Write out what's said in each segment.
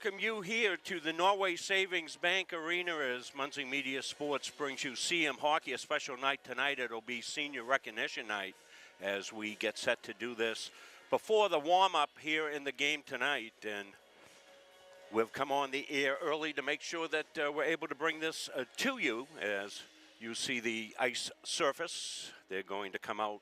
welcome you here to the Norway Savings Bank Arena as Muncie Media Sports brings you CM Hockey, a special night tonight. It'll be senior recognition night as we get set to do this before the warm-up here in the game tonight. And we've come on the air early to make sure that we're able to bring this to you. As you see the ice surface, they're going to come out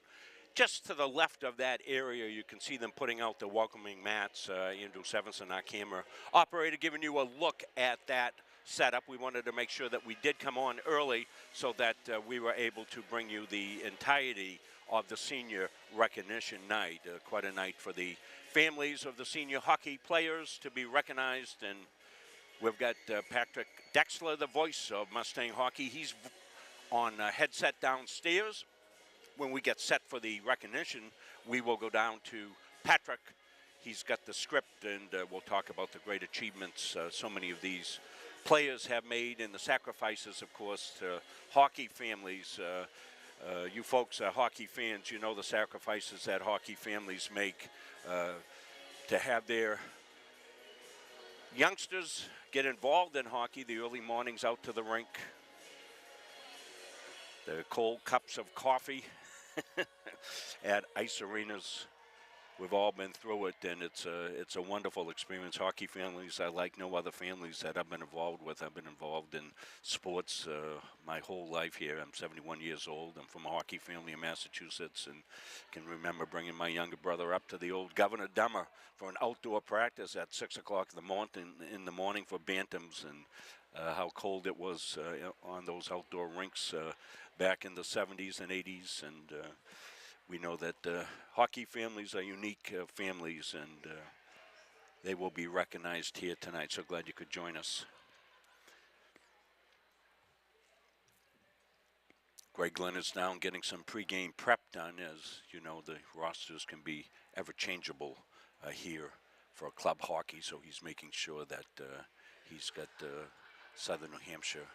just to the left of that area. You can see them putting out the welcoming mats. Andrew Sevenson, our camera operator, giving you a look at that setup. We wanted to make sure that we did come on early so that we were able to bring you the entirety of the senior recognition night. Quite a night for the families of the senior hockey players to be recognized. And we've got Patrick Dexler, the voice of Mustang Hockey. He's on headset downstairs. When we get set for the recognition, we will go down to Patrick. He's got the script, and we'll talk about the great achievements so many of these players have made and the sacrifices, of course, to hockey families. You folks are hockey fans. You know the sacrifices that hockey families make to have their youngsters get involved in hockey, the early mornings out to the rink, the cold cups of coffee at ice arenas. We've all been through it, and it's a wonderful experience. Hockey families are like no other families that I've been involved with. I've been involved in sports my whole life here. I'm 71 years old. I'm from a hockey family in Massachusetts, and can remember bringing my younger brother up to the old Governor Dummer for an outdoor practice at 6 o'clock in the morning for bantams, and how cold it was on those outdoor rinks back in the 70s and 80s. And we know that hockey families are unique families, and they will be recognized here tonight. So glad you could join us. Greg Glenn is down getting some pregame prep done. As you know, the rosters can be ever changeable here for club hockey, so he's making sure that he's got Southern New Hampshire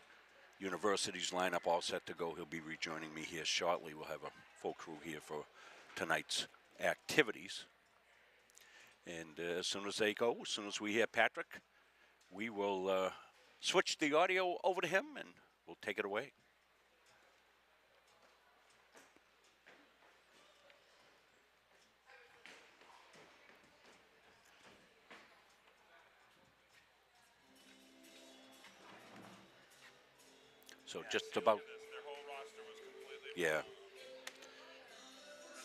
University's lineup all set to go. He'll be rejoining me here shortly. We'll have a full crew here for tonight's activities. And as soon as they go, as soon as we hear Patrick, we will switch the audio over to him and we'll take it away. So yeah, just about, their whole roster was completely, yeah. That's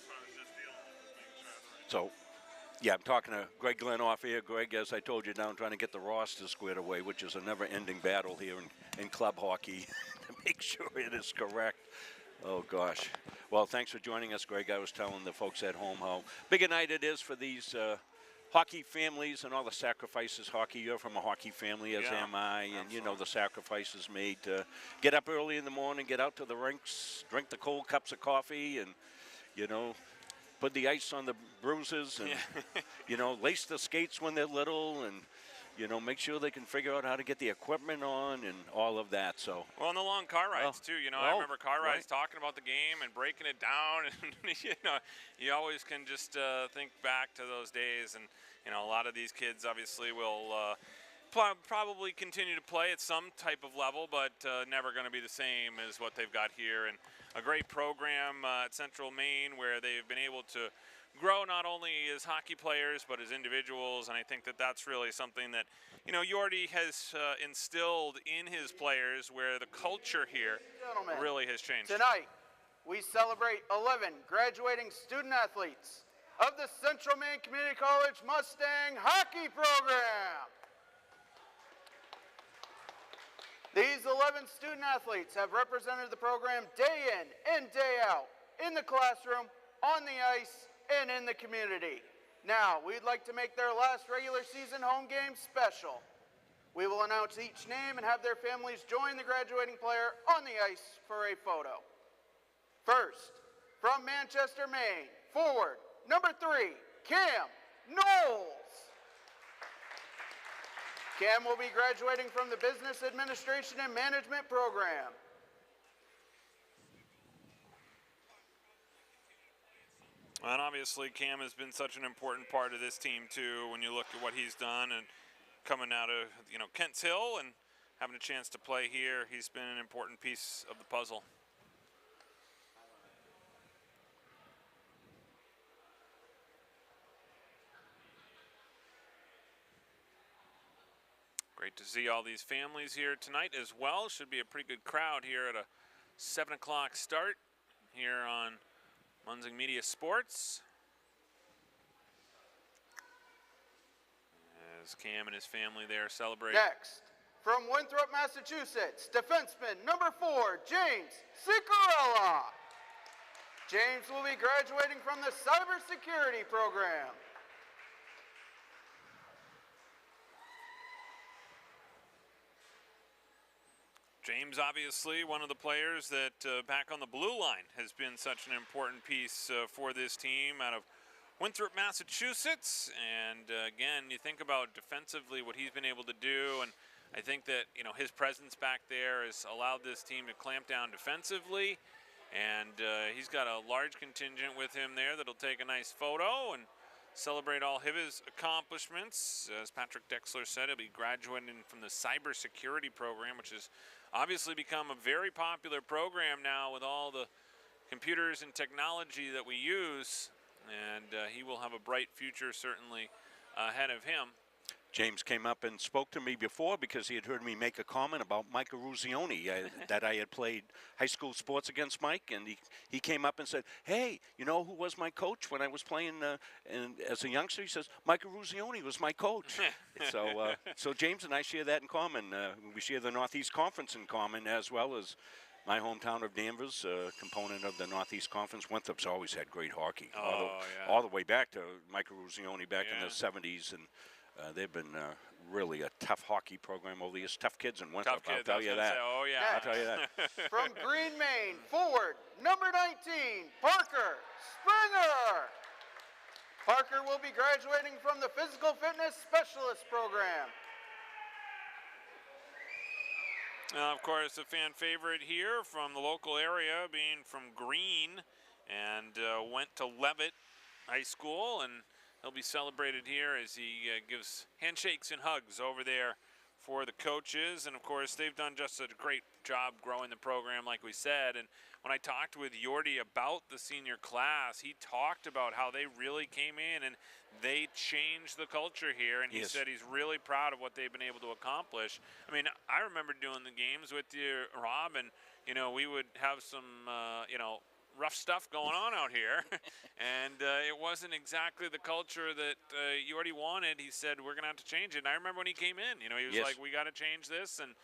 what I was just dealing with, making sure I was right. So, yeah, I'm talking to Greg Glenn off here. Greg, as I told you, down trying to get the roster squared away, which is a never-ending battle here in club hockey to make sure it is correct. Oh, gosh. Well, thanks for joining us, Greg. I was telling the folks at home how big a night it is for these hockey families and all the sacrifices. You're from a hockey family, as am I, and absolutely. You know the sacrifices made to get up early in the morning, get out to the rinks, drink the cold cups of coffee, and, you know, put the ice on the bruises, and, you know, lace the skates when they're little, and, you know, make sure they can figure out how to get the equipment on and all of that. So, well, and the long car rides too. You know, I remember car rides talking about the game and breaking it down, and you know, you always can just think back to those days. And you know, a lot of these kids obviously will probably continue to play at some type of level, but never going to be the same as what they've got here. And a great program at Central Maine where they've been able to grow not only as hockey players but as individuals, and I think that that's really something that, you know, Yordi has instilled in his players, where the culture here really has changed. Tonight we celebrate 11 graduating student athletes of the Central Maine Community College Mustang Hockey Program. These 11 student athletes have represented the program day in and day out, in the classroom, on the ice, and in the community. Now, we'd like to make their last regular season home game special. We will announce each name and have their families join the graduating player on the ice for a photo. First, from Manchester, Maine, forward, number 3, Cam Knowles. Cam will be graduating from the Business Administration and Management program. And obviously Cam has been such an important part of this team too when you look at what he's done, and coming out of Kent's Hill and having a chance to play here, he's been an important piece of the puzzle. Great to see all these families here tonight as well. Should be a pretty good crowd here at a 7 o'clock start here on Munzing Media Sports. As Cam and his family there celebrate. Next, from Winthrop, Massachusetts, defenseman number 4, James Ciccarella. James will be graduating from the cybersecurity program. James, obviously, one of the players that back on the blue line has been such an important piece for this team out of Winthrop, Massachusetts. And again, you think about defensively what he's been able to do, and I think that his presence back there has allowed this team to clamp down defensively. And he's got a large contingent with him there that'll take a nice photo and celebrate all his accomplishments. As Patrick Dexler said, he'll be graduating from the cybersecurity program, which has obviously become a very popular program now with all the computers and technology that we use. And he will have a bright future certainly ahead of him. James came up and spoke to me before because he had heard me make a comment about Mike Ruzioni, that I had played high school sports against Mike, and he came up and said, hey, you know who was my coach when I was playing and as a youngster? He says, Mike Ruzioni was my coach. So James and I share that in common. We share the Northeast Conference in common, as well as my hometown of Danvers, component of the Northeast Conference. Winthrop's always had great hockey, all the way back to Mike Ruzioni back in the 70s, and they've been really a tough hockey program over the years. Tough kids in Winthrop, I'll tell you that. I'll tell you that. From Green, Maine, forward, number 19, Parker Springer. Parker will be graduating from the Physical Fitness Specialist program. Of course, a fan favorite here from the local area, being from Green, and went to Leavitt High School, and he'll be celebrated here as he gives handshakes and hugs over there for the coaches. And of course, they've done just a great job growing the program, like we said. And when I talked with Yordi about the senior class, he talked about how they really came in and they changed the culture here. And he said he's really proud of what they've been able to accomplish. I mean, I remember doing the games with you, Rob, and we would have some rough stuff going on out here, and it wasn't exactly the culture that Yordi wanted. He said, we're going to have to change it. And I remember when he came in, he was like, we got to change this, and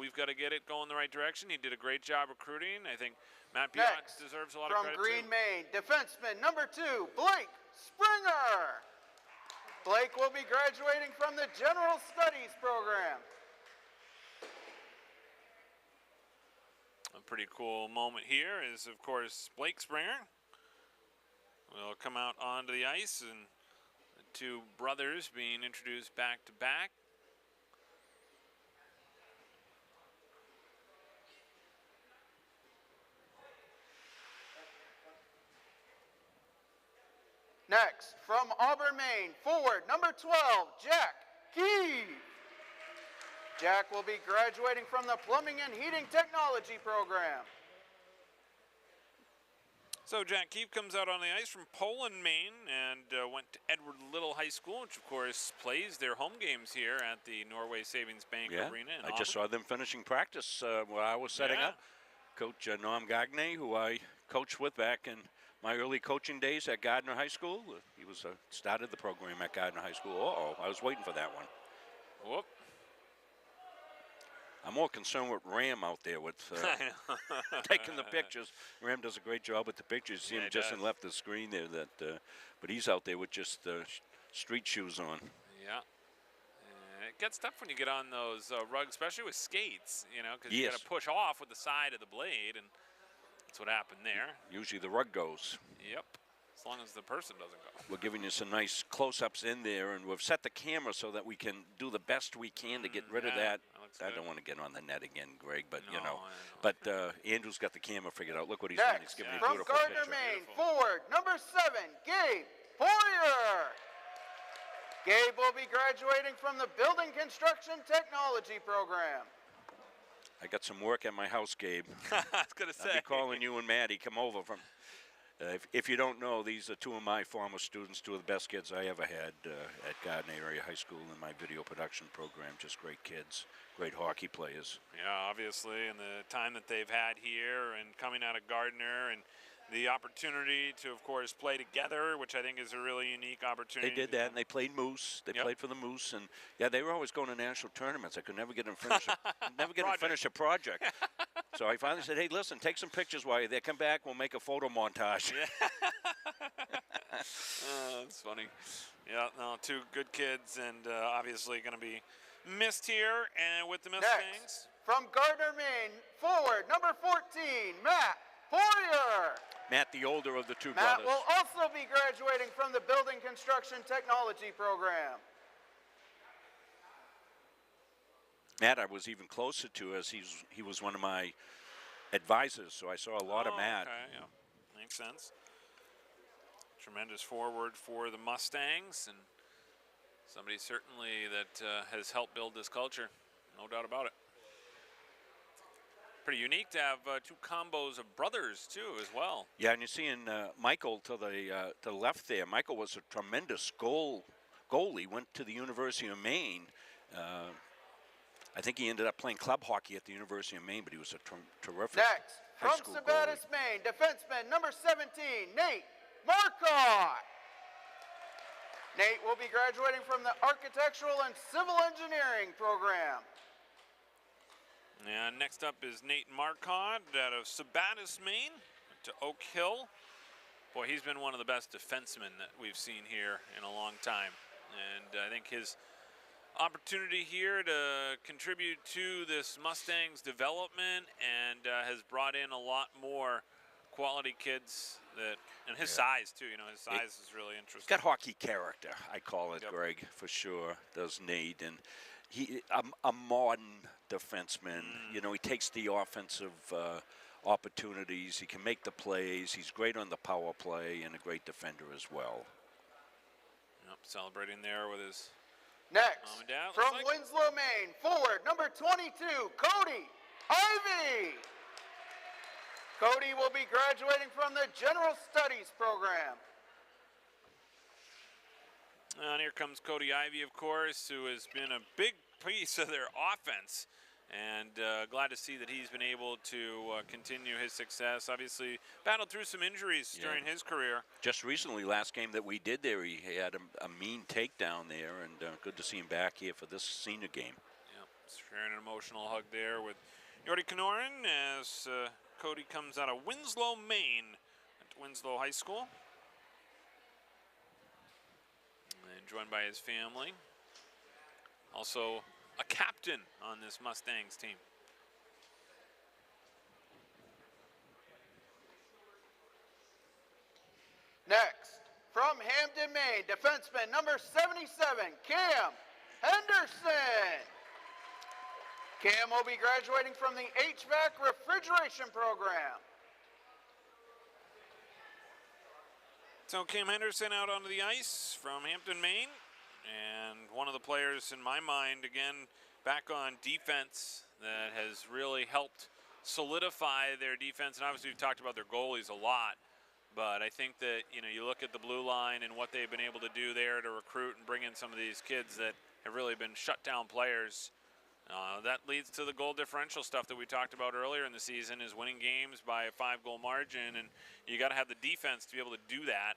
we've got to get it going the right direction. He did a great job recruiting. I think Matt Piot deserves a lot of credit, from Green, Maine, defenseman number 2, Blake Springer. Blake will be graduating from the General Studies program. A pretty cool moment here is, of course, Blake Springer will come out onto the ice, and the two brothers being introduced back to back. Next, from Auburn, Maine, forward number 12, Jack Key. Jack will be graduating from the Plumbing and Heating Technology program. So Jack Keefe comes out on the ice from Poland, Maine, and went to Edward Little High School, which of course plays their home games here at the Norway Savings Bank Arena in I just saw them finishing practice while I was setting up. Coach Norm Gagne, who I coached with back in my early coaching days at Gardner High School. He was started the program at Gardner High School. I was waiting for that one. Whoop. I'm more concerned with Ram out there with taking the pictures. Ram does a great job with the pictures. See him just and left the screen there. But he's out there with just street shoes on. Yeah. It gets tough when you get on those rugs, especially with skates, because you got to push off with the side of the blade, and that's what happened there. Usually the rug goes. Yep. As long as the person doesn't go. We're giving you some nice close-ups in there, and we've set the camera so that we can do the best we can to get rid of that. I don't want to get on the net again, Greg, but But Andrew's got the camera figured out. Look what he's doing. He's giving me a beautiful picture. From Gardner, Maine, forward number 7, Gabe Poirier. Gabe will be graduating from the Building Construction Technology program. I got some work at my house, Gabe. I was going to say. I'll be calling you and Maddie. Come over from. If you don't know, these are two of my former students, two of the best kids I ever had at Gardner Area High School in my video production program. Just great kids, great hockey players. Yeah, obviously, and the time that they've had here and coming out of Gardner and the opportunity to, of course, play together, which I think is a really unique opportunity. They did that, and they played Moose. They played for the Moose, and yeah, they were always going to national tournaments. I could never get them finish. Finish a project. So I finally said, "Hey, listen, take some pictures while you're there. Come back, we'll make a photo montage." Yeah. That's funny. Yeah, no, two good kids, and obviously going to be missed here. And with the Mustangs, Next, from Gardner, Maine, forward number 14, Matt Poirier. Matt, the older of the two Matt brothers. will also be graduating from the Building Construction Technology program. Matt, I was even closer to as he was one of my advisors, so I saw a lot of Matt. Okay, yeah, makes sense. Tremendous forward for the Mustangs, and somebody certainly that has helped build this culture, no doubt about it. Pretty unique to have two combos of brothers too, as well. Yeah, and you're seeing Michael to the left there. Michael was a tremendous goalie. Went to the University of Maine. I think he ended up playing club hockey at the University of Maine, but he was a terrific Next, high from school Sabattis, goalie. Maine, defenseman number 17, Nate Marcotte. Nate will be graduating from the Architectural and Civil Engineering program. And next up is Nate Marcotte out of Sabattis, Maine, to Oak Hill. Boy, he's been one of the best defensemen that we've seen here in a long time. And I think his opportunity here to contribute to this Mustangs development and has brought in a lot more quality kids that, and his size too, his size is really interesting. Got hockey character, I call it, Yep. Greg, for sure, does Nate. And he a modern defenseman. He takes the offensive opportunities. He can make the plays. He's great on the power play and a great defender as well. Yep, celebrating there with his Next, mom and dad. from Winslow, Maine, forward number 22, Cody Ivy. Cody will be graduating from the General Studies program. And here comes Cody Ivy, of course, who has been a big piece of their offense. And glad to see that he's been able to continue his success. Obviously, battled through some injuries during his career. Just recently, last game that we did there, he had a mean takedown there, and good to see him back here for this senior game. Yep, sharing an emotional hug there with Yordi Kanorin as Cody comes out of Winslow, Maine, at Winslow High School. And joined by his family. Also a captain on this Mustangs team. Next, from Hampden, Maine, defenseman number 77, Cam Henderson. Cam will be graduating from the HVAC refrigeration program. So Cam Henderson out onto the ice from Hampton, Maine. And one of the players in my mind, again, back on defense that has really helped solidify their defense. And obviously we've talked about their goalies a lot. But I think that, you look at the blue line and what they've been able to do there to recruit and bring in some of these kids that have really been shutdown players. That leads to the goal differential stuff that we talked about earlier in the season, is winning games by a 5-goal margin, and you got to have the defense to be able to do that.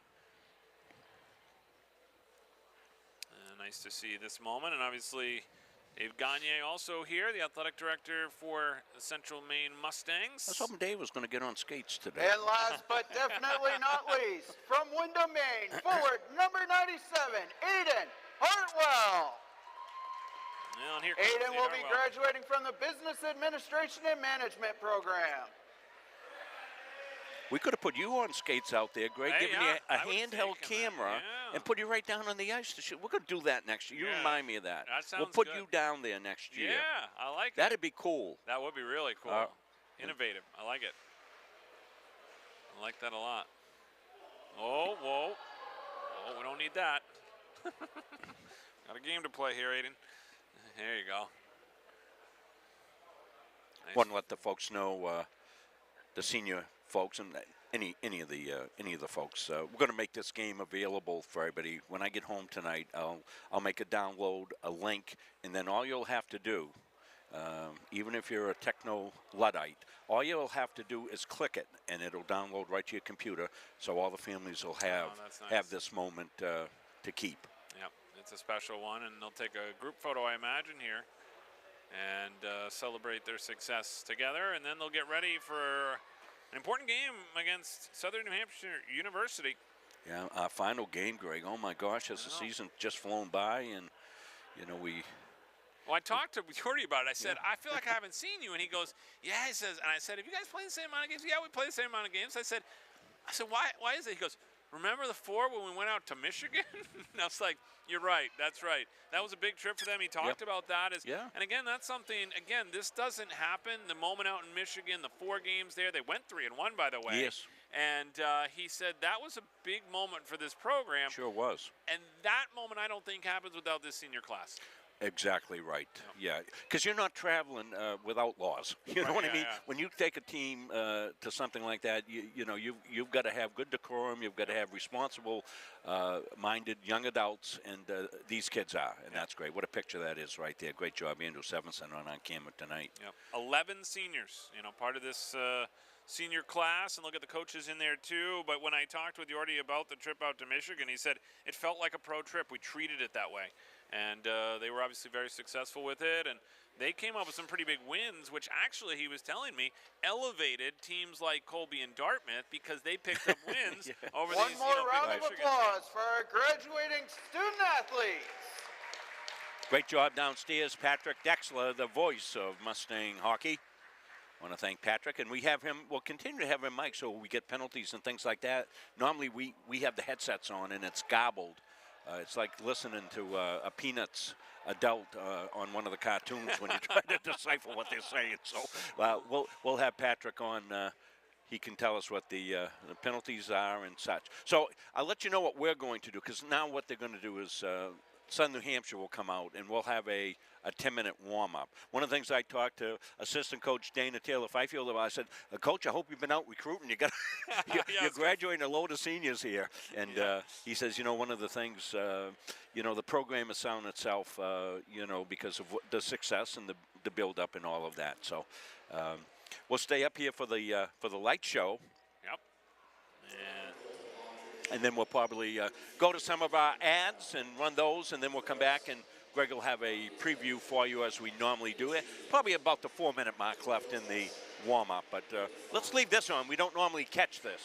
Nice to see this moment, and obviously Dave Gagne also here, the athletic director for the Central Maine Mustangs. I was hoping Dave was going to get on skates today. And last but definitely not least, from Wyndham, Maine, forward number 97, Aiden Hartwell. And here comes Aiden will be Hartwell. graduating from the Business Administration and Management program. We could have put you on skates out there, Greg, Hey, giving yeah, you a I would handheld take him, camera yeah. and put you right down on the ice to shoot. We're going to do that next year. You Yeah, remind me of that. that We'll sounds put good. you down there next year. Yeah, I like it. That'd be cool. That would be really cool. Innovative. I like it. I like that a lot. Oh, whoa. Oh, we don't need that. Got a game to play here, Aiden. There you go. Nice. Want to let the folks know, the senior folks and any of the folks. We're going to make this game available for everybody. When I get home tonight, I'll make a download, a link, and then all you'll have to do, even if you're a techno Luddite, all you'll have to do is click it, and it'll download right to your computer. So all the families will have have this moment to keep. Yep, it's a special one, and they'll take a group photo, I imagine, here, and celebrate their success together, and then they'll get ready for an important game against Southern New Hampshire University. Yeah, our final game, Greg. Oh my gosh, has the season just flown by, and you know we. Well, I talked to Jordy about it. I said, I feel like I haven't seen you, and he goes, yeah. He says, and I said, have you guys played the same amount of games? Yeah, we play the same amount of games. I said, why is it? He goes, remember the 4 when we went out to Michigan? And I was like, you're right. That's right. That was a big trip for them. He talked about that. And again, that's something, again, this doesn't happen. The moment out in Michigan, the 4 games there, they went 3-1, by the way. Yes. And he said that was a big moment for this program. Sure was. And that moment I don't think happens without this senior class. Exactly right. Yeah, because you're not traveling without laws. You know what I mean? Yeah. When you take a team to something like that, you know you've got to have good decorum. You've got to have responsible, minded young adults, and these kids are, and that's great. What a picture that is right there. Great job, Andrew Sevenson on camera tonight. Yep. 11 seniors. You know, part of this. Senior class, and look at the coaches in there too. But when I talked with Jordy about the trip out to Michigan, he said it felt like a pro trip. We treated it that way, and they were obviously very successful with it, and they came up with some pretty big wins, which actually he was telling me elevated teams like Colby and Dartmouth because they picked up wins over One these. more round big of Michigan applause teams. for our graduating student athletes. Great job downstairs, Patrick Dexler, the voice of Mustang hockey. I want to thank Patrick, and we have him. We'll continue to have him, Mike, so we get penalties and things like that. Normally, we have the headsets on, and it's garbled. It's like listening to a Peanuts adult on one of the cartoons when you try to decipher what they're saying. So we'll have Patrick on. He can tell us what the penalties are and such. So I'll let you know what we're going to do, because now what they're going to do is Southern New Hampshire will come out, and we'll have a 10-minute warm-up. One of the things I talked to assistant coach Dana Taylor Fifield about, I said, Coach, I hope you've been out recruiting. You're graduating a load of seniors here. And he says, you know, one of the things, you know, the program is sound itself, you know, because of the success and the build-up and all of that. So we'll stay up here for the light show. Yep. And then we'll probably go to some of our ads and run those, and then we'll come back, and Greg will have a preview for you as we normally do it. Probably about the 4-minute mark left in the warm-up, but let's leave this on. We don't normally catch this.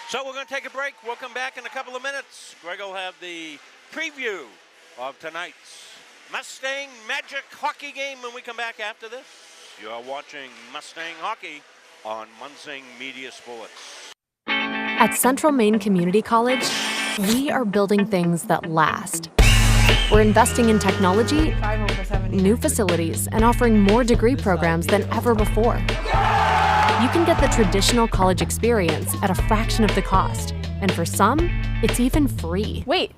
So we're going to take a break. We'll come back in a couple of minutes. Greg will have the preview of tonight's Mustang Magic hockey game when we come back after this. You're watching Mustang Hockey on Mustang Media Sports. At Central Maine Community College, we are building things that last. We're investing in technology, new facilities, and offering more degree programs than ever before. You can get the traditional college experience at a fraction of the cost, and for some, it's even free. Wait,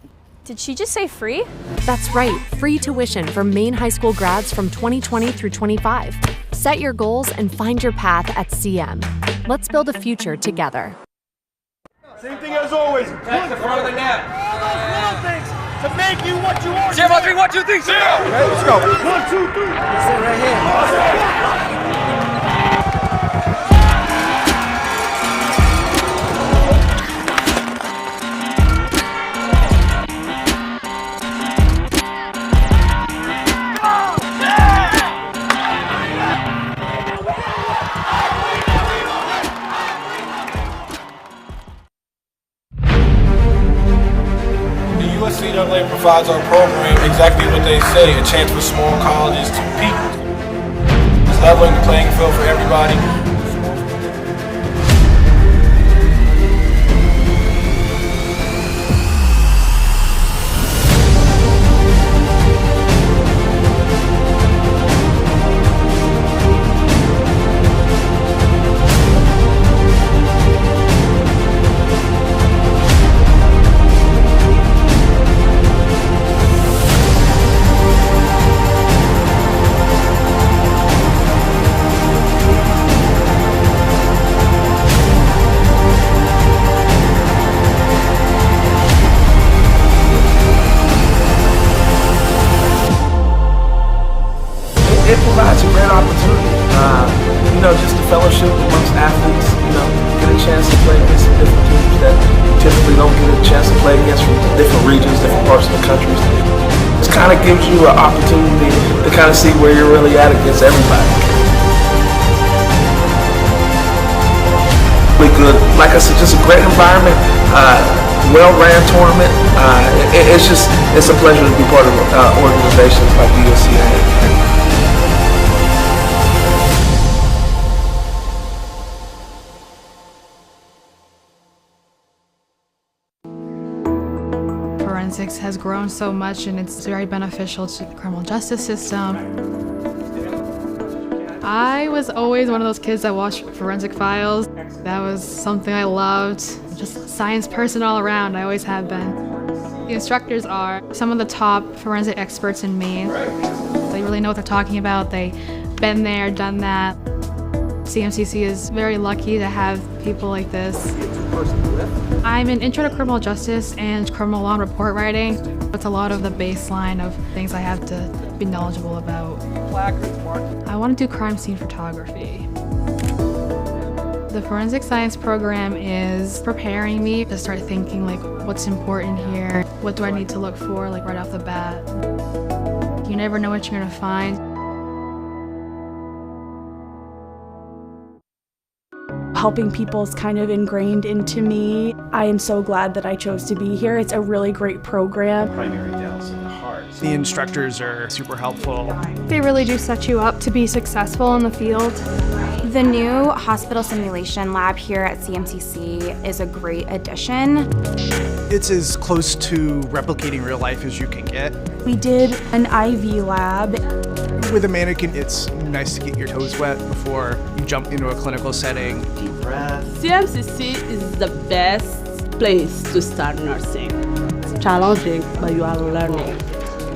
did she just say free? That's right, free tuition for Maine high school grads from 2020 through 25. Set your goals and find your path at CM. Let's build a future together. Same thing as always. That's the front of the net. Little things to make you what you are. Zero, 3, 1, 2, 3, 0. Okay, let's go. 1, 2, 3. Sit right here. USC provides our program exactly what they say, a chance for small colleges to compete. It's leveling the playing field for everybody. It provides a great opportunity, just the fellowship amongst athletes, get a chance to play against some different teams that you typically don't get a chance to play against from different regions, different parts of the country. It kind of gives you an opportunity to kind of see where you're really at against everybody. Really good, like I said, just a great environment, well-ran tournament. It's a pleasure to be part of organizations like the USC. Forensics has grown so much and it's very beneficial to the criminal justice system. I was always one of those kids that watched forensic files. That was something I loved. Just a science person all around, I always have been. The instructors are some of the top forensic experts in Maine. They really know what they're talking about. They've been there, done that. CMCC is very lucky to have people like this. I'm an Intro to Criminal Justice and Criminal Law and Report Writing. It's a lot of the baseline of things I have to be knowledgeable about. I want to do crime scene photography. The forensic science program is preparing me to start thinking what's important here? What do I need to look for right off the bat? You never know what you're going to find. Helping people is kind of ingrained into me. I am so glad that I chose to be here. It's a really great program. Primary downs in the heart. The instructors are super helpful. They really do set you up to be successful in the field. The new hospital simulation lab here at CMCC is a great addition. It's as close to replicating real life as you can get. We did an IV lab. With a mannequin, it's nice to get your toes wet before you jump into a clinical setting. Deep breath. CMCC is the best place to start nursing. It's challenging, but you are learning.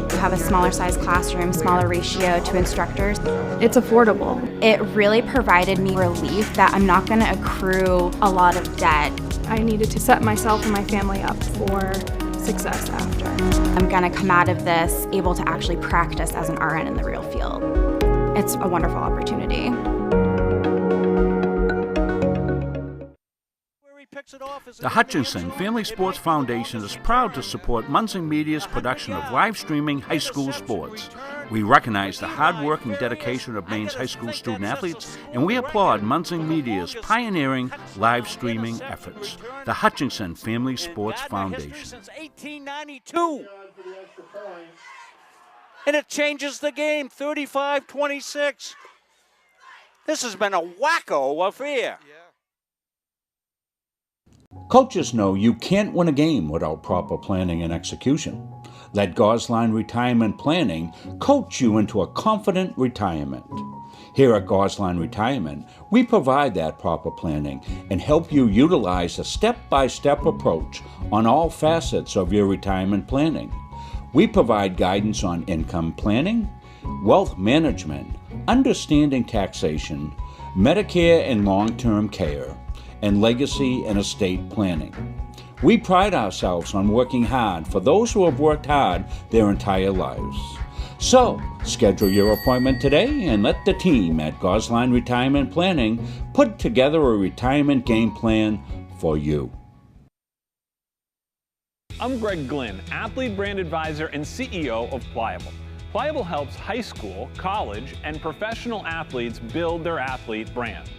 You have a smaller size classroom, smaller ratio to instructors. It's affordable. It really provided me relief that I'm not going to accrue a lot of debt. I needed to set myself and my family up for success after. I'm going to come out of this able to actually practice as an RN in the real field. It's a wonderful opportunity. The Hutchinson Family Sports Foundation is proud to support Munson Media's production of live streaming high school sports. We recognize the hard work and dedication of Maine's high school student athletes, and we applaud Munson Media's pioneering live streaming efforts. The Hutchinson Family Sports Foundation. Since 1892. And it changes the game, 35-26. This has been a wacko affair. Coaches know you can't win a game without proper planning and execution. Let Gosline Retirement Planning coach you into a confident retirement. Here at Gosline Retirement, we provide that proper planning and help you utilize a step-by-step approach on all facets of your retirement planning. We provide guidance on income planning, wealth management, understanding taxation, Medicare and long-term care, and legacy and estate planning. We pride ourselves on working hard for those who have worked hard their entire lives. So, schedule your appointment today and let the team at Gosline Retirement Planning put together a retirement game plan for you. I'm Greg Glynn, Athlete Brand Advisor and CEO of Pliable. Pliable helps high school, college, and professional athletes build their athlete brand.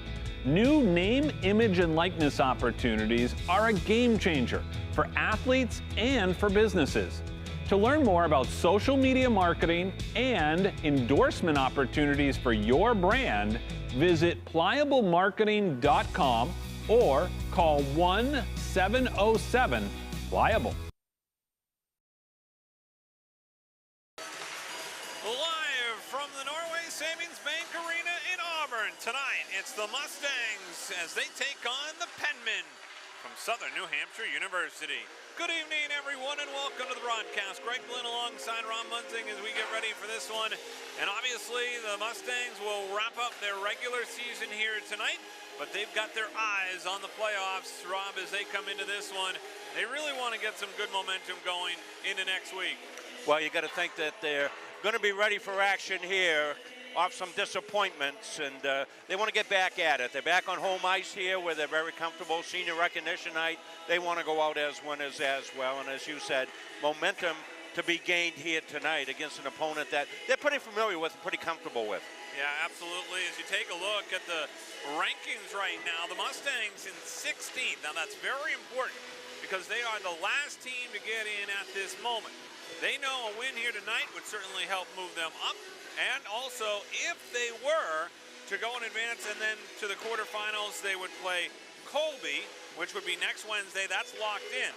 New name, image, and likeness opportunities are a game changer for athletes and for businesses. To learn more about social media marketing and endorsement opportunities for your brand, visit pliablemarketing.com or call 1-707-PLIABLE. Live from the Norway Savings Bank Arena in Auburn tonight, it's the Mustangs as they take on the Penmen from Southern New Hampshire University. Good evening, everyone, and welcome to the broadcast. Greg Glynn alongside Ron Munzing as we get ready for this one. And obviously, the Mustangs will wrap up their regular season here tonight, but they've got their eyes on the playoffs, Rob, as they come into this one. They really want to get some good momentum going into next week. Well, you got to think that they're going to be ready for action here off some disappointments, and they want to get back at it. They're back on home ice here where they're very comfortable. Senior recognition night, they want to go out as winners as well. And as you said, momentum to be gained here tonight against an opponent that they're pretty familiar with and pretty comfortable with. Yeah, absolutely. As you take a look at the rankings right now, the Mustangs in 16th. Now that's very important because they are the last team to get in at this moment. They know a win here tonight would certainly help move them up. And also, if they were to go in advance and then to the quarterfinals, they would play Colby, which would be next Wednesday. That's locked in.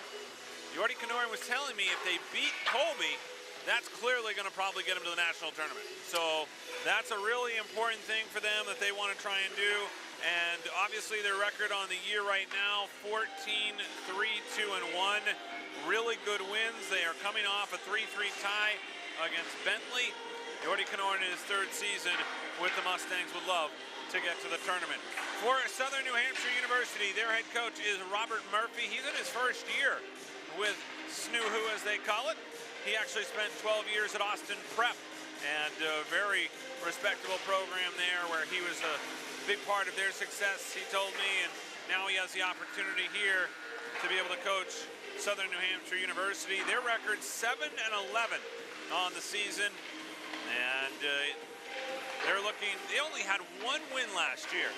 Jordy Kanorin was telling me if they beat Colby, that's clearly going to probably get them to the national tournament. So that's a really important thing for them that they want to try and do. And obviously their record on the year right now, 14-3-2-1. Really good wins. They are coming off a 3-3 tie against Bentley. Jordy Kanorin in his third season with the Mustangs would love to get to the tournament. For Southern New Hampshire University, their head coach is Robert Murphy. He's in his first year with SNHU, as they call it. He actually spent 12 years at Austin Prep, and a very respectable program there where he was a big part of their success, he told me, and now he has the opportunity here to be able to coach Southern New Hampshire University. Their record 7-11 on the season. And they're looking, they only had one win last year,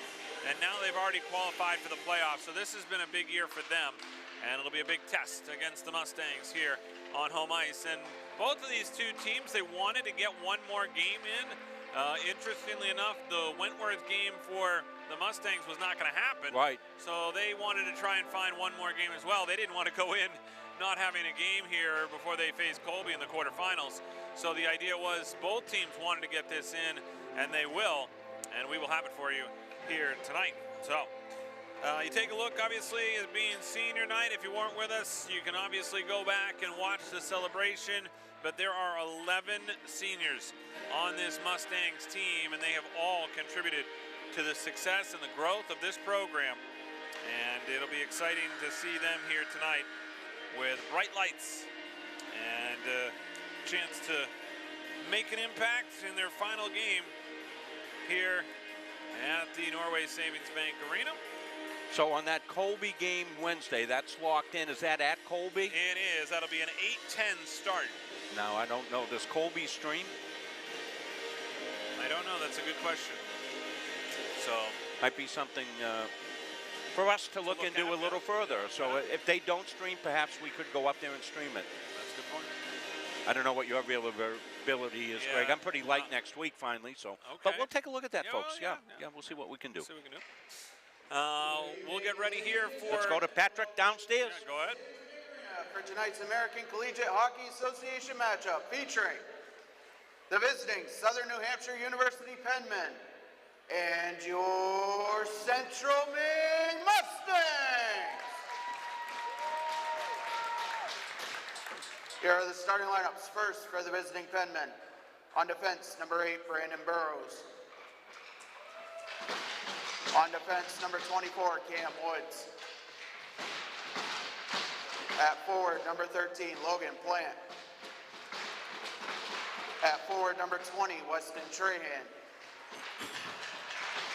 and now they've already qualified for the playoffs. So this has been a big year for them, and it'll be a big test against the Mustangs here on home ice. And both of these two teams, they wanted to get one more game in. Interestingly enough, the Wentworth game for the Mustangs was not going to happen. Right. So they wanted to try and find one more game as well. They didn't want to go in not having a game here before they face Colby in the quarterfinals. So the idea was both teams wanted to get this in, and they will, and we will have it for you here tonight. So you take a look, obviously, as being senior night. If you weren't with us, you can obviously go back and watch the celebration, but there are 11 seniors on this Mustangs team, and they have all contributed to the success and the growth of this program. And it'll be exciting to see them here tonight with bright lights and a chance to make an impact in their final game here at the Norway Savings Bank Arena. So on that Colby game Wednesday, that's locked in. Is that at Colby? It is. That'll be an 8:10 start. Now, I don't know. Does Colby stream? I don't know. That's a good question. So might be something for us to look into a little further. So if they don't stream, perhaps we could go up there and stream it. That's a good point. I don't know what your availability is, Greg. I'm pretty light next week, finally. So, but we'll take a look at that, folks. Well, yeah, we'll see what we can do. See what we can do. We'll get ready here for. Let's go to Patrick downstairs. Yeah, go ahead. for tonight's American Collegiate Hockey Association matchup featuring the visiting Southern New Hampshire University Penmen and your Central Maine Mustangs. Here are the starting lineups. First, for the visiting Penmen. On defense, number 8, Brandon Burrows. On defense, number 24, Cam Woods. At forward, number 13, Logan Plant. At forward, number 20, Weston Trahan.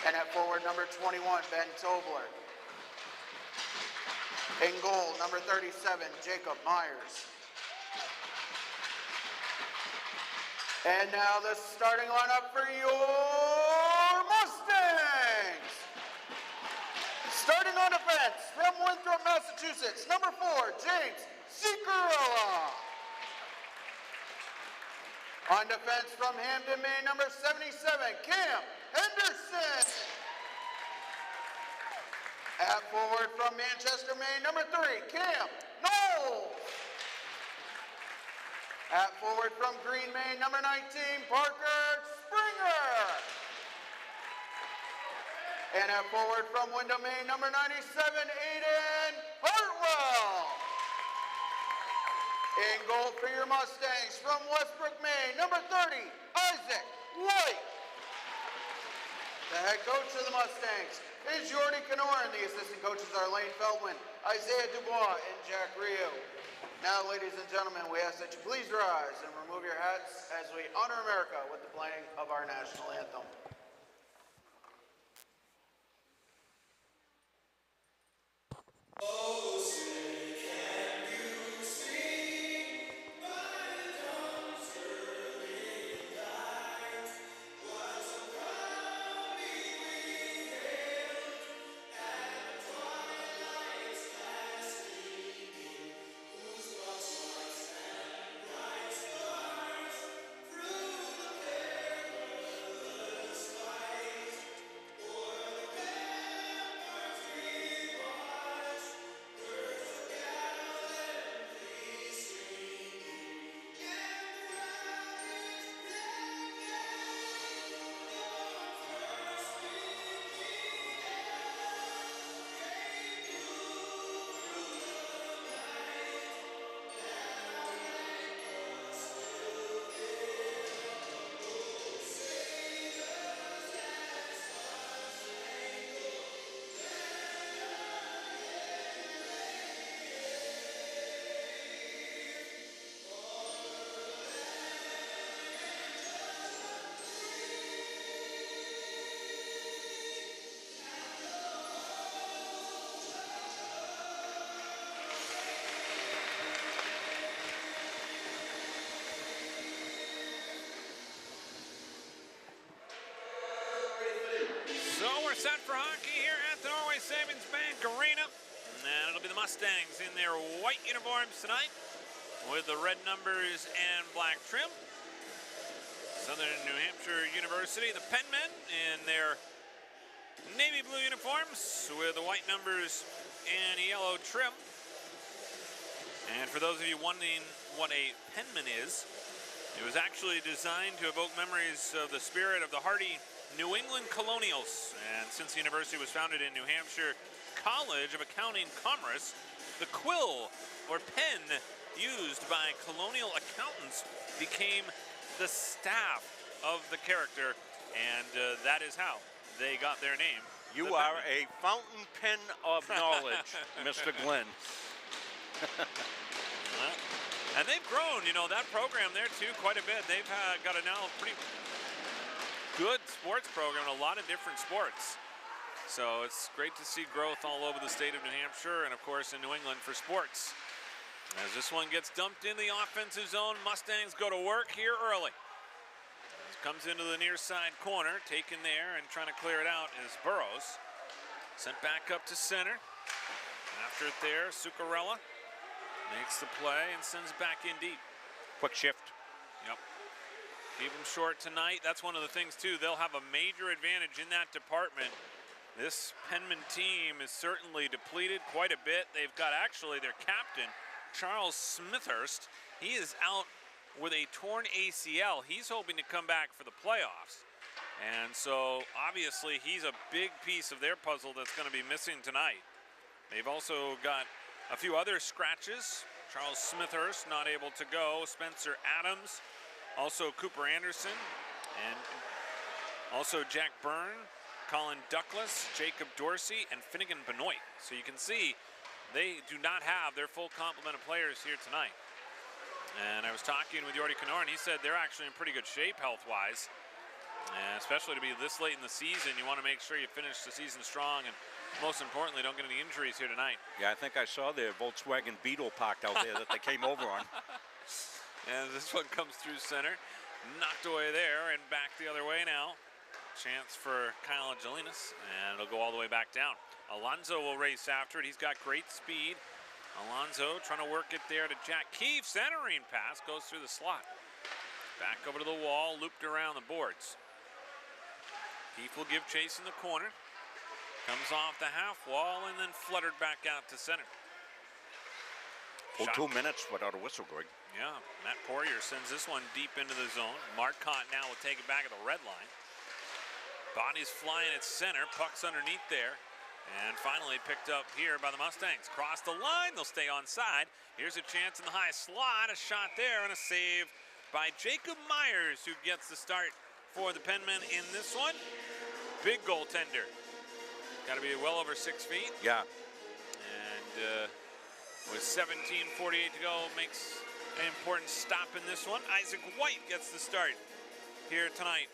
And at forward, number 21, Ben Tobler. In goal, number 37, Jacob Myers. And now the starting lineup for your Mustangs. Starting on defense from Winthrop, Massachusetts, number 4, James Cicarella. On defense from Hampton, Maine, number 77, Cam Henderson. At forward from Manchester, Maine, number 3, Cam Knowles. At forward from Green, Maine, number 19, Parker Springer. And at forward from Windham, Maine, number 97, Aiden Hartwell. In goal for your Mustangs from Westbrook, Maine, number 30, Isaac White. The head coach of the Mustangs is Jordy Kenoran. The assistant coaches are Lane Feldman, Isaiah Dubois, and Jack Rio. Now, ladies and gentlemen, we ask that you please rise and remove your hats as we honor America with the playing of our national anthem. Oh, say, can you see my dawn's early light? Was a proudly we hailed at twilight's last gleaming, whose watchlights and bright stars through the perilous fight o'er the ramparts we watched. So we're set for hockey here at the Norway Savings Bank Arena. And it'll be the Mustangs in their white uniforms tonight with the red numbers and black trim. Southern New Hampshire University, the Penmen in their navy blue uniforms with the white numbers and yellow trim. And for those of you wondering what a penman is, it was actually designed to evoke memories of the spirit of the hardy New England Colonials. And since the university was founded in New Hampshire College of Accounting Commerce, the quill or pen used by colonial accountants became the staff of the character, and that is how they got their name. You are a fountain pen of knowledge, Mr. Glenn. And they've grown, you know, that program there too quite a bit. They've got a now pretty good sports program in a lot of different sports. So it's great to see growth all over the state of New Hampshire and of course in New England for sports. As this one gets dumped in the offensive zone, Mustangs go to work here early. This comes into the near side corner, taken there and trying to clear it out is Burrows. Sent back up to center. After it there, Cicarella makes the play and sends it back in deep. Quick shift. Yep. Keep them short tonight. That's one of the things too. They'll have a major advantage in that department. This Penman team is certainly depleted quite a bit. They've got actually their captain Charles Smithhurst. He is out with a torn ACL. He's hoping to come back for the playoffs. And so obviously he's a big piece of their puzzle that's going to be missing tonight. They've also got a few other scratches. Charles Smithhurst not able to go. Spencer Adams, also Cooper Anderson, and also Jack Byrne, Colin Douglas, Jacob Dorsey, and Finnegan Benoit. So you can see they do not have their full complement of players here tonight. And I was talking with Yordi Knorr, and he said they're actually in pretty good shape health-wise. And especially to be this late in the season, you want to make sure you finish the season strong, and most importantly, don't get any injuries here tonight. Yeah, I think I saw their Volkswagen Beetle parked out there that they came over on. And this one comes through center, knocked away there, and back the other way now. Chance for Kyle Angelinas, and it'll go all the way back down. Alonzo will race after it. He's got great speed. Alonzo trying to work it there to Jack Keefe. Centering pass goes through the slot. Back over to the wall, looped around the boards. Keefe will give chase in the corner. Comes off the half wall and then fluttered back out to center. Full 2 minutes without a whistle, Greg. Yeah, Matt Poirier sends this one deep into the zone. Marcotte now will take it back at the red line. Body's flying at center, puck's underneath there. And finally picked up here by the Mustangs. Cross the line, they'll stay onside. Here's a chance in the high slot, a shot there, and a save by Jacob Myers, who gets the start for the Penmen in this one. Big goaltender. Got to be well over 6 feet. Yeah. And with 17:48 to go, makes an important stop in this one. Isaac White gets the start here tonight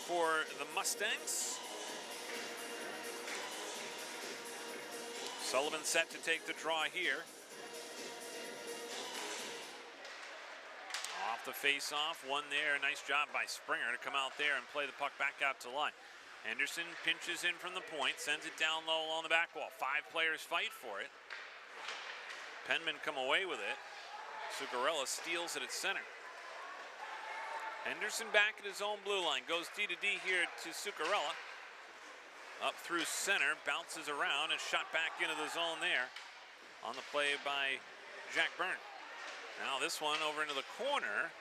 for the Mustangs. Sullivan set to take the draw here. Off the face-off, one there. Nice job by Springer to come out there and play the puck back out to line. Henderson pinches in from the point, sends it down low along the back wall. 5 players fight for it. Penmen come away with it. Zuccarello steals it at center. Henderson back at his own blue line. Goes D to D here to Zuccarello. Up through center, bounces around and shot back into the zone there. On the play by Jack Byrne. Now this one over into the corner.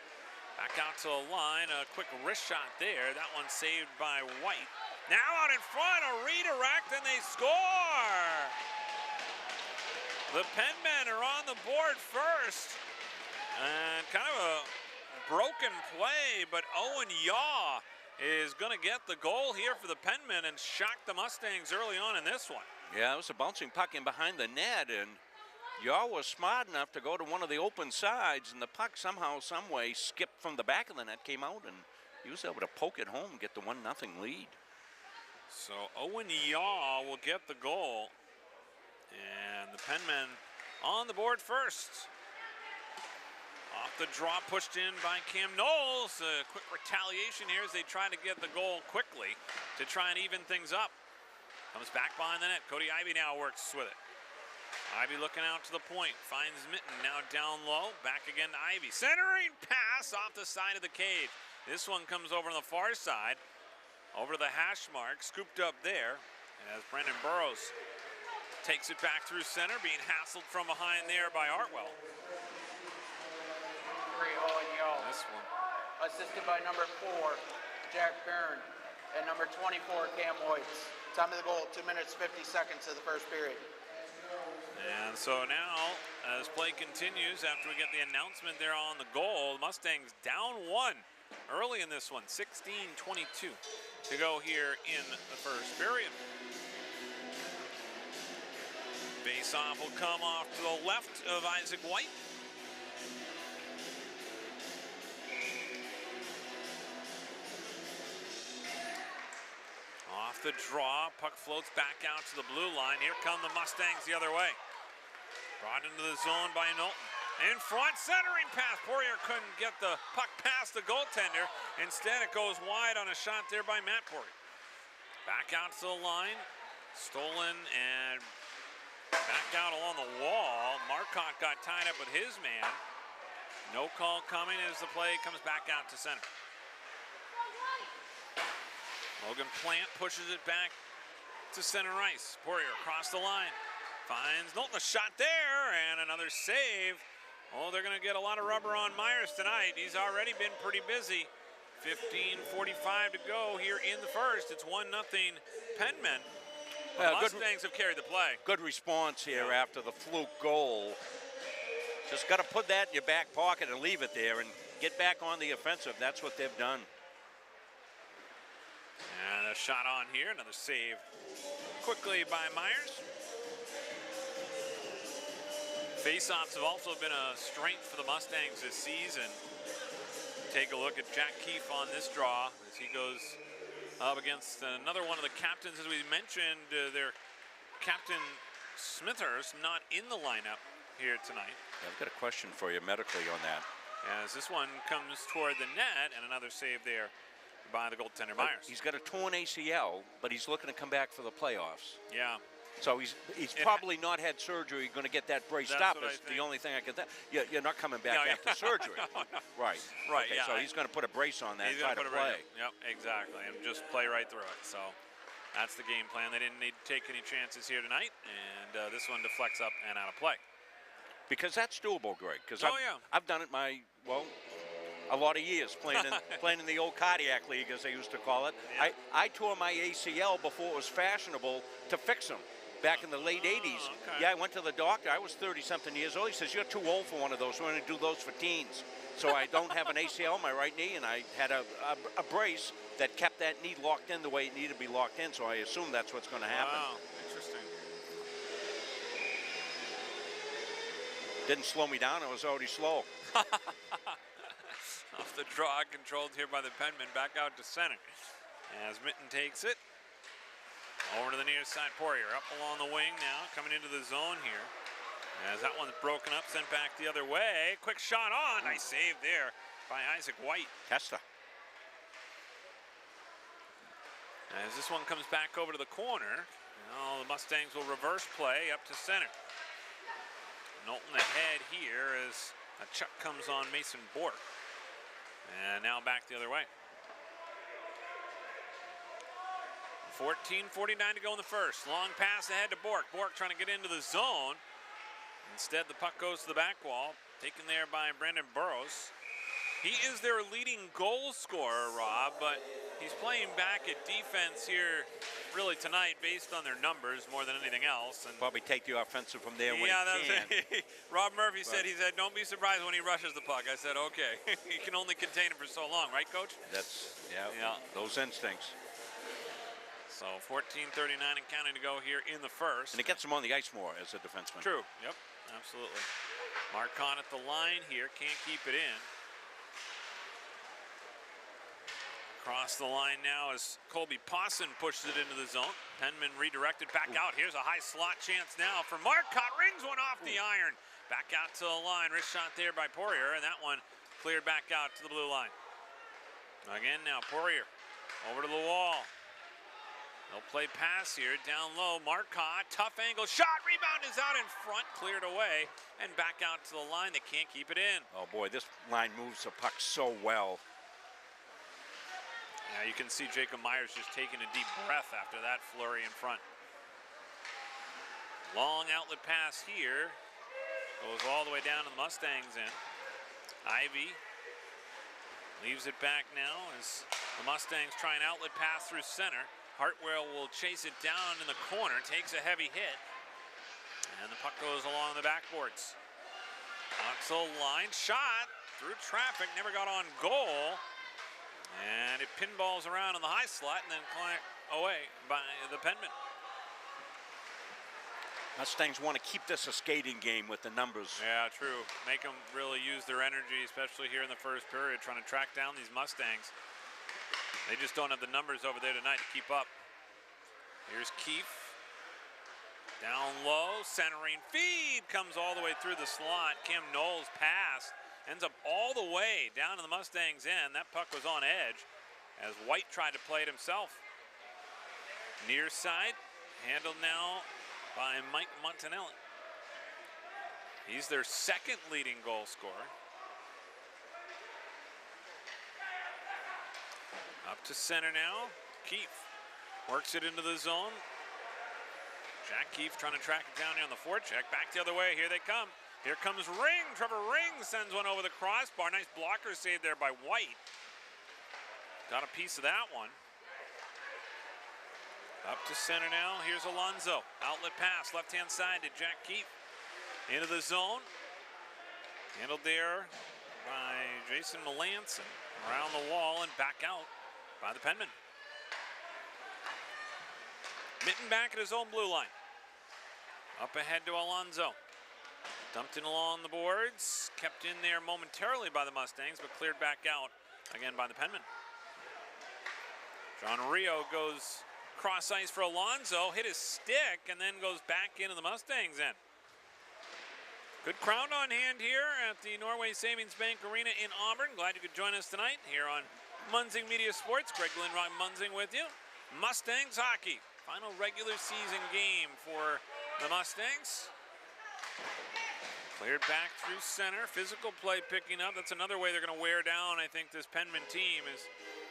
Back out to the line, a quick wrist shot there. That one saved by White. Now out in front, a redirect, and they score! The Penmen are on the board first. And kind of a broken play, but Owen Yaw is going to get the goal here for the Penmen and shock the Mustangs early on in this one. Yeah, it was a bouncing puck in behind the net, and Yaw was smart enough to go to one of the open sides, and the puck somehow, some way, skipped from the back of the net, came out, and he was able to poke it home, get the 1-0 lead. So Owen Yaw will get the goal, and the Penmen on the board first. Off the draw, pushed in by Cam Knowles. A quick retaliation here as they try to get the goal quickly to try and even things up. Comes back behind the net. Cody Ivey now works with it. Ivey looking out to the point, finds Mitten now down low, back again to Ivey. Centering pass off the side of the cage. This one comes over on the far side, over to the hash mark, scooped up there, as Brendan Burrows takes it back through center, being hassled from behind there by Artwell. This one. Assisted by number 4, Jack Byrne, and number 24, Cam Hoyts. Time of the goal, 2 minutes, 50 seconds of the first period. And so now, as play continues, after we get the announcement there on the goal, the Mustangs down 1 early in this one, 16:22 to go here in the first period. Face-off will come off to the left of Isaac White. Off the draw, puck floats back out to the blue line. Here come the Mustangs the other way. Brought into the zone by Knowlton. In front, centering pass. Poirier couldn't get the puck past the goaltender. Instead, it goes wide on a shot there by Matt Poirier. Back out to the line. Stolen and back out along the wall. Marcotte got tied up with his man. No call coming as the play comes back out to center. Logan Plant pushes it back to center ice. Poirier across the line. Finds Knowlton, a shot there, and another save. Oh, they're going to get a lot of rubber on Myers tonight. He's already been pretty busy. 15:45 to go here in the first. It's 1-0 Penman. The Mustangs have carried the play. Good response here after the fluke goal. Just got to put that in your back pocket and leave it there and get back on the offensive. That's what they've done. And a shot on here, another save quickly by Myers. Faceoffs have also been a strength for the Mustangs this season. Take a look at Jack Keefe on this draw as he goes up against another one of the captains. As we mentioned, their captain Smithers not in the lineup here tonight. Yeah, I've got a question for you medically on that. As this one comes toward the net, and another save there by the goaltender Myers. He's got a torn ACL, but he's looking to come back for the playoffs. Yeah. So he's probably not had surgery. Going to get that braced up. Is the only thing I can think. You're not coming back after surgery. No. Right. Right. Okay, Yeah. So he's going to put a brace on that and try to play. Yep. Exactly. And just play right through it. So that's the game plan. They didn't need to take any chances here tonight, and this one deflects up and out of play. Because that's doable, Greg. Because I've done it a lot of years playing in the old cardiac league, as they used to call it. Yeah. I tore my ACL before it was fashionable to fix them. Back in the late 80s. Okay. Yeah, I went to the doctor. I was 30-something years old. He says, you're too old for one of those. We're going to do those for teens. So I don't have an ACL on my right knee, and I had a brace that kept that knee locked in the way it needed to be locked in, so I assume that's what's going to happen. Wow, interesting. Didn't slow me down. I was already slow. Off the draw, controlled here by the Penman, back out to center. As Mitten takes it. Over to the near side, Poirier up along the wing now, coming into the zone here. As that one's broken up, sent back the other way. Quick shot on, nice save there by Isaac White. Testa. As this one comes back over to the corner, now the Mustangs will reverse play up to center. Knowlton ahead here as a chuck comes on Mason Bork. And now back the other way. 14:49 to go in the first. Long pass ahead to Bork. Bork trying to get into the zone. Instead, the puck goes to the back wall, taken there by Brandon Burrows. He is their leading goal scorer, Rob, but he's playing back at defense here really tonight based on their numbers more than anything else. And probably take the offensive from there when he can. Rob Murphy said, don't be surprised when he rushes the puck. I said, okay. He can only contain it for so long, right, Coach? That's, those instincts. So 14:39 and counting to go here in the first. And it gets him on the ice more as a defenseman. True, yep, absolutely. Marcon at the line here, can't keep it in. Across the line now as Colby Pawson pushes it into the zone. Penman redirected back out. Here's a high slot chance now for Marcon. Rings one off the iron. Back out to the line. Wrist shot there by Poirier, and that one cleared back out to the blue line. Again now, Poirier over to the wall. They'll play pass here, down low. Marcotte, tough angle, shot, rebound is out in front, cleared away, and back out to the line. They can't keep it in. Oh boy, this line moves the puck so well. Yeah, you can see Jacob Myers just taking a deep breath after that flurry in front. Long outlet pass here. Goes all the way down to the Mustangs end. Ivy leaves it back now as the Mustangs try an outlet pass through center. Hartwell will chase it down in the corner, takes a heavy hit, and the puck goes along the backboards. Out to the line, shot through traffic, never got on goal, and it pinballs around in the high slot and then clanked away by the Penman. Mustangs want to keep this a skating game with the numbers. Yeah, true. Make them really use their energy, especially here in the first period, trying to track down these Mustangs. They just don't have the numbers over there tonight to keep up. Here's Keefe. Down low, centering feed, comes all the way through the slot. Cam Knowles pass, ends up all the way down to the Mustangs' end. That puck was on edge as White tried to play it himself. Near side, handled now by Mike Montanelli. He's their second leading goal scorer. Up to center now. Keefe works it into the zone. Jack Keefe trying to track it down here on the forecheck. Back the other way. Here they come. Here comes Ring. Trevor Ring sends one over the crossbar. Nice blocker save there by White. Got a piece of that one. Up to center now. Here's Alonzo. Outlet pass. Left-hand side to Jack Keefe. Into the zone. Handled there by Jason Melanson. Around the wall and back out by the Penman. Mitten back at his own blue line. Up ahead to Alonzo. Dumped in along the boards. Kept in there momentarily by the Mustangs, but cleared back out again by the Penman. John Rio goes cross ice for Alonzo. Hit his stick and then goes back into the Mustangs end. Good crowd on hand here at the Norway Savings Bank Arena in Auburn. Glad you could join us tonight here on Munzing Media Sports. Greg Lindroy Munzing with you. Mustangs hockey. Final regular season game for the Mustangs. Cleared back through center. Physical play picking up. That's another way they're going to wear down, I think, this Penman team is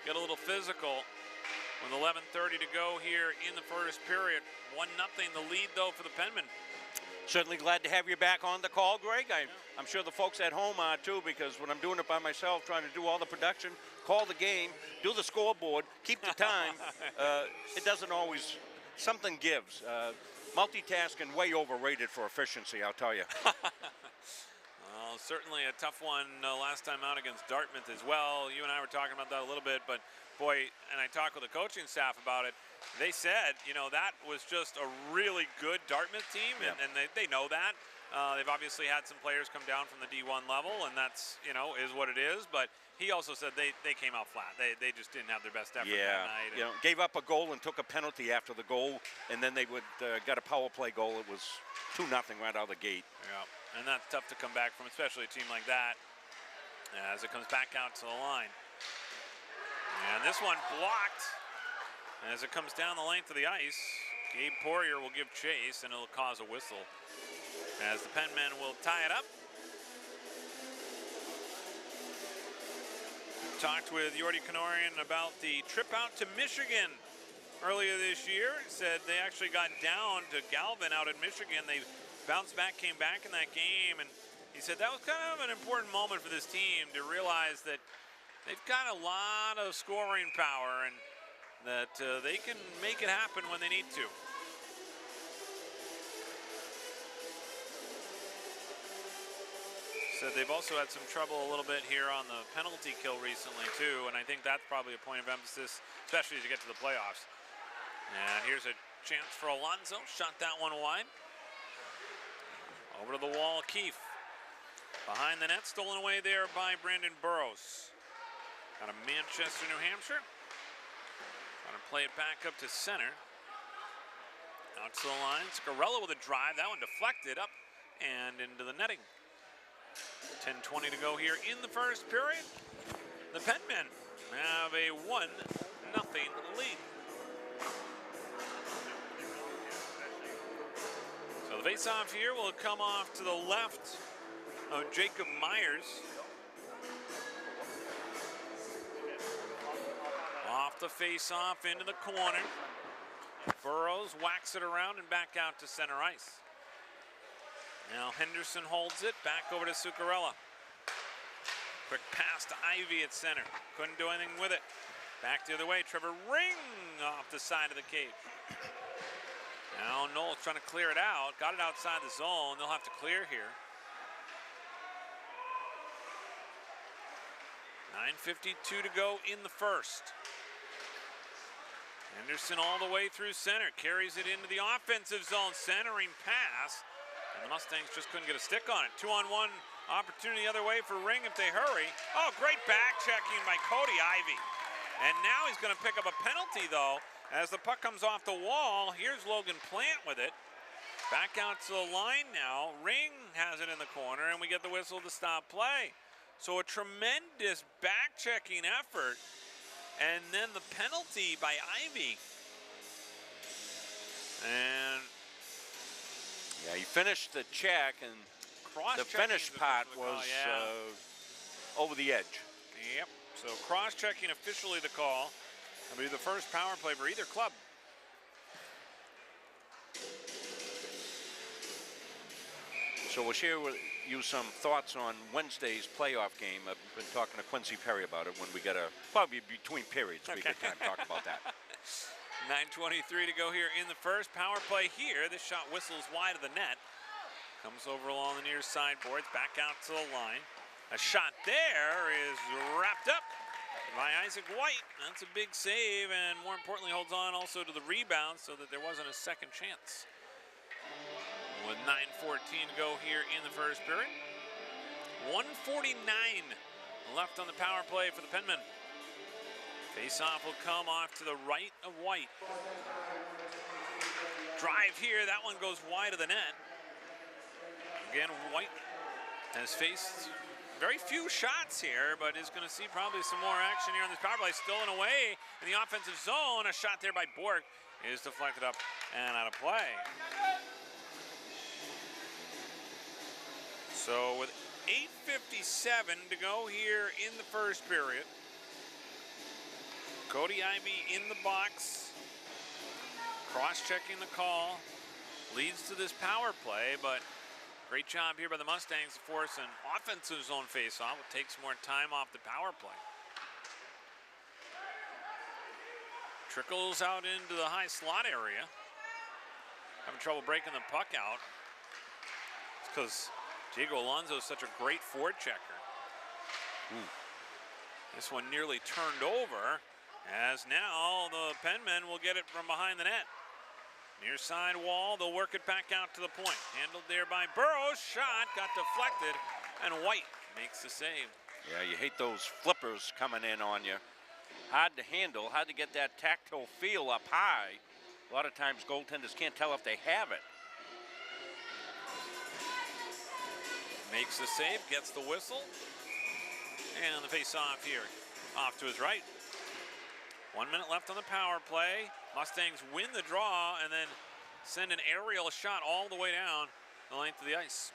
get a little physical. With 11:30 to go here in the first period. 1-0 the lead, though, for the Penman. Certainly glad to have you back on the call, Greg. I'm sure the folks at home are, too, because when I'm doing it by myself, trying to do all the production, call the game, do the scoreboard, keep the time, it doesn't always, something gives. Multitasking way overrated for efficiency, I'll tell you. Well, certainly a tough one last time out against Dartmouth as well. You and I were talking about that a little bit, but boy, and I talked with the coaching staff about it. They said, you know, that was just a really good Dartmouth team, and they know that. They've obviously had some players come down from the D1 level, and that's, you know, is what it is. But he also said they came out flat. They just didn't have their best effort that night. You know, gave up a goal and took a penalty after the goal, and then they would got a power play goal. It was 2-0 right out of the gate. Yeah, and that's tough to come back from, especially a team like that, as it comes back out to the line. And this one blocked as it comes down the length of the ice. Gabe Poirier will give chase, and it'll cause a whistle as the Penmen will tie it up. Talked with Yordi Kenorian about the trip out to Michigan earlier this year. Said they actually got down to Galvin out in Michigan. They bounced back, came back in that game, and he said that was kind of an important moment for this team to realize that they've got a lot of scoring power and that they can make it happen when they need to. Said they've also had some trouble a little bit here on the penalty kill recently too, and I think that's probably a point of emphasis, especially as you get to the playoffs. And here's a chance for Alonzo. Shot that one wide. Over to the wall, Keefe. Behind the net, stolen away there by Brandon Burrows. Out of Manchester, New Hampshire. Trying to play it back up to center. Out to the line. Scarella with a drive. That one deflected up and into the netting. 10:20 to go here in the first period. The Penmen have a 1-0 lead. So the face-off here will come off to the left of Jacob Myers. Off the face-off into the corner. Burrows whacks it around and back out to center ice. Now Henderson holds it, back over to Zuccarella. Quick pass to Ivy at center. Couldn't do anything with it. Back the other way, Trevor Ring off the side of the cage. Now Knowles trying to clear it out. Got it outside the zone. They'll have to clear here. 9:52 to go in the first. Henderson all the way through center. Carries it into the offensive zone. Centering pass. And the Mustangs just couldn't get a stick on it. 2-on-1 opportunity the other way for Ring if they hurry. Oh, great back checking by Cody Ivy. And now he's going to pick up a penalty, though, as the puck comes off the wall. Here's Logan Plant with it. Back out to the line now. Ring has it in the corner, and we get the whistle to stop play. So a tremendous back checking effort. And then the penalty by Ivy. And yeah, he finished the check, and the finish part was over the edge. Yep, so cross-checking officially the call. That'll be the first power play for either club. So we'll share with you some thoughts on Wednesday's playoff game. I've been talking to Quincy Perry about it when we get probably between periods. We get time to talk about that. 9:23 to go here in the first. Power play here. This shot whistles wide of the net. Comes over along the near side boards, back out to the line. A shot there is wrapped up by Isaac White. That's a big save, and more importantly holds on also to the rebound so that there wasn't a second chance. With 9:14 to go here in the first period. 1:49 left on the power play for the Penmen. Face-off will come off to the right of White. Drive here, that one goes wide of the net. Again, White has faced very few shots here, but is going to see probably some more action here on this power play. Stolen away in the offensive zone. A shot there by Bork is deflected up and out of play. So with 8:57 to go here in the first period. Cody Ivey in the box. Cross-checking the call. Leads to this power play, but great job here by the Mustangs to force an offensive zone face-off. It takes more time off the power play. Trickles out into the high slot area. Having trouble breaking the puck out. It's because Diego Alonso is such a great forward checker. This one nearly turned over, as now the Penmen will get it from behind the net. Near side wall, they'll work it back out to the point. Handled there by Burrows. Shot got deflected, and White makes the save. Yeah, you hate those flippers coming in on you. Hard to handle, hard to get that tactile feel up high. A lot of times goaltenders can't tell if they have it. Makes the save, gets the whistle. And the face-off here, off to his right. 1 minute left on the power play. Mustangs win the draw and then send an aerial shot all the way down the length of the ice.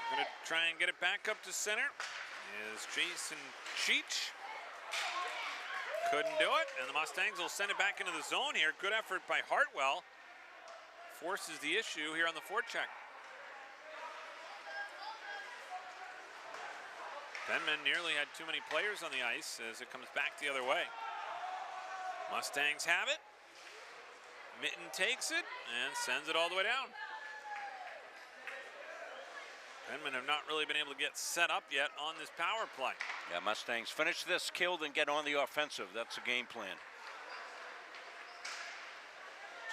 Gonna try and get it back up to center is Jason Cheech. Couldn't do it, and the Mustangs will send it back into the zone here. Good effort by Hartwell. Forces the issue here on the forecheck. Penmen nearly had too many players on the ice as it comes back the other way. Mustangs have it. Mitten takes it and sends it all the way down. Penmen have not really been able to get set up yet on this power play. Yeah, Mustangs finish this, kill, then get on the offensive. That's the game plan.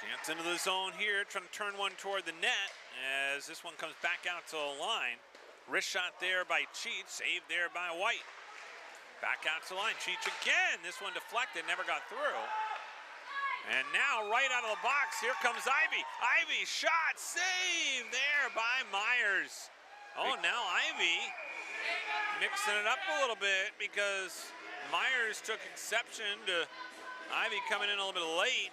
Chance into the zone here, trying to turn one toward the net as this one comes back out to the line. Wrist shot there by Cheech, saved there by White. Back out to the line, Cheech again. This one deflected, never got through. And now right out of the box, here comes Ivey. Ivey shot, saved there by Myers. Oh, now Ivey mixing it up a little bit because Myers took exception to Ivey coming in a little bit late.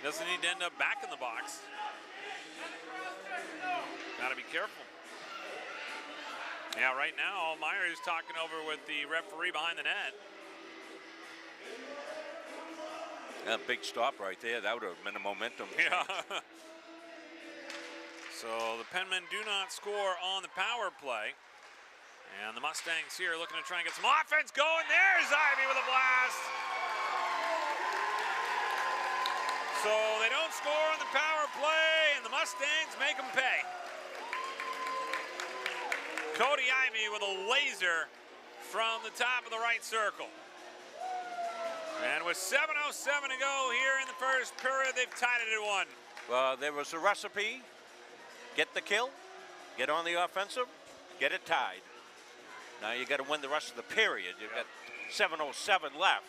Doesn't need to end up back in the box. Gotta be careful. Yeah, right now, Myers talking over with the referee behind the net. Yeah, big stop right there. That would have been a momentum. Yeah. So the Penmen do not score on the power play. And the Mustangs here looking to try and get some offense going. There's Ivey with a blast. So they don't score on the power play, and the Mustangs make them pay. Cody Ivey with a laser from the top of the right circle. And with 7:07 to go here in the first period, they've tied it at 1. Well, there was a recipe. Get the kill, get on the offensive, get it tied. Now you got to win the rest of the period. You've got 7:07 left.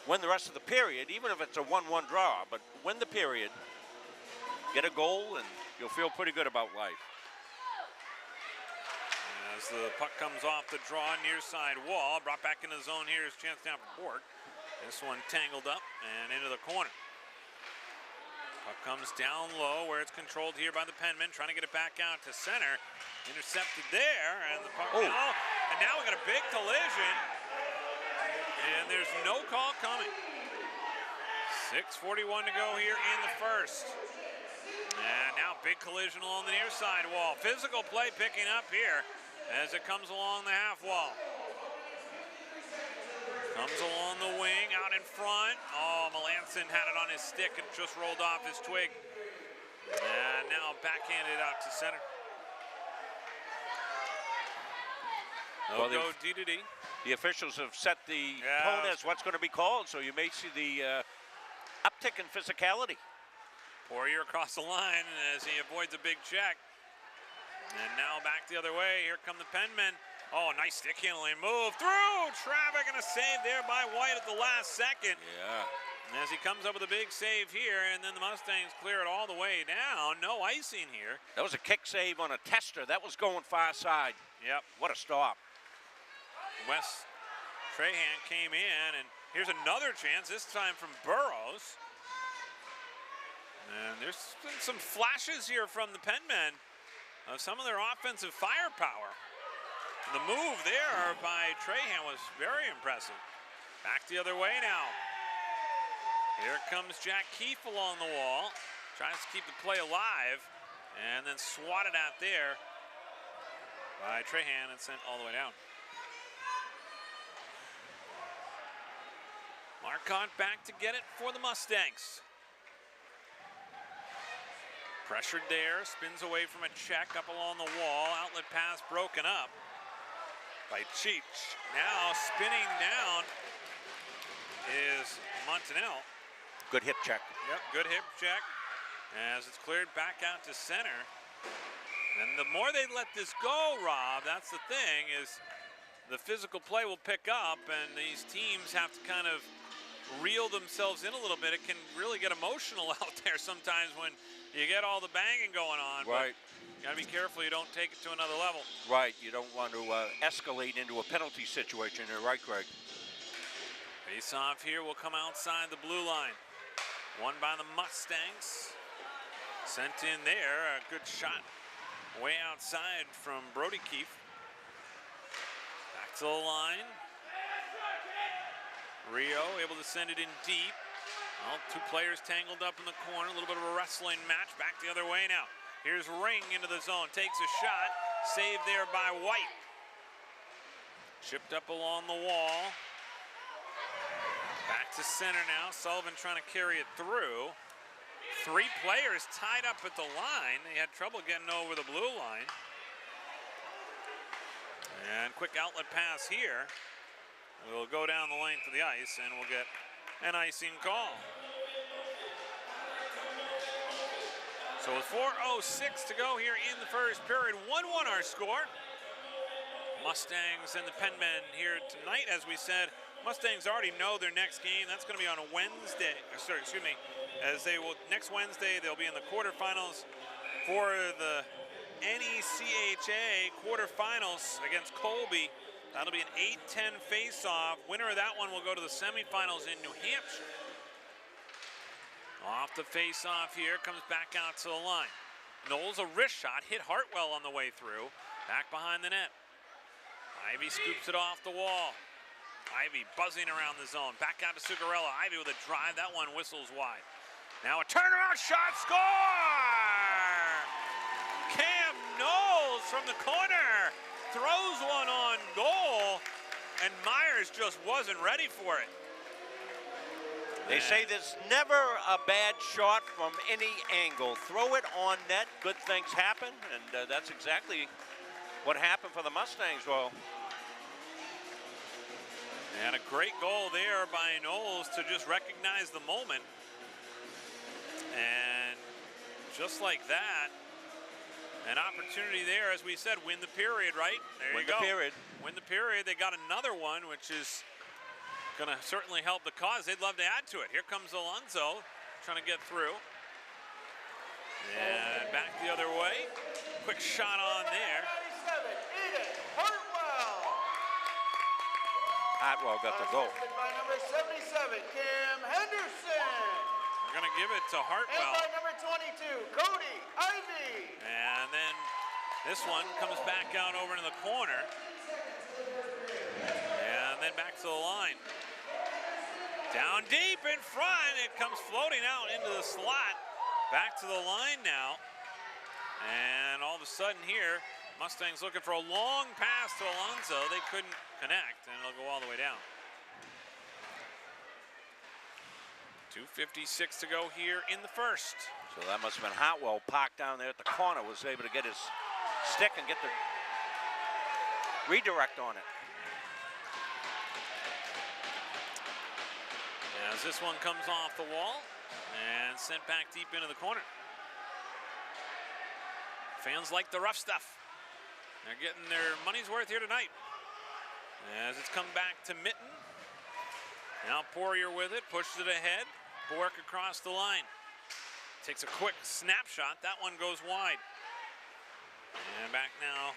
Win the rest of the period, even if it's a 1-1 draw, but win the period, get a goal, and you'll feel pretty good about life. As the puck comes off the draw near side wall, brought back into the zone here is chance down for Bork. This one tangled up and into the corner. Puck comes down low where it's controlled here by the Penmen, trying to get it back out to center. Intercepted there, and the puck and now we got a big collision, and there's no call coming. 6:41 to go here in the first. And now big collision along the near side wall. Physical play picking up here as it comes along the half wall. Comes along the wing, out in front. Oh, Melanson had it on his stick and just rolled off his twig. And now backhanded out to center. They'll go D to D. The officials have set the tone as what's going to be called, so you may see the uptick in physicality. Poirier across the line as he avoids a big check. And now back the other way. Here come the Penmen. Oh, nice stick handling move through traffic and a save there by White at the last second. Yeah. And as he comes up with a big save here, and then the Mustangs clear it all the way down. No icing here. That was a kick save on a tester. That was going far side. Yep. What a stop. Wes Trahan came in, and here's another chance, this time from Burrows. And there's been some flashes here from the Penmen of some of their offensive firepower. And the move there by Trahan was very impressive. Back the other way now. Here comes Jack Keefe along the wall. Tries to keep the play alive, and then swatted out there by Trahan and sent all the way down. Marcotte back to get it for the Mustangs. Pressured there, spins away from a check up along the wall. Outlet pass broken up by Cheech. Now spinning down is Montanel. Good hip check. Yep, good hip check as it's cleared back out to center. And the more they let this go, Rob, that's the thing, is the physical play will pick up, and these teams have to kind of reel themselves in a little bit. It can really get emotional out there sometimes when you get all the banging going on. Right. You gotta be careful you don't take it to another level. Right, you don't want to escalate into a penalty situation. You're right, Greg. Face off here will come outside the blue line. Won by the Mustangs. Sent in there, a good shot way outside from Brody Keefe. Back to the line. Rio able to send it in deep. Well, two players tangled up in the corner. A little bit of a wrestling match. Back the other way now. Here's Ring into the zone. Takes a shot. Saved there by White. Chipped up along the wall. Back to center now. Sullivan trying to carry it through. Three players tied up at the line. They had trouble getting over the blue line. And quick outlet pass here. We'll go down the length of the ice, and we'll get an icing call. So with 4:06 to go here in the first period, 1-1 our score. Mustangs and the Penmen here tonight, as we said. Mustangs already know their next game. That's going to be on a Wednesday. As they will next Wednesday, they'll be in the quarterfinals for the NECHA quarterfinals against Colby. That'll be an 8-10 face-off. Winner of that one will go to the semifinals in New Hampshire. Off the face-off here, comes back out to the line. Knowles, a wrist shot, hit Hartwell on the way through. Back behind the net. Ivy scoops it off the wall. Ivy buzzing around the zone. Back out to Zuccarello. Ivy with a drive. That one whistles wide. Now a turnaround shot. Score! Cam Knowles from the corner. Throws one on goal. And Myers just wasn't ready for it. They say there's never a bad shot from any angle. Throw it on net, good things happen, and that's exactly what happened for the Mustangs. Well, and a great goal there by Knowles to just recognize the moment. And just like that, an opportunity there, as we said, win the period, right? There you go. Win the period. Win the period. They got another one, which is going to certainly help the cause. They'd love to add to it. Here comes Alonso trying to get through. And back the other way. Quick shot on there. Hartwell got the goal. By number 77, Cam Henderson. We're going to give it to Hartwell. And by number 22, Cody Ivy. And then this one comes back out over into the corner. And then back to the line. Down deep in front, it comes floating out into the slot. Back to the line now. And all of a sudden here, Mustangs looking for a long pass to Alonso. They couldn't connect, and it'll go all the way down. 2:56 to go here in the first. So that must have been Hartwell parked down there at the corner, was able to get his stick and get the redirect on it. As this one comes off the wall and sent back deep into the corner. Fans like the rough stuff. They're getting their money's worth here tonight. As it's come back to Mitten. Now Poirier with it, pushes it ahead. Bork across the line. Takes a quick snapshot. That one goes wide. And back now.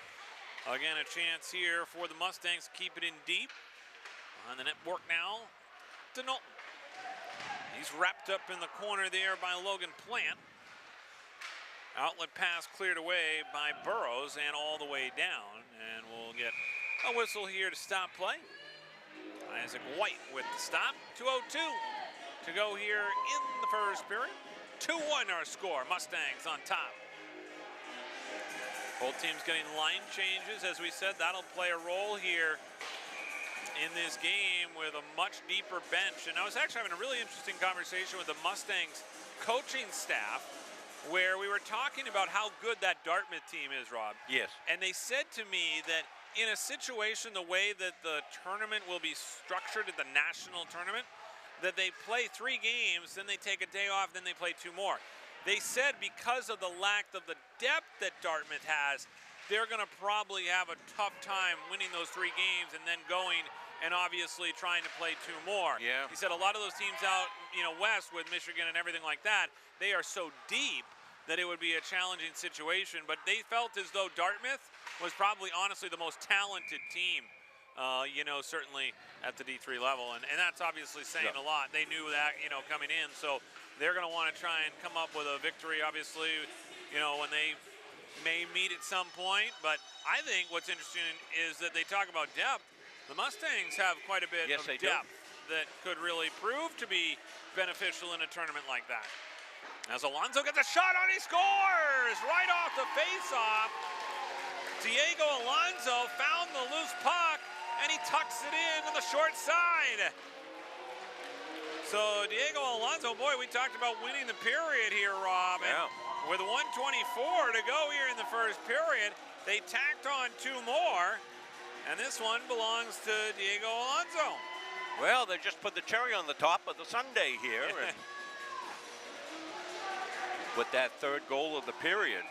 Again, a chance here for the Mustangs to keep it in deep. On the net, Bork now to Knowlton. He's wrapped up in the corner there by Logan Plant. Outlet pass cleared away by Burrows and all the way down. And we'll get a whistle here to stop play. Isaac White with the stop. 2:02 to go here in the first period. 2-1 our score. Mustangs on top. Both teams getting line changes. As we said, that'll play a role here in this game with a much deeper bench. And I was actually having a really interesting conversation with the Mustangs coaching staff where we were talking about how good that Dartmouth team is, Rob. Yes. And they said to me that in a situation, the way that the tournament will be structured at the national tournament, that they play 3 games, then they take a day off, then they play 2 more. They said because of the lack of the depth that Dartmouth has, they're going to probably have a tough time winning those 3 games and then going and obviously trying to play 2 more. Yeah. He said a lot of those teams out, west with Michigan and everything like that, they are so deep that it would be a challenging situation. But they felt as though Dartmouth was probably honestly the most talented team, certainly at the D3 level. And that's obviously saying a lot. They knew that, coming in. So they're going to want to try and come up with a victory, obviously, when they may meet at some point. But I think what's interesting is that they talk about depth. The Mustangs have quite a bit of depth that could really prove to be beneficial in a tournament like that. As Alonso gets a shot on, he scores right off the face-off. Diego Alonso found the loose puck, and he tucks it in on the short side. So Diego Alonso, boy, we talked about winning the period here, Rob. Yeah. With 1:24 to go here in the first period, they tacked on 2 more, and this one belongs to Diego Alonso. Well, they just put the cherry on the top of the sundae here. And with that 3rd goal of the period.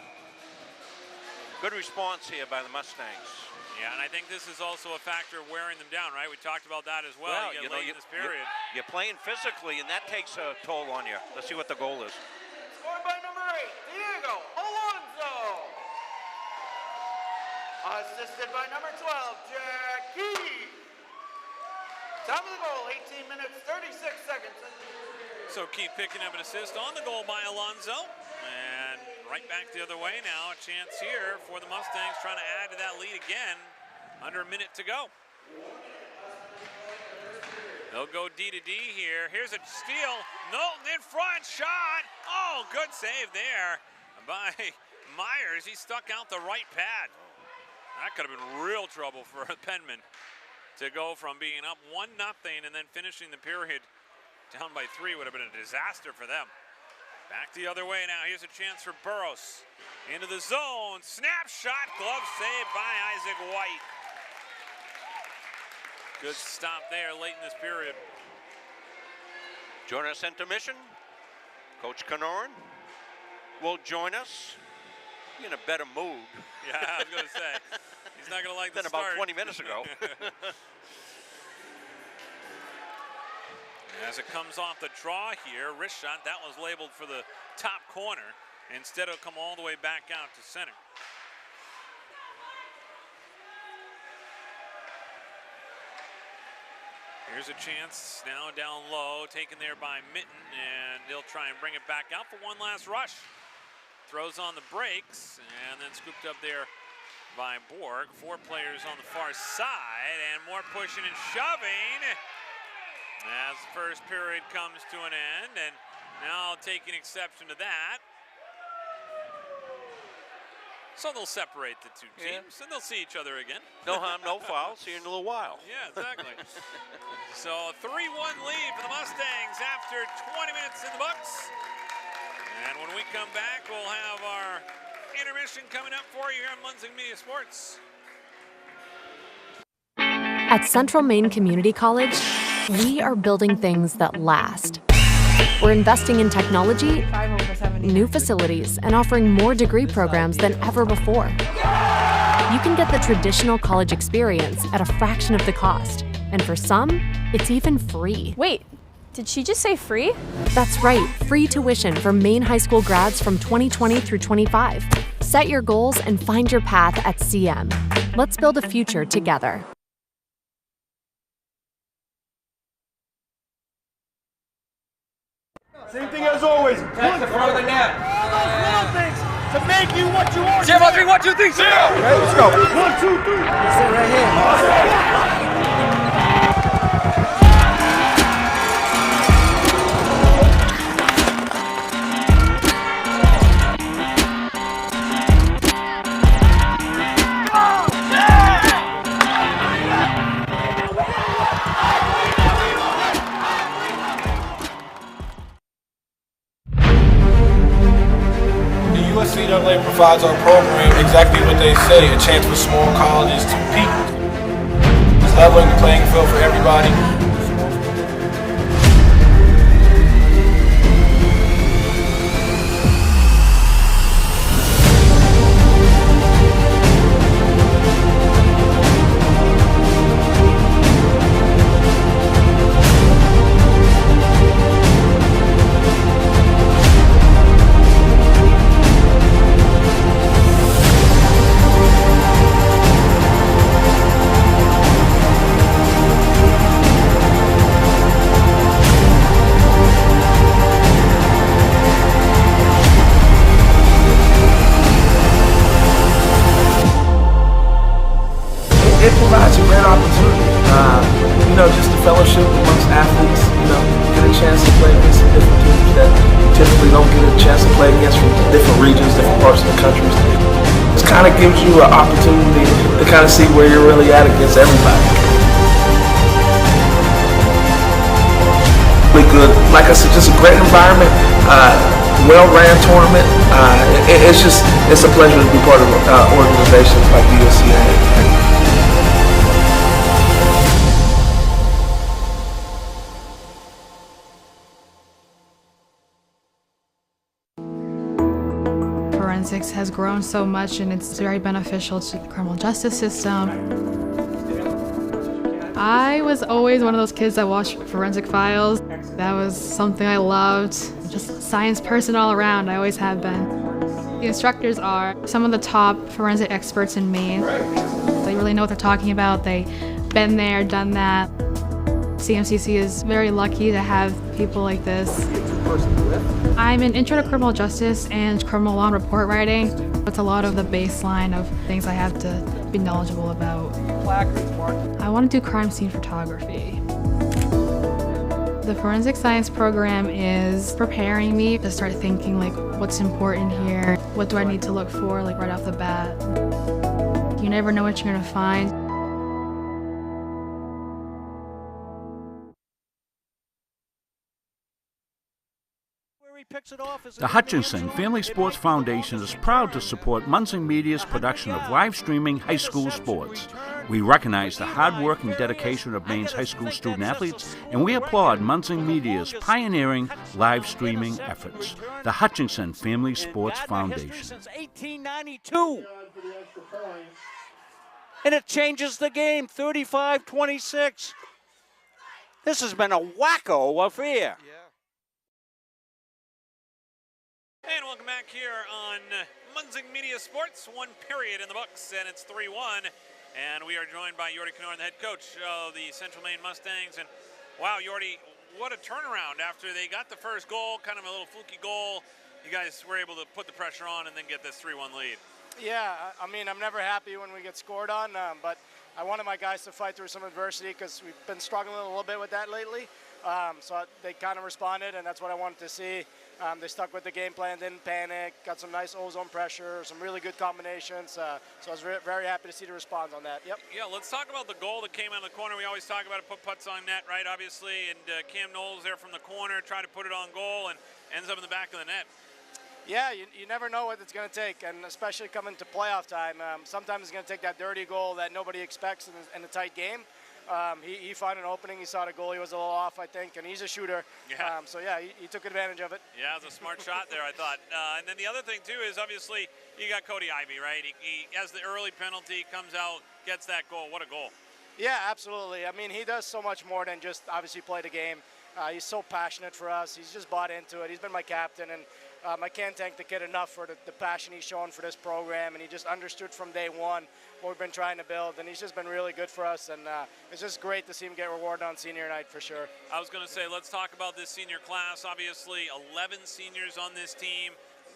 Good response here by the Mustangs. Yeah, and I think this is also a factor of wearing them down, right? We talked about that as well. Late in this period. You're playing physically, and that takes a toll on you. Let's see what the goal is. Scored by number 8, Diego Alonso. Assisted by number 12, Jackie. Time of the goal, 18 minutes, 36 seconds. So Keith picking up an assist on the goal by Alonso. And right back the other way now. A chance here for the Mustangs trying to add to that lead again. Under a minute to go. They'll go D to D here. Here's a steal. Knowlton in front, shot. Oh, good save there by Myers. He stuck out the right pad. That could have been real trouble for Penman to go from being up 1-0 and then finishing the period down by 3 would have been a disaster for them. Back the other way now. Here's a chance for Burrows. Into the zone. Snapshot. Glove save by Isaac White. Good stop there late in this period. Join us intermission. Coach Kenoran will join us. He's in a better mood. Yeah, I was going to say. He's not going to like the than start. about 20 minutes ago. As it comes off the draw here, wrist shot, that was labeled for the top corner. Instead, it'll come all the way back out to center. Here's a chance now down low, taken there by Mitten, and they'll try and bring it back out for one last rush. Throws on the brakes, and then scooped up there by Borg. 4 players on the far side, and more pushing and shoving. As the first period comes to an end, and now taking exception to that. So they'll separate the two teams, and they'll see each other again. No harm, no foul. See you in a little while. Yeah, exactly. So a 3-1 lead for the Mustangs after 20 minutes in the books. And when we come back, we'll have our intermission coming up for you here on Munsing Media Sports. At Central Maine Community College, we are building things that last. We're investing in technology, new facilities, and offering more degree programs than ever before. You can get the traditional college experience at a fraction of the cost, and for some, it's even free. Wait, did she just say free? That's right, free tuition for Maine high school grads from 2020 through 25. Set your goals and find your path at CM. Let's build a future together. Same thing as always. Touch the front of the net. All those little things to make you what you are. Zero, 3, 1, 2, 3, 0. Okay, let's go. 1, 2, 3. That's it right here. NCAA provides our program exactly what they say, a chance for small colleges to compete. It's leveling the playing field for everybody. It provides a great opportunity, just the fellowship amongst athletes, get a chance to play against some different teams that you typically don't get a chance to play against from different regions, different parts of the country. It kind of gives you an opportunity to kind of see where you're really at against everybody. Really good, like I said, just a great environment, well-ran tournament. It's a pleasure to be part of organizations like the USCA. Forensics has grown so much and it's very beneficial to the criminal justice system. I was always one of those kids that watched forensic files. That was something I loved. Just a science person all around, I always have been. The instructors are some of the top forensic experts in Maine. They really know what they're talking about. They've been there, done that. CMCC is very lucky to have people like this. I'm an intro to criminal justice and criminal law and report writing. It's a lot of the baseline of things I have to be knowledgeable about. I want to do crime scene photography. The forensic science program is preparing me to start thinking what's important here? What do I need to look for right off the bat? You never know what you're going to find. The Hutchinson Family Sports Foundation is proud to support Munsing Media's production of live streaming high school sports. We recognize the hard work and dedication of Maine's high school student athletes, and we applaud Munsing Media's pioneering live streaming efforts. The Hutchinson Family Sports Foundation. Since 1892. And it changes the game, 35-26. This has been a wacko affair. And welcome back here on Munsing Media Sports. One period in the books, and it's 3-1. And we are joined by Yordi Knorr, the head coach of the Central Maine Mustangs. And wow, Yordi, what a turnaround after they got the first goal, kind of a little fluky goal. You guys were able to put the pressure on and then get this 3-1 lead. Yeah, I mean, I'm never happy when we get scored on, but I wanted my guys to fight through some adversity because we've been struggling a little bit with that lately. So they kind of responded, and that's what I wanted to see. They stuck with the game plan, didn't panic, got some nice ozone pressure, some really good combinations. So I was very happy to see the response on that. Yep. Yeah, let's talk about the goal that came out of the corner. We always talk about it, put putts on net, right, obviously, and Cam Knowles there from the corner, tried to put it on goal and ends up in the back of the net. Yeah, you never know what it's going to take, and especially coming to playoff time. Sometimes it's going to take that dirty goal that nobody expects in a tight game. He found an opening. He saw the goal. He was a little off, I think, and he's a shooter. Yeah. So, yeah, he took advantage of it. Yeah, it was a smart shot there, I thought. And then the other thing, too, is obviously you got Cody Ivey, right? He has the early penalty, comes out, gets that goal. What a goal. Yeah, absolutely. I mean, he does so much more than just obviously play the game. He's so passionate for us. He's just bought into it. He's been my captain, and I can't thank the kid enough for the passion he's shown for this program, and he just understood from day one what we've been trying to build, and he's just been really good for us, and it's just great to see him get rewarded on senior night for sure. I was going to say, let's talk about this senior class. Obviously, 11 seniors on this team.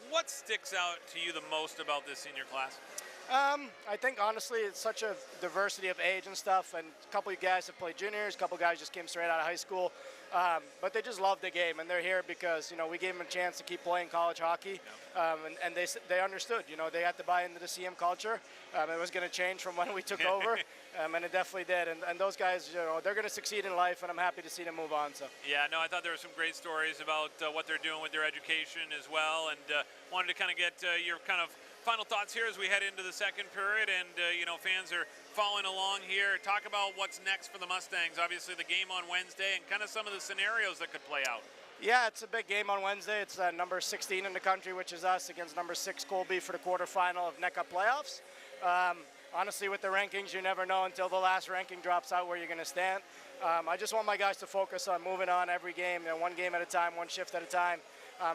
What sticks out to you the most about this senior class? I think, honestly, it's such a diversity of age and stuff, and a couple of guys have played juniors, a couple of guys just came straight out of high school, but they just love the game, and they're here because, we gave them a chance to keep playing college hockey, and they understood, they had to buy into the CM culture. It was going to change from when we took over, and it definitely did, and those guys, they're going to succeed in life, and I'm happy to see them move on. So. Yeah, no, I thought there were some great stories about what they're doing with their education as well, and wanted to kind of get your kind of final thoughts here as we head into the second period, and fans are following along here. Talk about what's next for the Mustangs. Obviously, the game on Wednesday, and kind of some of the scenarios that could play out. Yeah, it's a big game on Wednesday. It's number 16 in the country, which is us, against number 6 Colby for the quarterfinal of NECA playoffs. Honestly, with the rankings, you never know until the last ranking drops out where you're going to stand. I just want my guys to focus on moving on every game, one game at a time, one shift at a time,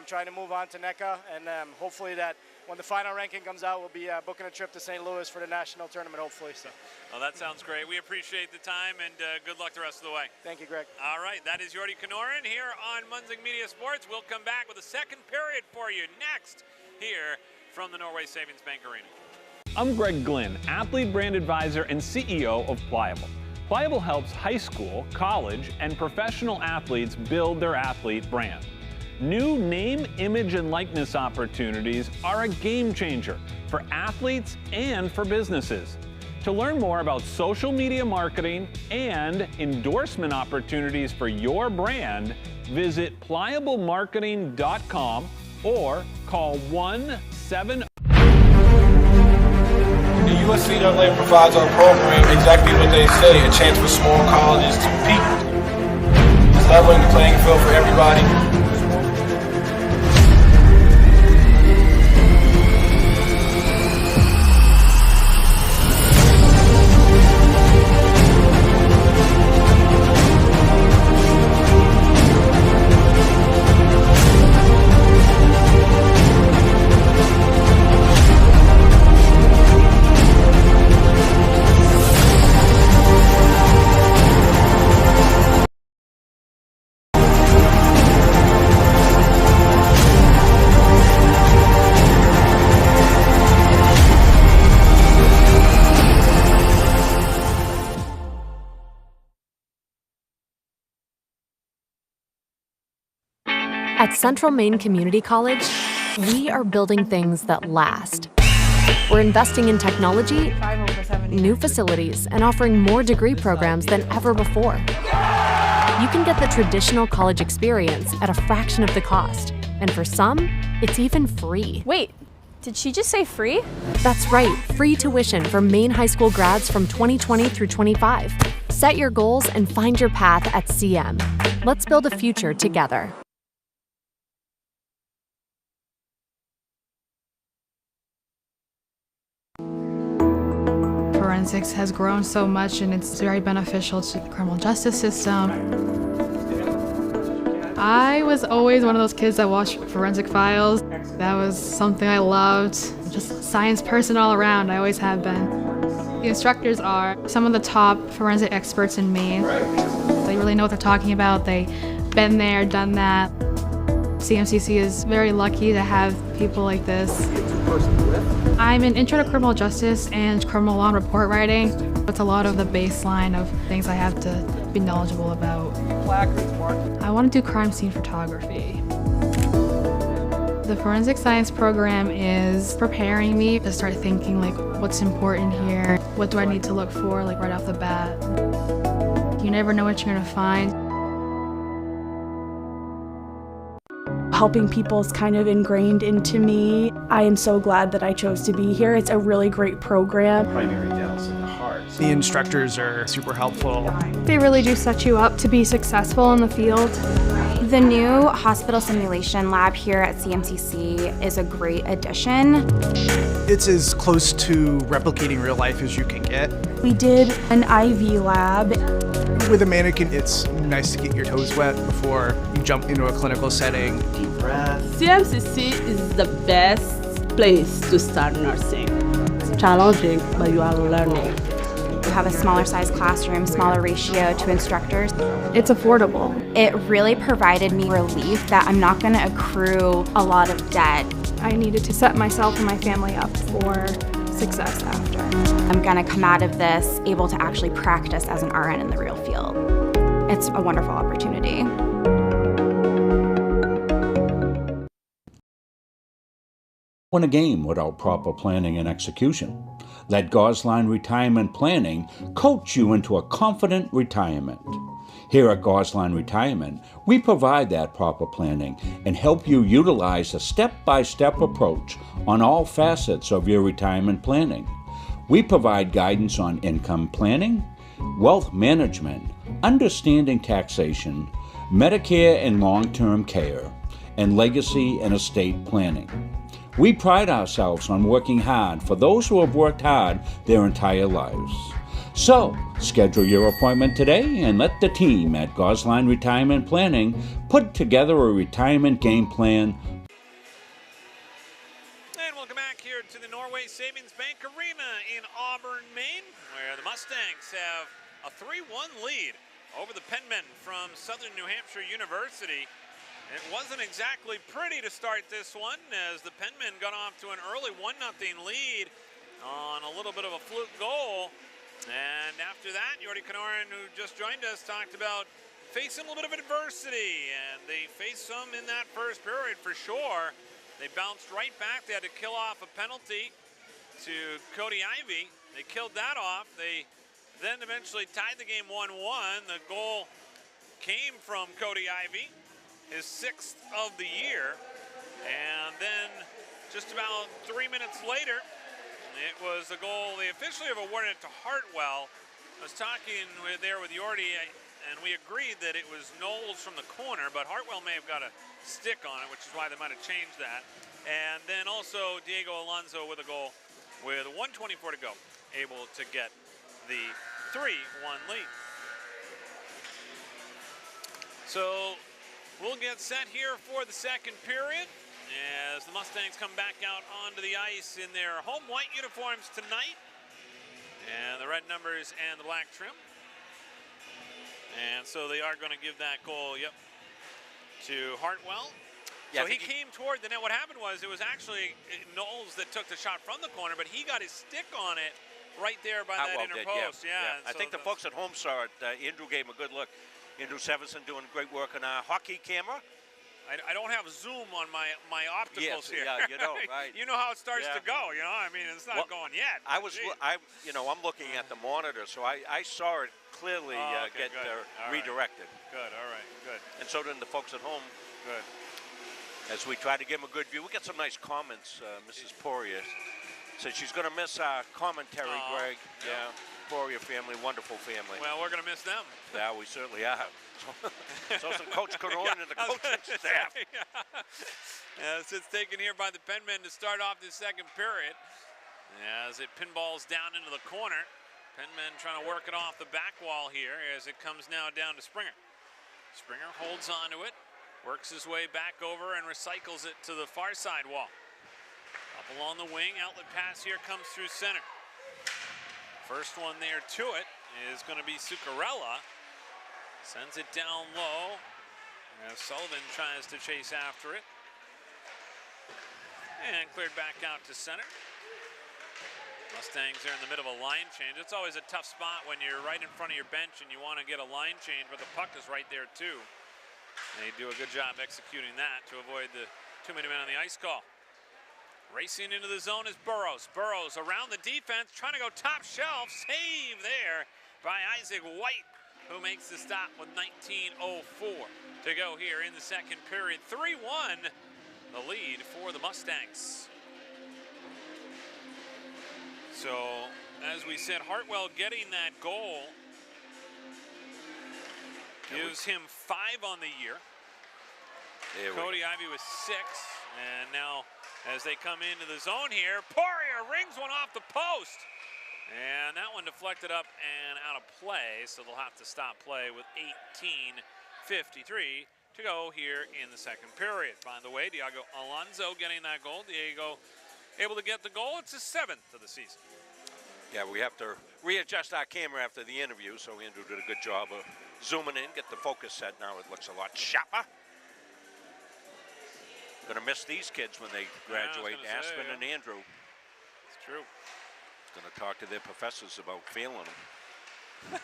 trying to move on to NECA, and hopefully that when the final ranking comes out, we'll be booking a trip to St. Louis for the national tournament, hopefully. So. Well, that sounds great. We appreciate the time, and good luck the rest of the way. Thank you, Greg. All right, that is Jordy Kanorin here on Munzing Media Sports. We'll come back with a second period for you next here from the Norway Savings Bank Arena. I'm Greg Glynn, athlete brand advisor and CEO of Pliable. Pliable helps high school, college, and professional athletes build their athlete brand. New name, image, and likeness opportunities are a game changer for athletes and for businesses. To learn more about social media marketing and endorsement opportunities for your brand, visit pliablemarketing.com or call 1-7. The USCAA provides our program exactly what they say, a chance for small colleges to compete. It's leveling the playing field for everybody. At Central Maine Community College, we are building things that last. We're investing in technology, new facilities, and offering more degree programs than ever before. You can get the traditional college experience at a fraction of the cost, and for some, it's even free. Wait, did she just say free? That's right, free tuition for Maine high school grads from 2020 through 25. Set your goals and find your path at CM. Let's build a future together. Forensics has grown so much, and it's very beneficial to the criminal justice system. I was always one of those kids that watched forensic files. That was something I loved. Just a science person all around. I always have been. The instructors are some of the top forensic experts in Maine. They really know what they're talking about. They've been there, done that. CMCC is very lucky to have people like this. person with? I'm an intro to criminal justice and criminal law and report writing. It's a lot of the baseline of things I have to be knowledgeable about. I want to do crime scene photography. The forensic science program is preparing me to start thinking like what's important here, what do I need to look for like right off the bat. You never know what you're going to find. Helping people is kind of ingrained into me. I am so glad that I chose to be here. It's a really great program. Primary dental's in the heart. The instructors are super helpful. They really do set you up to be successful in the field. The new hospital simulation lab here at CMCC is a great addition. It's as close to replicating real life as you can get. We did an IV lab. With a mannequin, it's nice to get your toes wet before you jump into a clinical setting. Deep breath. CMCC is the best place to start nursing. It's challenging, but you are learning. You have a smaller size classroom, smaller ratio to instructors. It's affordable. It really provided me relief that I'm not going to accrue a lot of debt. I needed to set myself and my family up for success after. I'm going to come out of this able to actually practice as an RN in the real field. It's a wonderful opportunity. Win a game without proper planning and execution. Let Gosline Retirement Planning coach you into a confident retirement. Here at Gosline Retirement, we provide that proper planning and help you utilize a step-by-step approach on all facets of your retirement planning. We provide guidance on income planning, wealth management, understanding taxation, Medicare and long-term care, and legacy and estate planning. We pride ourselves on working hard for those who have worked hard their entire lives. So, schedule your appointment today and let the team at Gosline Retirement Planning put together a retirement game plan. And welcome back here to the Norway Savings Bank Arena in Auburn, Maine, where the Mustangs have a 3-1 lead over the Penmen from Southern New Hampshire University. It wasn't exactly pretty to start this one as the Penmen got off to an early 1-0 lead on a little bit of a fluke goal. And after that, Jordi Kanoran, who just joined us, talked about facing a little bit of adversity. And they faced some in that first period for sure. They bounced right back. They had to kill off a penalty to Cody Ivey. They killed that off. They then eventually tied the game 1-1. The goal came from Cody Ivey, his 6th of the year. And then just about 3 minutes later, it was a goal. They officially have awarded it to Hartwell. I was talking with Jordi, and we agreed that it was Knowles from the corner, but Hartwell may have got a stick on it, which is why they might have changed that. And then also Diego Alonso with a goal with 1:24 to go, able to get the 3-1 lead. So we'll get set here for the second period as the Mustangs come back out onto the ice in their home white uniforms tonight. And the red numbers and the black trim. And so they are going to give that goal, to Hartwell. Yeah, so he came toward the net. What happened was it was actually Knowles that took the shot from the corner, but he got his stick on it right there by that inner post. Yeah. I think the folks at home saw it. Andrew gave him a good look. Andrew Severson doing great work on a hockey camera. I don't have Zoom on my opticals here. Yeah, you don't, right? You know how it starts to go, I mean, it's not going yet. I'm looking at the monitor, so I saw it clearly get redirected. Good, all right, good. And so did the folks at home. Good. As we try to give them a good view. We got some nice comments. Mrs. Poirier said she's going to miss our commentary, Greg. Yeah, Poirier family, wonderful family. Well, we're going to miss them. Yeah, we certainly are. So some Coach Caron and the coaching staff. So it's taken here by the Penmen to start off this second period. As it pinballs down into the corner. Penmen trying to work it off the back wall here as it comes now down to Springer. Springer holds onto it, works his way back over and recycles it to the far side wall. Up along the wing, outlet pass here comes through center. First one there to it is going to be Zuccarella. Sends it down low as Sullivan tries to chase after it. And cleared back out to center. Mustangs are in the middle of a line change. It's always a tough spot when you're right in front of your bench and you want to get a line change, but the puck is right there too. And they do a good job executing that to avoid the too many men on the ice call. Racing into the zone is Burrows. Burrows around the defense, trying to go top shelf. Save there by Isaac White, who makes the stop with 19:04 to go here in the second period. 3-1, the lead for the Mustangs. So, as we said, Hartwell getting that goal gives him 5 on the year. Cody Ivey with 6, and now as they come into the zone here, Poirier rings one off the post, and that one deflected up and out of play, so they'll have to stop play with 18:53 to go here in the second period. By the way, Diego Alonso getting that goal. Diego able to get the goal. It's his 7th of the season. Yeah, we have to readjust our camera after the interview, so Andrew did a good job of zooming in, get the focus set. Now it looks a lot sharper. Going to miss these kids when they graduate, Aspen and Andrew. It's true. Going to talk to their professors about failing them.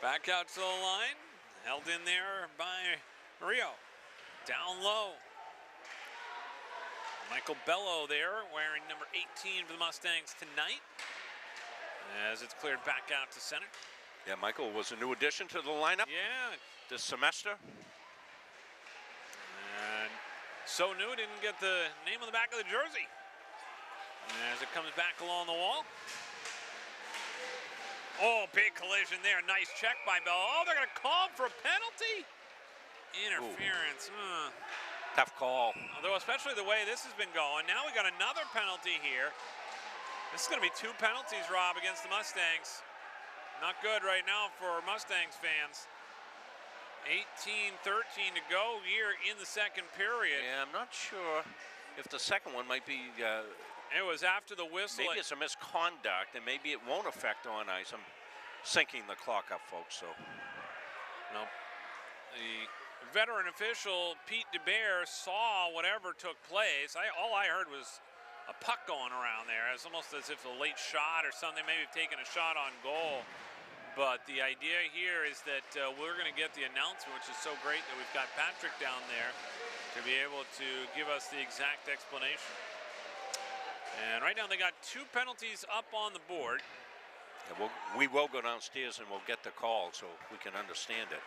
Back out to the line, held in there by Rio. Down low. Michael Bello there, wearing number 18 for the Mustangs tonight, as it's cleared back out to center. Yeah, Michael was a new addition to the lineup this semester. And so new, didn't get the name on the back of the jersey. As it comes back along the wall. Oh, big collision there. Nice check by Bello. Oh, they're going to call him for a penalty? Interference. Tough call. Although especially the way this has been going. Now we got another penalty here. This is going to be 2 penalties, Rob, against the Mustangs. Not good right now for Mustangs fans. 18:13 to go here in the second period. Yeah, I'm not sure if the second one might be... it was after the whistle. Maybe it's a misconduct, and maybe it won't affect on ice. I'm syncing the clock up, folks, so... No. The veteran official, Pete DeBear, saw whatever took place. All I heard was a puck going around there. It's almost as if a late shot or something, maybe taking a shot on goal. But the idea here is that we're going to get the announcement, which is so great that we've got Patrick down there to be able to give us the exact explanation. And right now they got 2 penalties up on the board. Yeah, we will go downstairs and we'll get the call so we can understand it.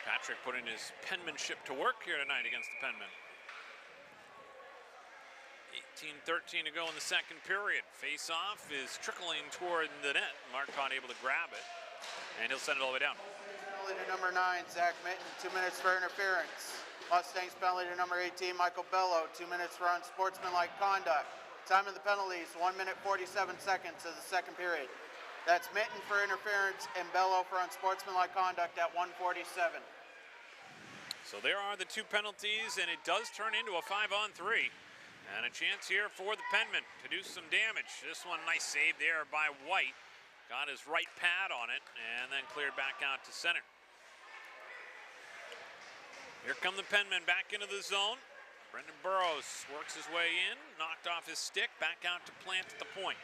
Patrick putting his penmanship to work here tonight against the Penmen. 18:13 to go in the second period. Face-off is trickling toward the net. Marcotte able to grab it, and he'll send it all the way down. Penalty to number 9, Zach Mitten, 2 minutes for interference. Mustangs penalty to number 18, Michael Bello, 2 minutes for unsportsmanlike conduct. Time of the penalties, 1 minute 47 seconds of the second period. That's Mitten for interference and Bello for unsportsmanlike conduct at 1:47. So there are the 2 penalties, and it does turn into a 5-on-3. And a chance here for the Penmen to do some damage. This one, nice save there by White. Got his right pad on it, and then cleared back out to center. Here come the Penmen back into the zone. Brendan Burrows works his way in, knocked off his stick, back out to Plant at the point.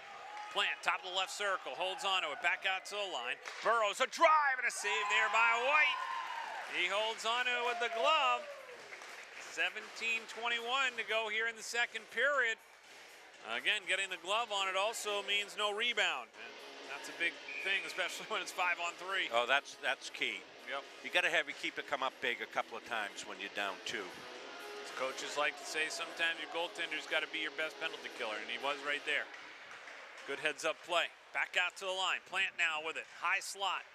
Plant, top of the left circle, holds on to it, back out to the line. Burrows, a drive and a save there by White. He holds on to it with the glove. 17:21 to go here in the second period. Again, getting the glove on it also means no rebound. And that's a big thing, especially when it's 5-on-3. Oh, that's key. Yep. You got to have your keeper come up big a couple of times when you're down 2. As coaches like to say, sometimes your goaltender's got to be your best penalty killer, and he was right there. Good heads-up play. Back out to the line. Plant now with it. High slot.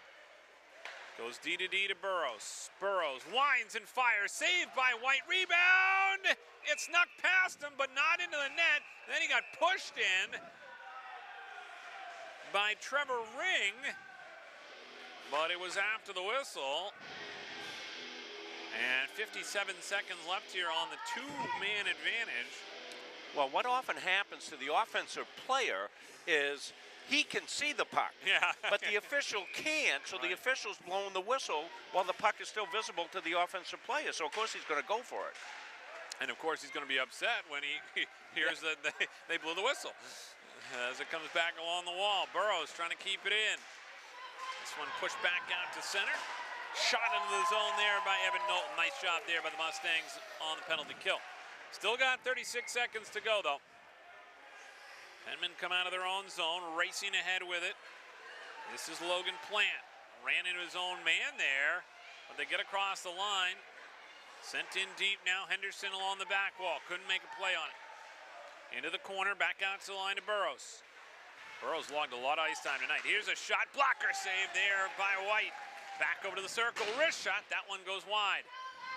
Goes D to Burrows. Burrows winds and fires. Saved by White. Rebound! It snuck past him, but not into the net. Then he got pushed in by Trevor Ring. But it was after the whistle. And 57 seconds left here on the 2-man advantage. Well, what often happens to the offensive player is he can see the puck. Yeah. But the official can't, so the official's blowing the whistle while the puck is still visible to the offensive player. So, of course, he's going to go for it. And, of course, he's going to be upset when he hears that they blew the whistle. As it comes back along the wall, Burrows trying to keep it in. This one pushed back out to center. Shot into the zone there by Evan Knowlton. Nice job there by the Mustangs on the penalty kill. Still got 36 seconds to go, though. Penman come out of their own zone, racing ahead with it. This is Logan Plant. Ran into his own man there, but they get across the line. Sent in deep now, Henderson along the back wall. Couldn't make a play on it. Into the corner, back out to the line to Burrows. Burrows logged a lot of ice time tonight. Here's a shot, blocker save there by White. Back over to the circle, wrist shot, that one goes wide.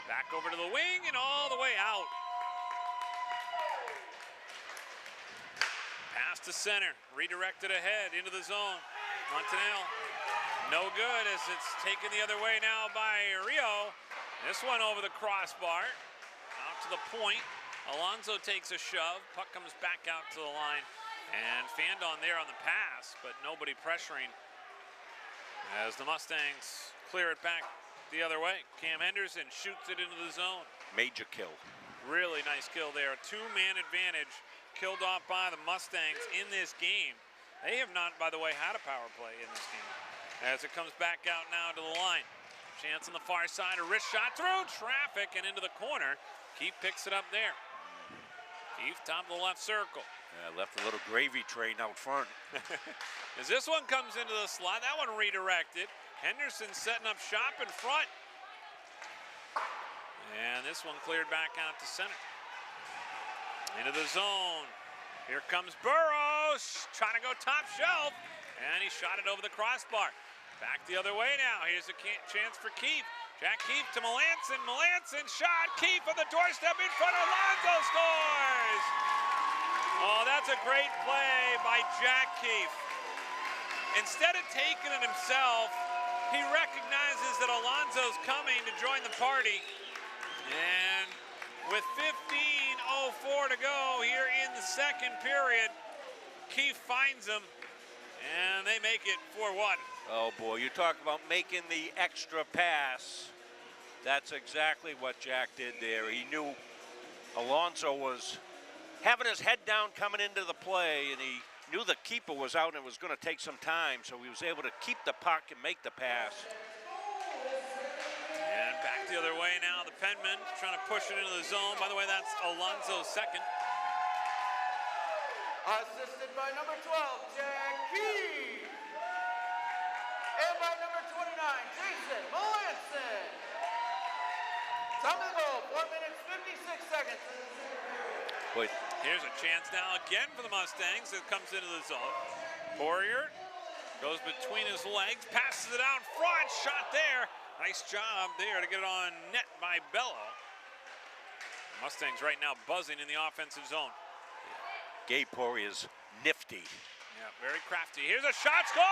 Back over to the wing and all the way out. Pass to center, redirected ahead into the zone. Montanel, no good as it's taken the other way now by Rio. This one over the crossbar, out to the point. Alonso takes a shove, puck comes back out to the line, and Fandon there on the pass, but nobody pressuring as the Mustangs clear it back the other way. Cam Henderson shoots it into the zone. Major kill. Really nice kill there. Two-man advantage killed off by the Mustangs in this game. They have not, by the way, had a power play in this game. As it comes back out now to the line. Chance on the far side, a wrist shot through traffic and into the corner. Keefe picks it up there. Keefe, top of the left circle. Left a little gravy train out front. As this one comes into the slot, that one redirected. Henderson setting up shop in front. And this one cleared back out to center. Into the zone. Here comes Burrows, trying to go top shelf. And he shot it over the crossbar. Back the other way now. Here's a chance for Keefe. Jack Keefe to Melanson. Melanson shot. Keefe on the doorstep in front. Alonso scores. Oh, that's a great play by Jack Keefe. Instead of taking it himself, he recognizes that Alonso's coming to join the party. And with 15:04 to go here in the second period, Keefe finds him, and they make it 4-1. Oh boy, you talk about making the extra pass. That's exactly what Jack did there. He knew Alonso was having his head down coming into the play, and he knew the keeper was out and it was going to take some time, so he was able to keep the puck and make the pass. And back the other way now, the Penman trying to push it into the zone. By the way, that's Alonso's second. Assisted by number 12, Jack Keefe. And by number 29, Jason Melanson. Time of the goal, 4 minutes, 56 seconds. Wait. Here's a chance now again for the Mustangs. It comes into the zone. Poirier goes between his legs, passes it out front, shot there. Nice job there to get it on net by Bello. Mustangs right now buzzing in the offensive zone. Gabe Poirier's nifty. Yeah, very crafty. Here's a shot, score!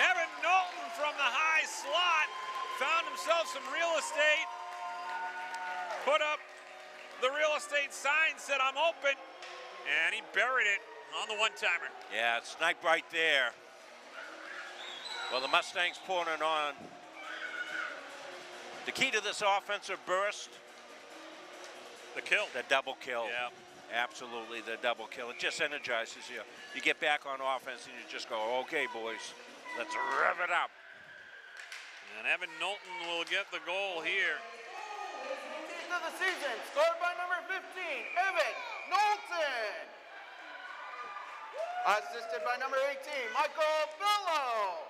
Evan Knowlton from the high slot found himself some real estate. Put up the real estate sign, said I'm open, and he buried it on the one-timer. Yeah, it's sniped right there. Well, the Mustangs pulling it on. The key to this offensive burst, the kill. The double kill. Yeah. Absolutely, the double kill. It just energizes you. You get back on offense and you just go, okay, boys, let's rev it up. And Evan Knowlton will get the goal here. Of the season, scored by number 15, Evan Knowlton. Assisted by number 18, Michael Bello.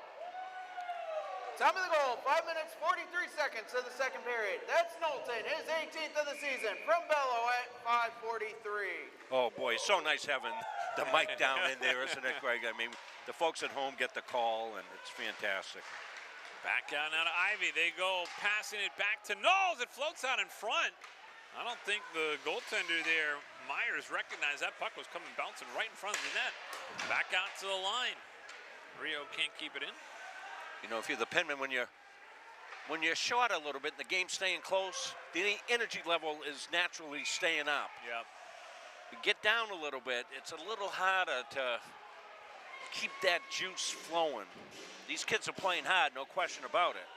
Time of the goal, 5 minutes, 43 seconds of the second period. That's Knowlton, his 18th of the season, from Bello at 5:43. Oh boy, so nice having the mic down in there, isn't it, Greg? I mean, the folks at home get the call, and it's fantastic. Back out now to Ivy. They go passing it back to Knowles. It floats out in front. I don't think the goaltender there, Myers, recognized that puck was coming bouncing right in front of the net. Back out to the line. Rio can't keep it in. You know, if you're the Penman, when you're short a little bit, the game's staying close, the energy level is naturally staying up. Yep. get down a little bit, it's a little harder to keep that juice flowing. These kids are playing hard, no question about it.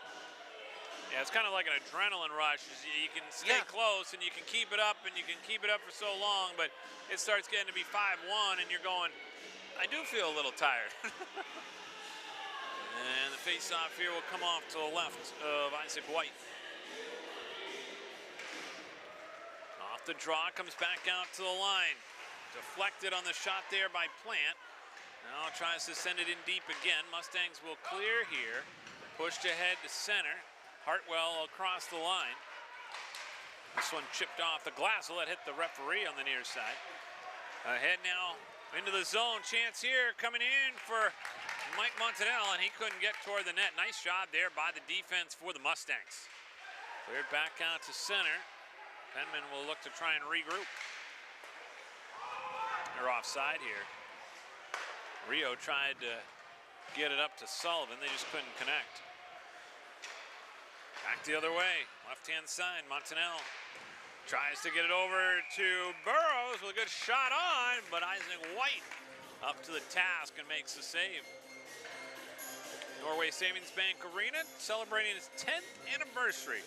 Yeah, it's kind of like an adrenaline rush. You can stay close and you can keep it up and you can keep it up for so long, but it starts getting to be 5-1 and you're going, I do feel a little tired. And the face-off here will come off to the left of Isaac White. Off the draw, comes back out to the line. Deflected on the shot there by Plant. Now tries to send it in deep again. Mustangs will clear here. Pushed ahead to center. Hartwell across the line. This one chipped off the glass. Will that hit the referee on the near side? Ahead now into the zone. Chance here coming in for Mike Montanel, and he couldn't get toward the net. Nice job there by the defense for the Mustangs. Cleared back out to center. Penman will look to try and regroup. They're offside here. Rio tried to get it up to Sullivan. They just couldn't connect. Back the other way, left-hand side, Montanel tries to get it over to Burrows with a good shot on, but Isaac White up to the task and makes the save. Norway Savings Bank Arena celebrating its 10th anniversary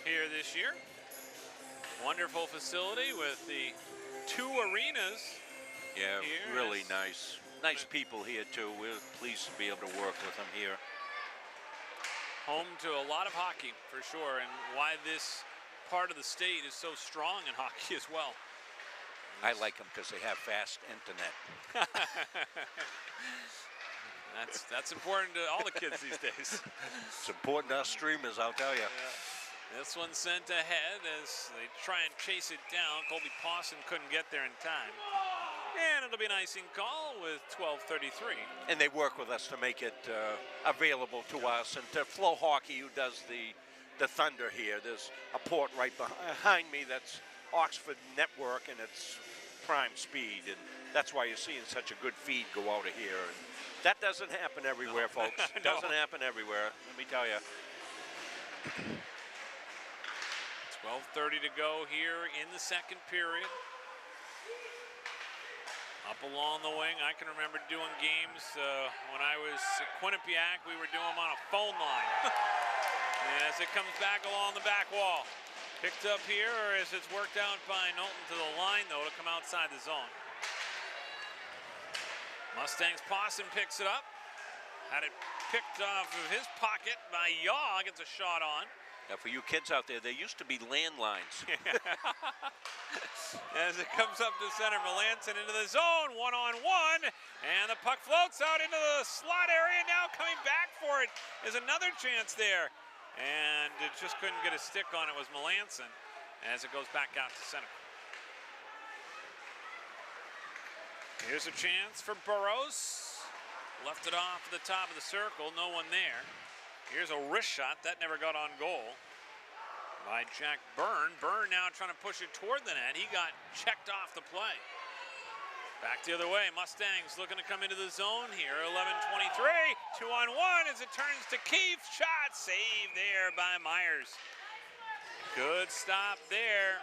here this year. Wonderful facility with the 2 arenas. Yeah, really nice. Nice people here too. We're pleased to be able to work with them here. Home to a lot of hockey, for sure, and why this part of the state is so strong in hockey as well. I like them because they have fast internet. That's important to all the kids these days. It's important to us streamers, I'll tell you. Yeah. This one sent ahead as they try and chase it down. Colby Pawson couldn't get there in time. And it'll be an icing call with 12:33. And they work with us to make it available to us. And to Flow Hockey, who does the Thunder here, there's a port right behind me that's Oxford Network, and it's prime speed. And that's why you're seeing such a good feed go out of here. And that doesn't happen everywhere, folks. It doesn't happen everywhere, let me tell you. 12:30 to go here in the second period. Up along the wing, I can remember doing games when I was at Quinnipiac. We were doing them on a phone line. As it comes back along the back wall. Picked up here, or as it's worked out by Knowlton to the line, though, to come outside the zone. Mustangs Pawson picks it up. Had it picked off of his pocket by Yaw, gets a shot on. Now, for you kids out there, there used to be landlines. As it comes up to center, Melanson into the zone, 1-on-1, and the puck floats out into the slot area. Now coming back for it is another chance there, and it just couldn't get a stick on it. Was Melanson as it goes back out to center. Here's a chance for Burrows. Left it off at the top of the circle, no one there. Here's a wrist shot, that never got on goal by Jack Byrne. Byrne now trying to push it toward the net. He got checked off the play. Back the other way, Mustangs looking to come into the zone here. 11:23, 2-on-1 as it turns to Keefe. Shot saved there by Myers. Good stop there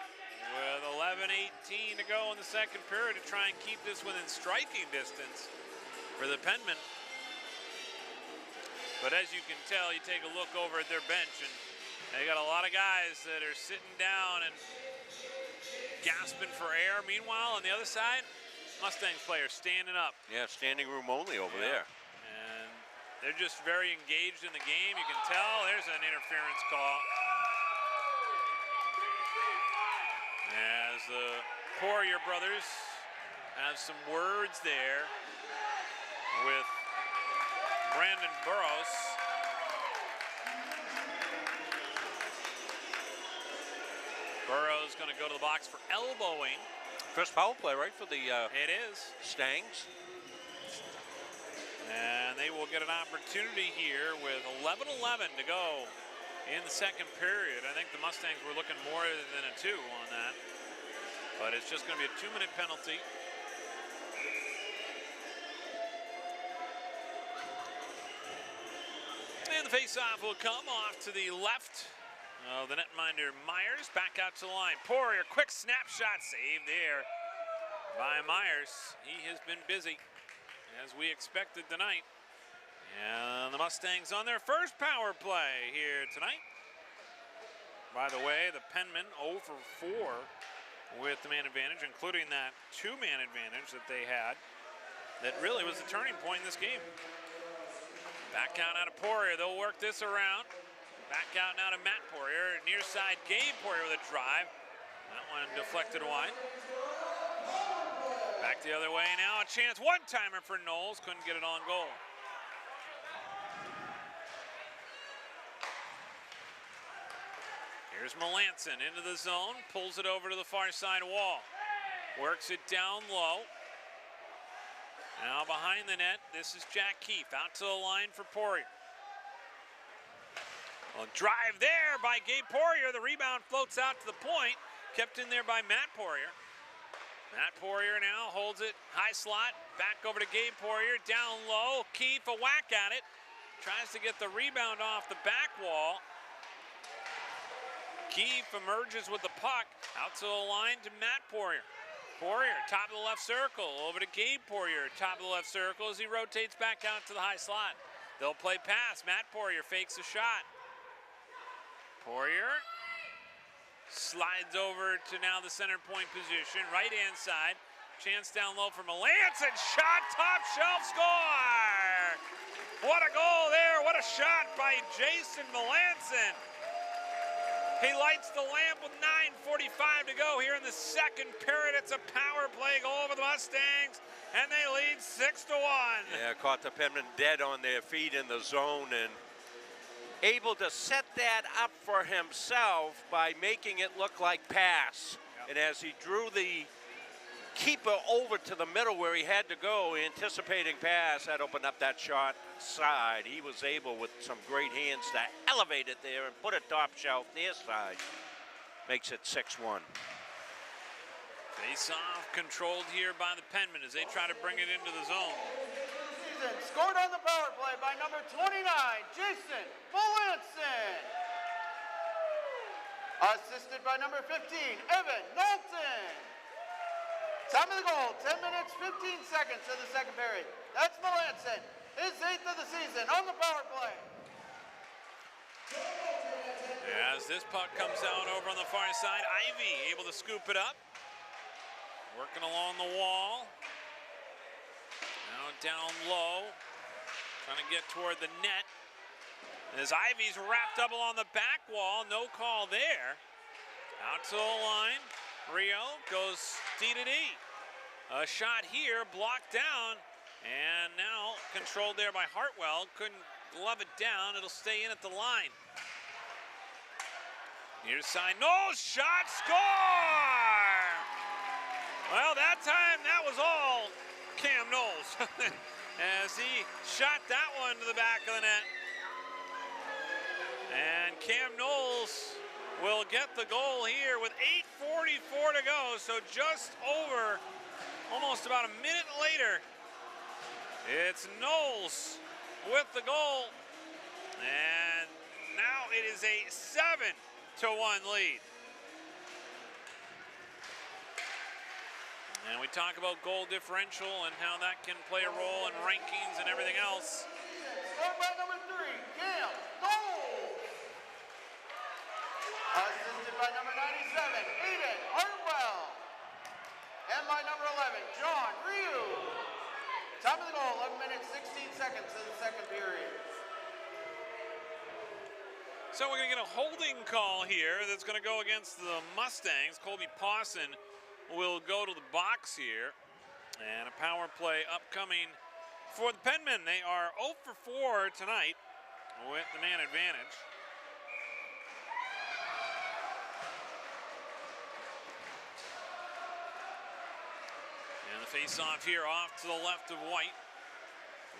with 11:18 to go in the second period to try and keep this within striking distance for the Penmen. But as you can tell, you take a look over at their bench, and they got a lot of guys that are sitting down and gasping for air. Meanwhile, on the other side, Mustangs players standing up. Yeah, standing room only over there. And they're just very engaged in the game. You can tell there's an interference call. As the Poirier brothers have some words there with Brandon Burrows. Burrows going to go to the box for elbowing. First power play, right, for the it is Stangs. And they will get an opportunity here with 11:11 to go in the second period. I think the Mustangs were looking more than a 2 on that. But it's just going to be a 2-minute penalty. And the face-off will come off to the left of the netminder Myers. Back out to the line. Poirier, quick snapshot save there by Myers. He has been busy, as we expected tonight. And the Mustangs on their first power play here tonight. By the way, the Penmen 0 for 4 with the man advantage, including that 2-man advantage that they had. That really was the turning point in this game. Back out of Poirier. They'll work this around. Back out now to Matt Poirier. Near side, Gabe Poirier with a drive. That one deflected wide. Back the other way now. A chance. One-timer for Knowles. Couldn't get it on goal. Here's Melanson into the zone. Pulls it over to the far side wall. Works it down low. Now behind the net, this is Jack Keefe. Out to the line for Poirier. Well, drive there by Gabe Poirier. The rebound floats out to the point. Kept in there by Matt Poirier. Matt Poirier now holds it high slot. Back over to Gabe Poirier. Down low. Keefe a whack at it. Tries to get the rebound off the back wall. Keefe emerges with the puck. Out to the line to Matt Poirier. Poirier, top of the left circle, over to Gabe Poirier, top of the left circle as he rotates back out to the high slot. They'll play pass. Matt Poirier fakes a shot. Poirier slides over to now the center point position, right-hand side. Chance down low for Melanson. Shot, top shelf, score! What a goal there. What a shot by Jason Melanson. He lights the lamp with 9:45 to go here in the second period. It's a power play goal over the Mustangs, and they lead 6-1. Yeah, caught the Penmen dead on their feet in the zone and able to set that up for himself by making it look like pass. Yep. And as he drew the keeper over to the middle where he had to go, anticipating pass, that opened up that shot side. He was able with some great hands to elevate it there and put it top shelf near side. Makes it 6-1. Face-off controlled here by the Penmen as they try to bring it into the zone. Scored on the power play by number 29, Jason Melanson. Assisted by number 15, Evan Knowlton. Time of the goal, 10 minutes, 15 seconds in the second period. That's Melanson, his 8th of the season on the power play. As this puck comes out over on the far side, Ivy able to scoop it up. Working along the wall. Now down low, trying to get toward the net. As Ivy's wrapped up along the back wall, no call there. Out to the line. Rio goes D-to-D. A shot here, blocked down, and now controlled there by Hartwell. Couldn't glove it down. It'll stay in at the line. Near side, no shot, score! Well, that time, that was all Cam Knowles as he shot that one to the back of the net. And Cam Knowles will get the goal here with 8:44 to go, so just over, almost about a minute later, it's Knowles with the goal, and now it is a 7-1 lead. And we talk about goal differential and how that can play a role in rankings and everything else. Scored by number 3, Cam Knowles. Assisted by number 97, Aiden Hartwell. And by number 11, John Ryu. Time of the goal, 11 minutes, 16 seconds in the second period. So we're going to get a holding call here that's going to go against the Mustangs. Colby Pawson will go to the box here. And a power play upcoming for the Penmen. They are 0 for 4 tonight with the man advantage. And the face-off here off to the left of White.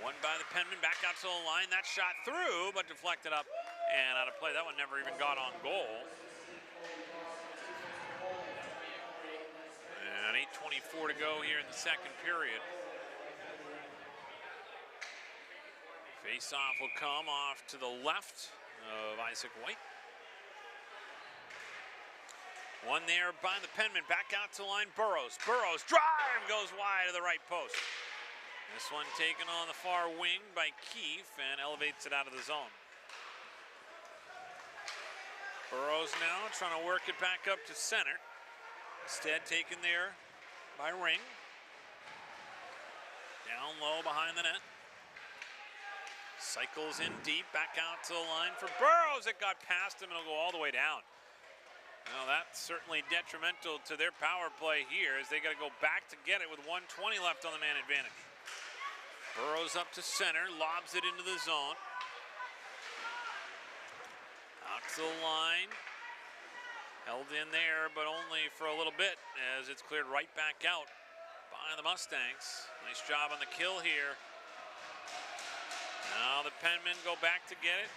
Won by the Penmen, back out to the line. That shot through, but deflected up and out of play. That one never even got on goal. And 8:24 to go here in the second period. Face-off will come off to the left of Isaac White. One there by the Penman, back out to the line, Burrows. Burrows, drive, goes wide of the right post. This one taken on the far wing by Keefe and elevates it out of the zone. Burrows now trying to work it back up to center. Instead taken there by Ring. Down low behind the net. Cycles in deep, back out to the line for Burrows. It got past him and it'll go all the way down. Well, that's certainly detrimental to their power play here as they got to go back to get it with 1:20 left on the man advantage. Burrows up to center, lobs it into the zone. Out to the line. Held in there, but only for a little bit as it's cleared right back out by the Mustangs. Nice job on the kill here. Now the Penmen go back to get it.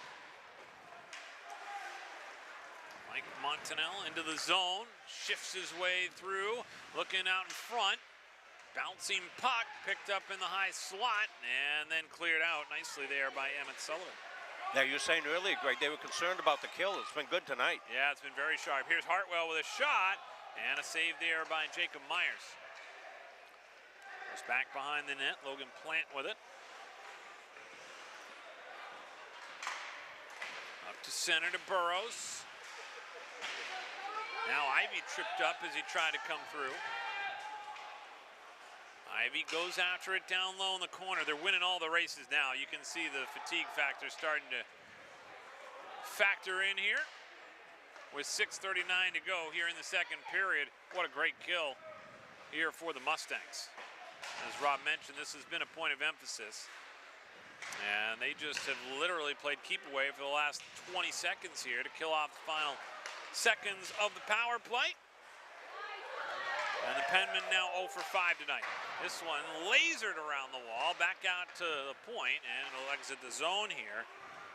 Mike Montanel into the zone, shifts his way through, looking out in front. Bouncing puck, picked up in the high slot, and then cleared out nicely there by Emmett Sullivan. Now, you were saying earlier, Greg, they were concerned about the kill. It's been good tonight. Yeah, it's been very sharp. Here's Hartwell with a shot, and a save there by Jacob Myers. Goes back behind the net, Logan Plant with it. Up to center to Burrows. Now Ivy tripped up as he tried to come through. Ivy goes after it down low in the corner. They're winning all the races now. You can see the fatigue factor starting to factor in here. With 6:39 to go here in the second period. What a great kill here for the Mustangs. As Rob mentioned, this has been a point of emphasis. And they just have literally played keep away for the last 20 seconds here to kill off the final seconds of the power play. And the Penmen now 0 for 5 tonight. This one lasered around the wall, back out to the point, and it'll exit the zone here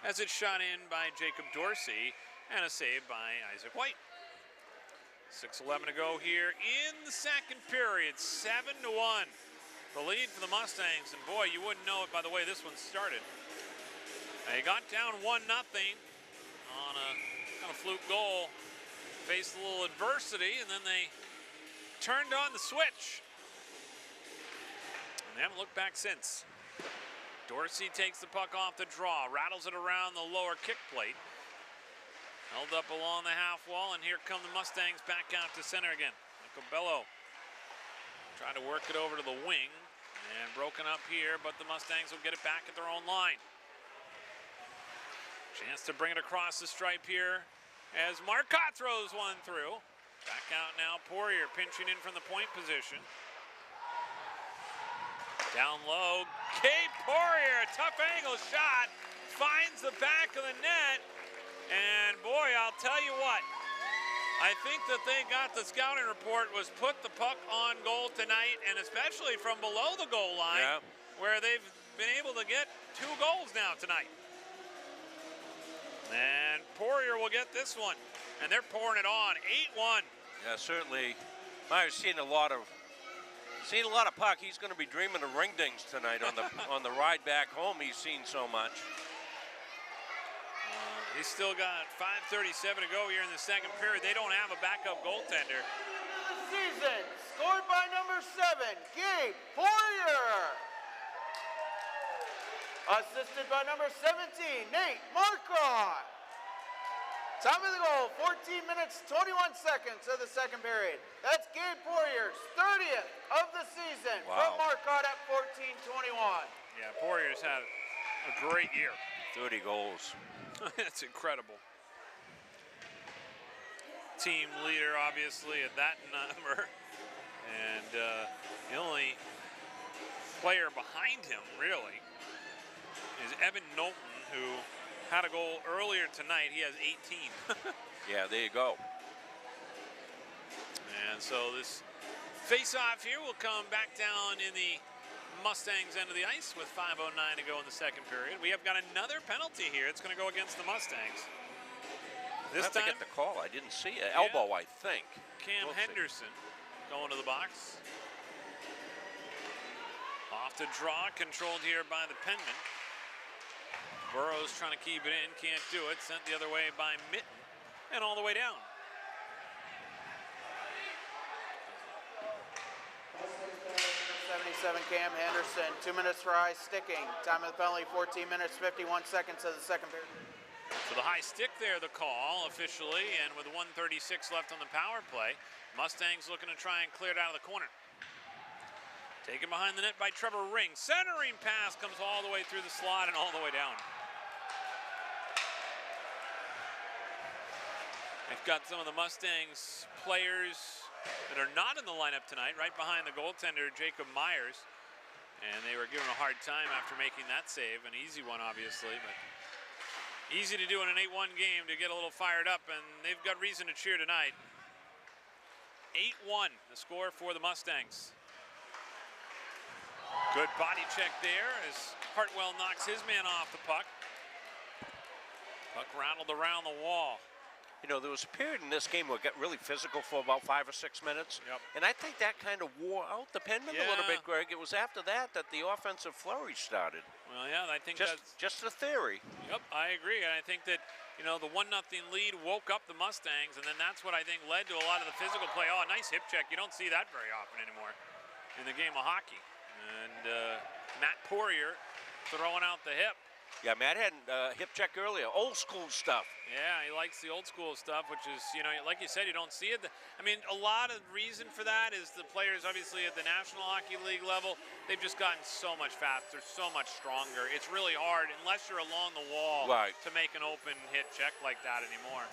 as it's shot in by Jacob Dorsey and a save by Isaac White. 6:11 to go here in the second period, 7-1. The lead for the Mustangs, and boy, you wouldn't know it by the way this one started. They got down 1-0 on a kind of fluke goal, faced a little adversity, and then they turned on the switch. And they haven't looked back since. Dorsey takes the puck off the draw, rattles it around the lower kick plate. Held up along the half wall, and here come the Mustangs back out to center again. Michael Bello trying to work it over to the wing, and broken up here, but the Mustangs will get it back at their own line. Chance to bring it across the stripe here as Marcotte throws one through. Back out now, Poirier pinching in from the point position. Down low, Kate Poirier, tough angle shot, finds the back of the net, and boy, I'll tell you what, I think that they got the scouting report was put the puck on goal tonight, and especially from below the goal line, where they've been able to get 2 goals now tonight. And Poirier will get this one, and they're pouring it on, 8-1. Yeah, certainly. Myers seen a lot of puck. He's going to be dreaming of ring dings tonight on the on the ride back home. He's seen so much. He's still got 5:37 to go here in the second period. They don't have a backup goaltender. The season, scored by number 7, Gabe Poirier. Assisted by number 17, Nate Marcotte. Time of the goal, 14 minutes, 21 seconds of the second period. That's Gabe Poirier's 30th of the season from Marcotte at 14:21. Yeah, Poirier's had a great year. 30 goals. That's incredible. Team leader, obviously, at that number. And the only player behind him, really, is Evan Knowlton, who had a goal earlier tonight. He has 18. Yeah, there you go. And so this face-off here will come back down in the Mustangs end of the ice with 5:09 to go in the second period. We have got another penalty here. It's going to go against the Mustangs. This time, I have to get the call. I didn't see it. Elbow, I think. Cam Henderson going to the box. Off the draw, controlled here by the Penmen. Burrows trying to keep it in, can't do it. Sent the other way by Mitten, and all the way down. 27, Cam Henderson. 2 minutes for high sticking. Time of the penalty, 14 minutes, 51 seconds of the second period. So the high stick there, the call officially, and with 1:36 left on the power play, Mustangs looking to try and clear it out of the corner. Taken behind the net by Trevor Ring. Centering pass comes all the way through the slot and all the way down. They've got some of the Mustangs players that are not in the lineup tonight, right behind the goaltender, Jacob Myers. And they were given a hard time after making that save, an easy one obviously, but easy to do in an 8-1 game to get a little fired up, and they've got reason to cheer tonight. 8-1, the score for the Mustangs. Good body check there as Hartwell knocks his man off the puck. Puck rattled around the wall. You know, there was a period in this game where it got really physical for about 5 or 6 minutes. Yep. And I think that kind of wore out the Penman a little bit, Greg. It was after that that the offensive flourish started. Well, yeah, I think that's just a theory. Yep, I agree. And I think that, you know, the 1-0 lead woke up the Mustangs, and then that's what I think led to a lot of the physical play. Oh, a nice hip check. You don't see that very often anymore in the game of hockey. And Matt Poirier throwing out the hip. Yeah, Matt had a hip check earlier. Old school stuff. Yeah, he likes the old school stuff, which is, you know, like you said, you don't see it. I mean, a lot of reason for that is the players, obviously, at the National Hockey League level, they've just gotten so much faster, so much stronger. It's really hard, unless you're along the wall, to make an open hit check like that anymore.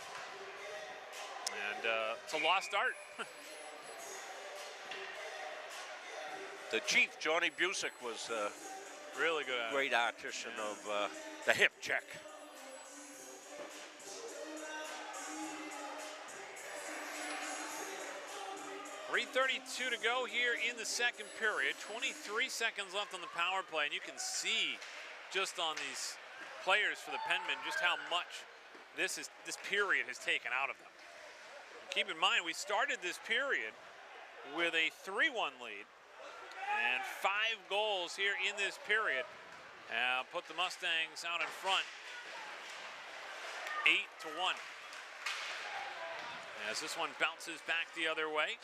And it's a lost art. The chief, Johnny Busick, was really good at great artisan of the hip check. .332 to go here in the second period. 23 seconds left on the power play, and you can see just on these players for the Penmen just how much this period has taken out of them. Keep in mind, we started this period with a 3-1 lead. And 5 goals here in this period put the Mustangs out in front, 8-1. As this one bounces back the other way.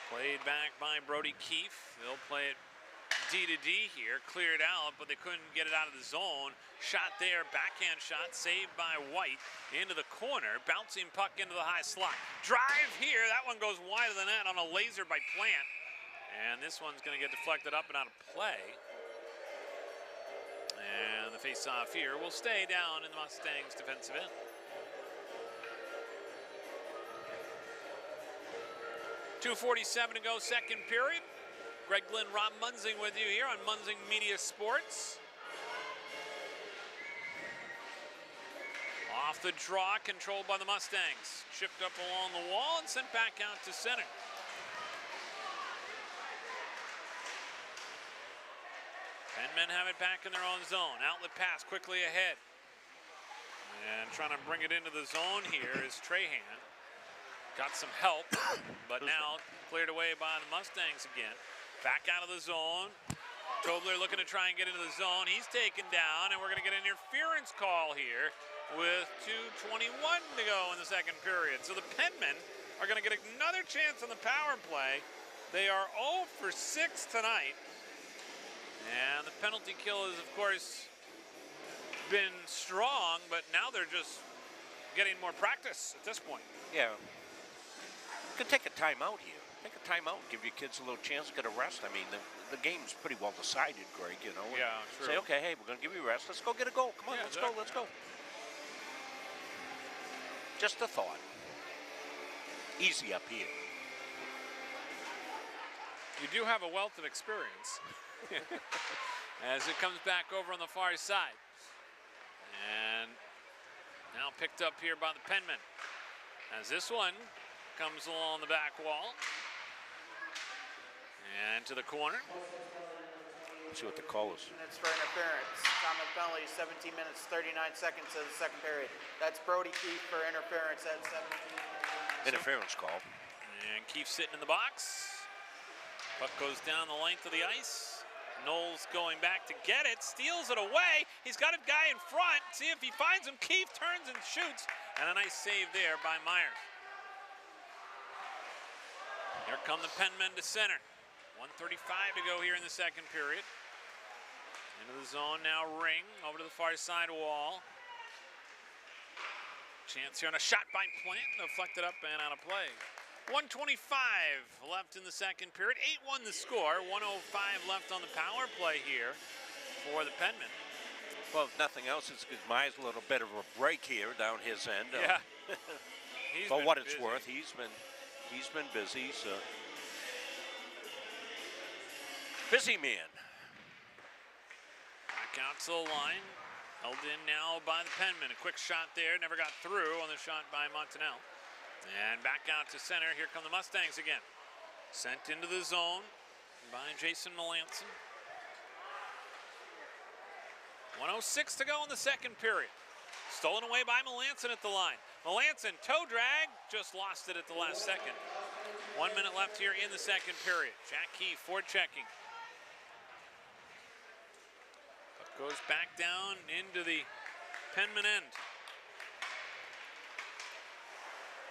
Played back by Brody Keefe. They'll play it D-to-D here, cleared out, but they couldn't get it out of the zone. Shot there, backhand shot, saved by White into the corner. Bouncing puck into the high slot. Drive here, that one goes wide of the net on a laser by Plant. And this one's going to get deflected up and out of play. And the face-off here will stay down in the Mustangs' defensive end. .247 to go, second period. Greg Glenn, Rob Munzing with you here on Munzing Media Sports. Off the draw, controlled by the Mustangs. Chipped up along the wall and sent back out to center. Penmen have it back in their own zone. Outlet pass quickly ahead. And trying to bring it into the zone here is Trahan. Got some help, but now cleared away by the Mustangs again. Back out of the zone. Tobler looking to try and get into the zone. He's taken down, and we're going to get an interference call here with 2:21 to go in the second period. So the Penmen are going to get another chance on the power play. They are 0 for 6 tonight. And the penalty kill has, of course, been strong, but now they're just getting more practice at this point. Yeah. You could take a timeout here. Take a timeout, give your kids a little chance to get a rest. I mean, the game's pretty well decided, Greg, you know. Yeah, true. Say, okay, hey, we're going to give you a rest. Let's go get a goal. Come on, let's go. Just a thought. Easy up here. You do have a wealth of experience. As it comes back over on the far side. And now picked up here by the Penmen. As this one comes along the back wall. And to the corner. Let's see what the call is. Minutes for interference. Time of penalty, 17 minutes, 39 seconds of the second period. That's Brody Keefe for interference at 17. Interference call. And Keefe sitting in the box. Puck goes down the length of the ice. Knowles going back to get it, steals it away. He's got a guy in front. See if he finds him. Keefe turns and shoots. And a nice save there by Myers. Here come the Penmen to center. 1:35 to go here in the second period. Into the zone now, Ring over to the far side wall. Chance here on a shot by Plant, deflected up and out of play. 1:25 left in the second period, 8-1 the score, 1:05 left on the power play here for the Penmen. Well, if nothing else, it's because Myers a little bit of a break here down his end. Yeah. For what it's worth, he's been busy. So busy man. Back out to the line, held in now by the Penmen. A quick shot there, never got through on the shot by Montanel. And back out to center. Here come the Mustangs again. Sent into the zone by Jason Melanson. 1:06 to go in the second period. Stolen away by Melanson at the line. Melanson, toe drag, just lost it at the last second. 1 minute left here in the second period. Jack Key forechecking. Goes back down into the Penman end.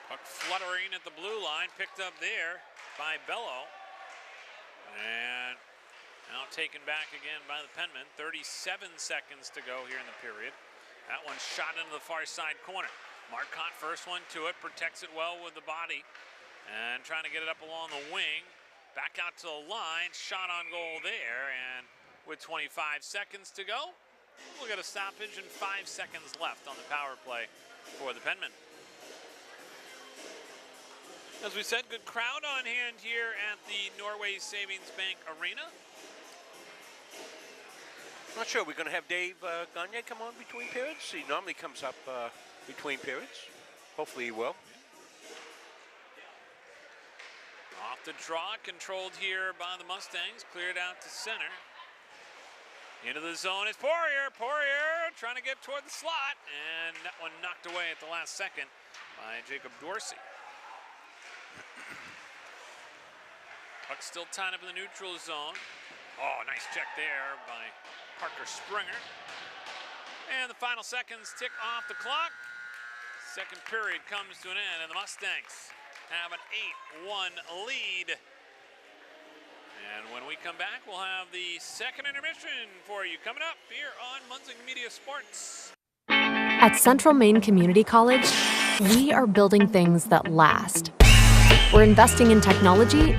Puck fluttering at the blue line, picked up there by Bello. And now taken back again by the Penmen. 37 seconds to go here in the period. That one shot into the far side corner. Marcotte first one to it, protects it well with the body. And trying to get it up along the wing. Back out to the line, shot on goal there. And with 25 seconds to go, we'll get a stoppage and 5 seconds left on the power play for the Penmen. As we said, good crowd on hand here at the Norway Savings Bank Arena. Not sure we're going to have Dave Gagne come on between periods. He normally comes up between periods. Hopefully he will. Off the draw, controlled here by the Mustangs, cleared out to center. Into the zone is Poirier. Poirier trying to get toward the slot, and that one knocked away at the last second by Jacob Dorsey. Puck still tied up in the neutral zone. Oh, nice check there by Parker Springer. And the final seconds tick off the clock. Second period comes to an end, and the Mustangs have an 8-1 lead. And when we come back, we'll have the second intermission for you coming up here on Munsing Media Sports. At Central Maine Community College, we are building things that last. We're investing in technology,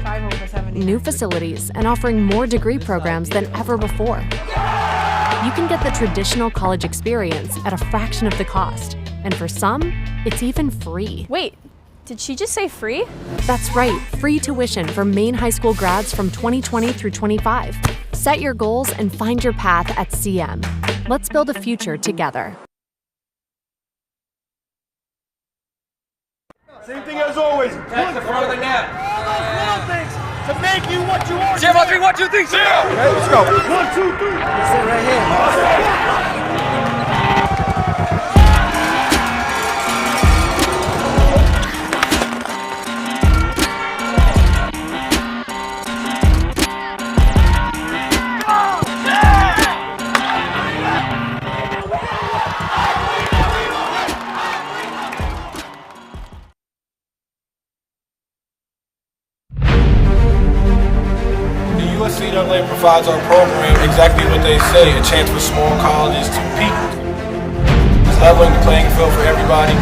new facilities, and offering more degree programs than ever before. You can get the traditional college experience at a fraction of the cost. And for some, it's even free. Wait, did she just say free? That's right, free tuition for Maine high school grads from 2020 through 25. Set your goals and find your path at CM. Let's build a future together. Same thing as always. That's the front of the net. All those little things to make you what you are. 0, 3, 1, 2, 3, 0. Okay, let's go. 1, 2, 3. That's it right here. USC not only provides our program exactly what they say, a chance for small colleges to peak. It's leveling the playing field for everybody.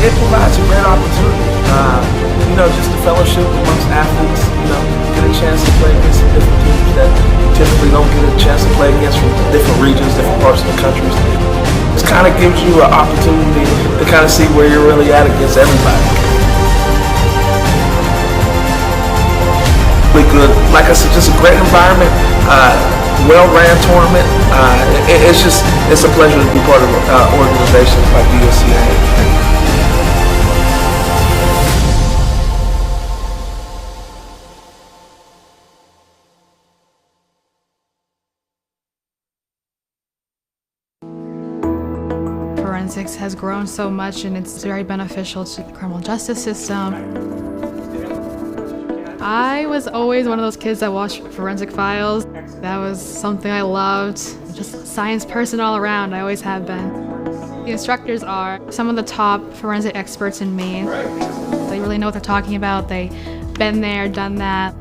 It provides a great opportunity, just the fellowship amongst athletes, get a chance to play against some different teams that you typically don't get a chance to play against from different regions, different parts of the country. It kind of gives you an opportunity to kind of see where you're really at against everybody. Really good, like I said, just a great environment. well-ran tournament. It's a pleasure to be part of organizations like USCA. Forensics has grown so much and it's very beneficial to the criminal justice system. I was always one of those kids that watched forensic files. That was something I loved. Just a science person all around, I always have been. The instructors are some of the top forensic experts in Maine. They really know what they're talking about. They've been there, done that.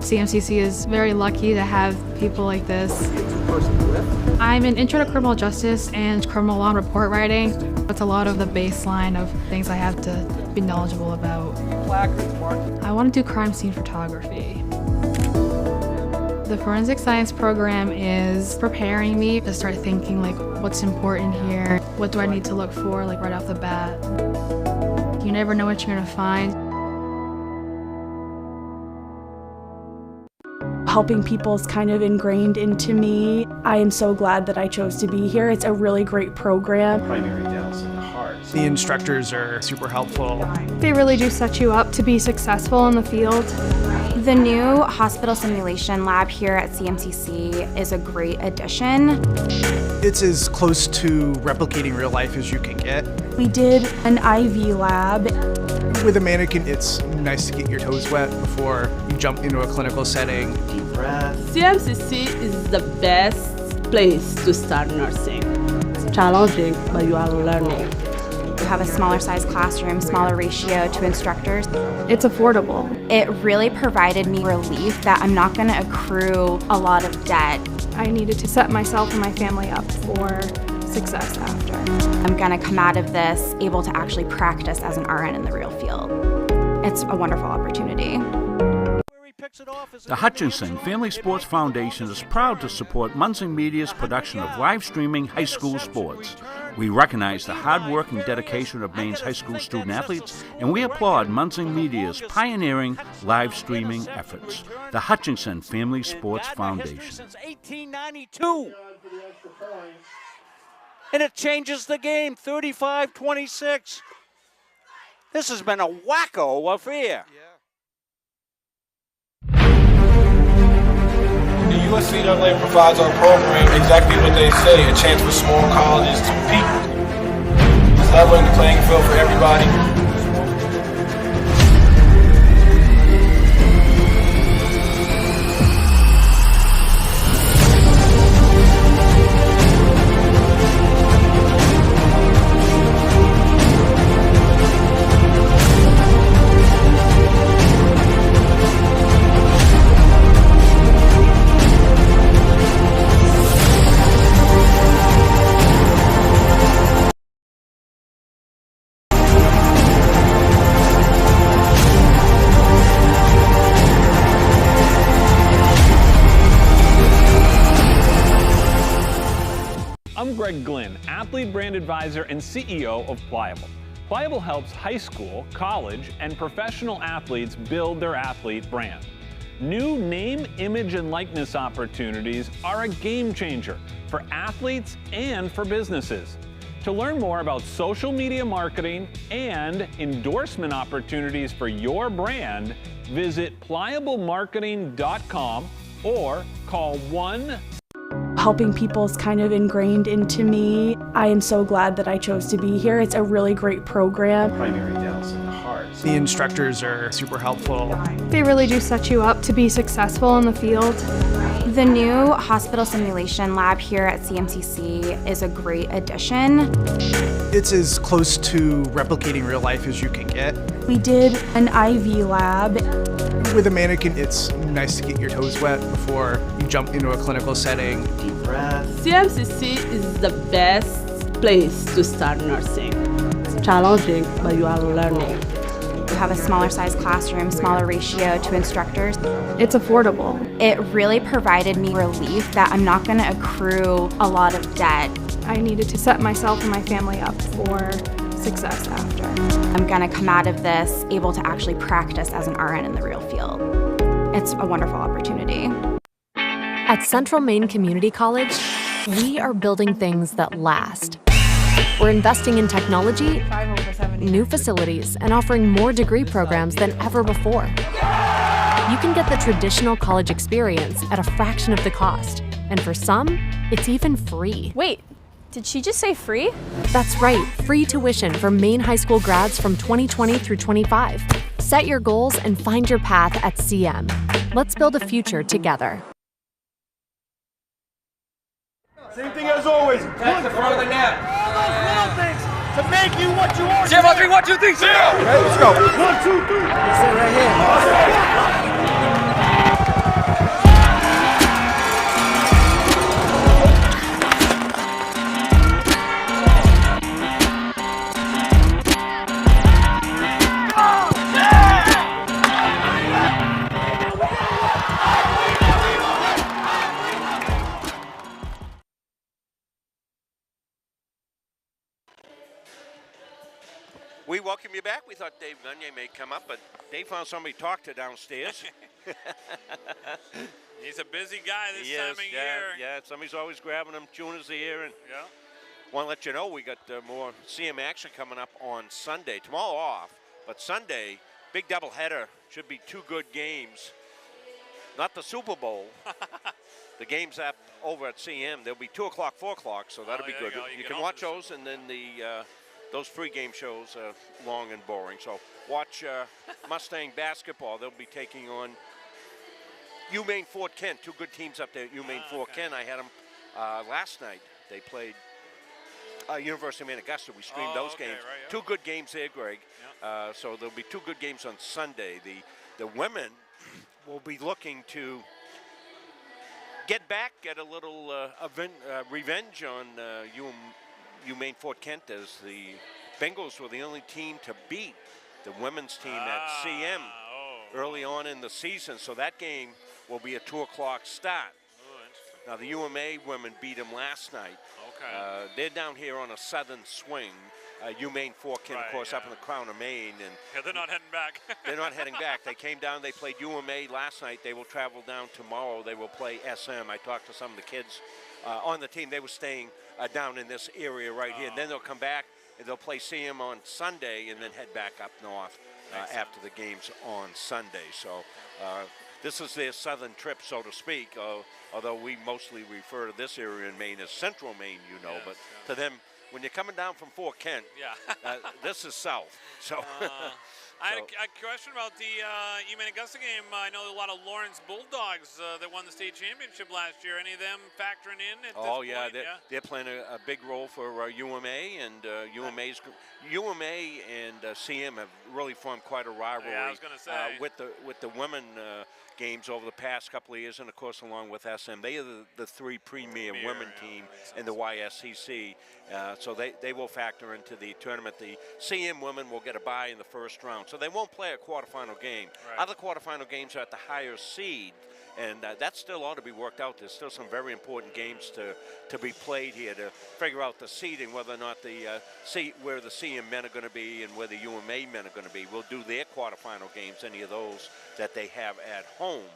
CMCC is very lucky to have people like this. I'm an intro to criminal justice and criminal law report writing. It's a lot of the baseline of things I have to be knowledgeable about. I want to do crime scene photography. The forensic science program is preparing me to start thinking like what's important here, what do I need to look for like right off the bat. You never know what you're going to find. Helping people is kind of ingrained into me. I am so glad that I chose to be here. It's a really great program. Primary deals in the heart. The instructors are super helpful. They really do set you up to be successful in the field. The new hospital simulation lab here at CMCC is a great addition. It's as close to replicating real life as you can get. We did an IV lab. With a mannequin, it's nice to get your toes wet before you jump into a clinical setting. Deep breath. CMCC is the best place to start nursing. It's challenging, but you are learning. You have a smaller size classroom, smaller ratio to instructors. It's affordable. It really provided me relief that I'm not going to accrue a lot of debt. I needed to set myself and my family up for success after. I'm going to come out of this able to actually practice as an RN in the real field. It's a wonderful opportunity. The Hutchinson Family Sports Foundation is proud to support Munson Media's production of live streaming high school sports. We recognize the hard work and dedication of Maine's high school student athletes, and we applaud Munson Media's pioneering live streaming efforts. The Hutchinson Family Sports Foundation. Since 1892. And it changes the game, 35-26. This has been a wacko affair. The USCA provides our program exactly what they say, a chance for small colleges to compete. It's leveling the playing field for everybody. I'm Greg Glynn, athlete brand advisor and CEO of Pliable. Pliable helps high school, college, and professional athletes build their athlete brand. New name, image, and likeness opportunities are a game changer for athletes and for businesses. To learn more about social media marketing and endorsement opportunities for your brand, visit pliablemarketing.com or call 1. Helping people is kind of ingrained into me. I am so glad that I chose to be here. It's a really great program. Primary deals in the heart. The instructors are super helpful. They really do set you up to be successful in the field. The new hospital simulation lab here at CMCC is a great addition. It's as close to replicating real life as you can get. We did an IV lab. With a mannequin, it's nice to get your toes wet before you jump into a clinical setting. Deep breath. CMCC is the best place to start nursing. It's challenging, but you are learning. You have a smaller size classroom, smaller ratio to instructors. It's affordable. It really provided me relief that I'm not going to accrue a lot of debt. I needed to set myself and my family up for success after. I'm going to come out of this able to actually practice as an RN in the real field. It's a wonderful opportunity. At Central Maine Community College, we are building things that last. We're investing in technology, new facilities, and offering more degree programs than ever before. You can get the traditional college experience at a fraction of the cost, and for some, it's even free. Wait, did she just say free? That's right, free tuition for Maine high school grads from 2020 through 25. Set your goals and find your path at CM. Let's build a future together. Same thing as always. That's the front of the net. All those little things to make you what you are. Zero, 3, 1, 2, 3, 0. Okay, let's go. 1, 2, 3. That's it right here. We welcome you back. We thought Dave Gagne may come up, but Dave found somebody to talk to downstairs. He's a busy guy this He time is, of yeah, year. Yeah, somebody's always grabbing him, tuning his ear. And Yeah. want to let you know we got more CM action coming up on Sunday. Tomorrow off, but Sunday, big doubleheader. Should be 2 good games. Not the Super Bowl. The game's up over at CM. There'll be 2 o'clock, 4 o'clock, so that'll be good. You can watch those, and then those pregame shows are long and boring. So watch Mustang basketball. They'll be taking on UMaine Fort Kent. 2 good teams up there at UMaine Fort Kent. I had them last night. They played University of Maine Augusta. We streamed those games. Right, 2 good games there, Greg. So there'll be 2 good games on Sunday. The women will be looking to get back, get a little revenge on UMaine Fort Kent, as the Bengals were the only team to beat the women's team at CM early on in the season. So that game will be a 2 o'clock start. Now the UMA women beat them last night. Okay. They're down here on a southern swing. UMaine Fort Kent, of course, up in the Crown of Maine, and they're not heading back. they're not heading back. They came down. They played UMA last night. They will travel down tomorrow. They will play SM. I talked to some of the kids on the team. They were staying down in this area right here. And then they'll come back and they'll play CM on Sunday and then head back up north after the games on Sunday. So this is their southern trip, so to speak. Although we mostly refer to this area in Maine as Central Maine, but to them, when you're coming down from Fort Kent, this is south. So, I had a question about the UMaine Augusta game. I know a lot of Lawrence Bulldogs that won the state championship last year. Any of them factoring in at this point? They're playing a big role for UMA, and UMA and CM have really formed quite a rivalry. Yeah, I was going to say. With the women games over the past couple of years, and of course along with SM. They are the 3 premier women team in the YSCC, so they will factor into the tournament. The CM women will get a bye in the first round, so they won't play a quarterfinal game. Right. Other quarterfinal games are at the higher seed, and that still ought to be worked out. There's still some very important games to be played here to figure out the seeding, whether or not where the CM men are going to be and where the UMA men are going to be. We'll do their quarterfinal games, any of those that they have at home.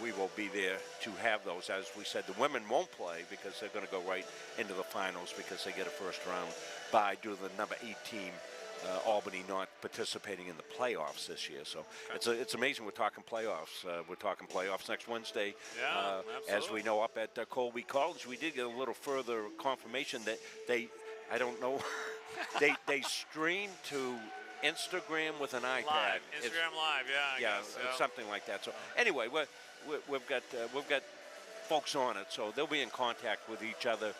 We will be there to have those. As we said, the women won't play because they're going to go right into the finals because they get a first round bye due to the number 8 team. Albany not participating in the playoffs this year, so it's amazing. We're talking playoffs. We're talking playoffs next Wednesday. As we know, up at Colby College, we did get a little further confirmation that I don't know, they stream to Instagram with an iPad. Live. Instagram Live, I guess. Something like that. So anyway, we've got folks on it, so they'll be in contact with each other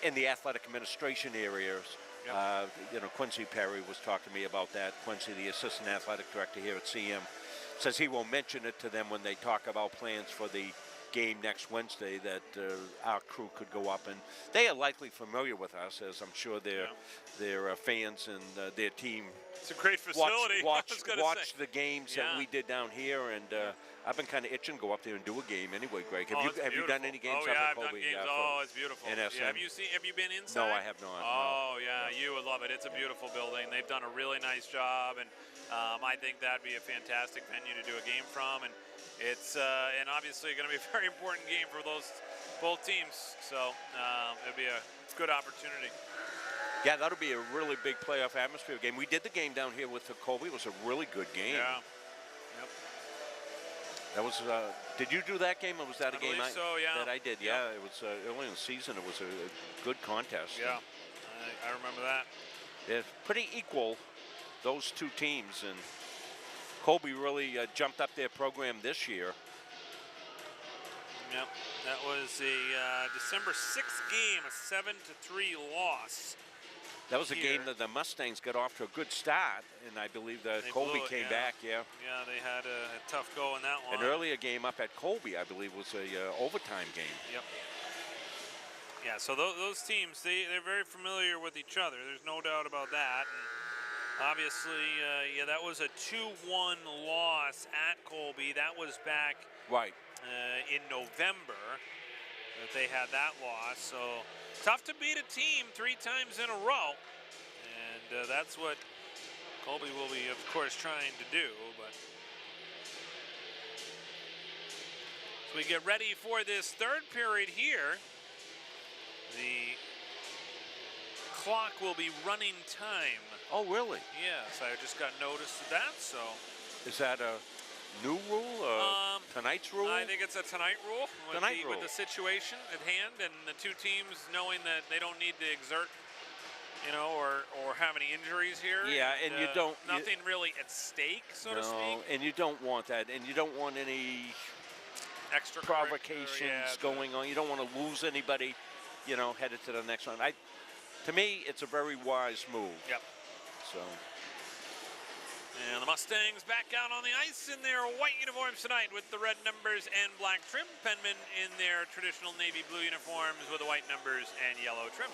in the athletic administration areas. Quincy Perry was talking to me about that. Quincy, the assistant athletic director here at CM, says he will mention it to them when they talk about plans for the game next Wednesday, that our crew could go up, and they are likely familiar with us, as I'm sure their fans and their team. It's a great facility. Watch the games that Yeah. we did down here, and I've been kind of itching to go up there and do a game anyway, Greg. Have you done any games up at Colby? I've done games. It's beautiful. And Yeah, have you been inside? No, I have not. Oh, yeah, you would love it. It's a beautiful building. They've done a really nice job, and I think that'd be a fantastic venue to do a game from. And it's and obviously going to be a very important game for both teams. So it'll be a good opportunity. Yeah, that'll be a really big playoff atmosphere game. We did the game down here with Colby. It was a really good game. Yeah. Yep. That was. Did you do that game, or was that a game that I did? Yep. Yeah, it was early in the season. It was a good contest. Yeah, I remember that. It's pretty equal, those two teams, and Colby really jumped up their program this year. Yep, that was a December 6th game, a 7-3 loss. That was a game that the Mustangs got off to a good start, and I believe that Colby came back. Yeah. Yeah, they had a tough go in that one. An earlier game up at Colby, I believe, was a overtime game. Yep. Yeah, so those teams, they're very familiar with each other. There's no doubt about that. And obviously, that was a 2-1 loss at Colby. That was back in November that they had that loss. So tough to beat a team 3 times in a row. And that's what Colby will be, of course, trying to do. But as we get ready for this third period here, the clock will be running time. Oh, really? Yes, I just got notice of that. So is that a new rule? Tonight's rule? I think it's a tonight rule with the situation at hand, and the two teams knowing that they don't need to exert, or have any injuries here. Yeah, and you don't. Nothing really at stake, so to speak. And you don't want that, and you don't want any extra provocations going on. You don't want to lose anybody, headed to the next one. To me, it's a very wise move. Yep. So. And the Mustangs back out on the ice in their white uniforms tonight with the red numbers and black trim. Penman in their traditional navy blue uniforms with the white numbers and yellow trim.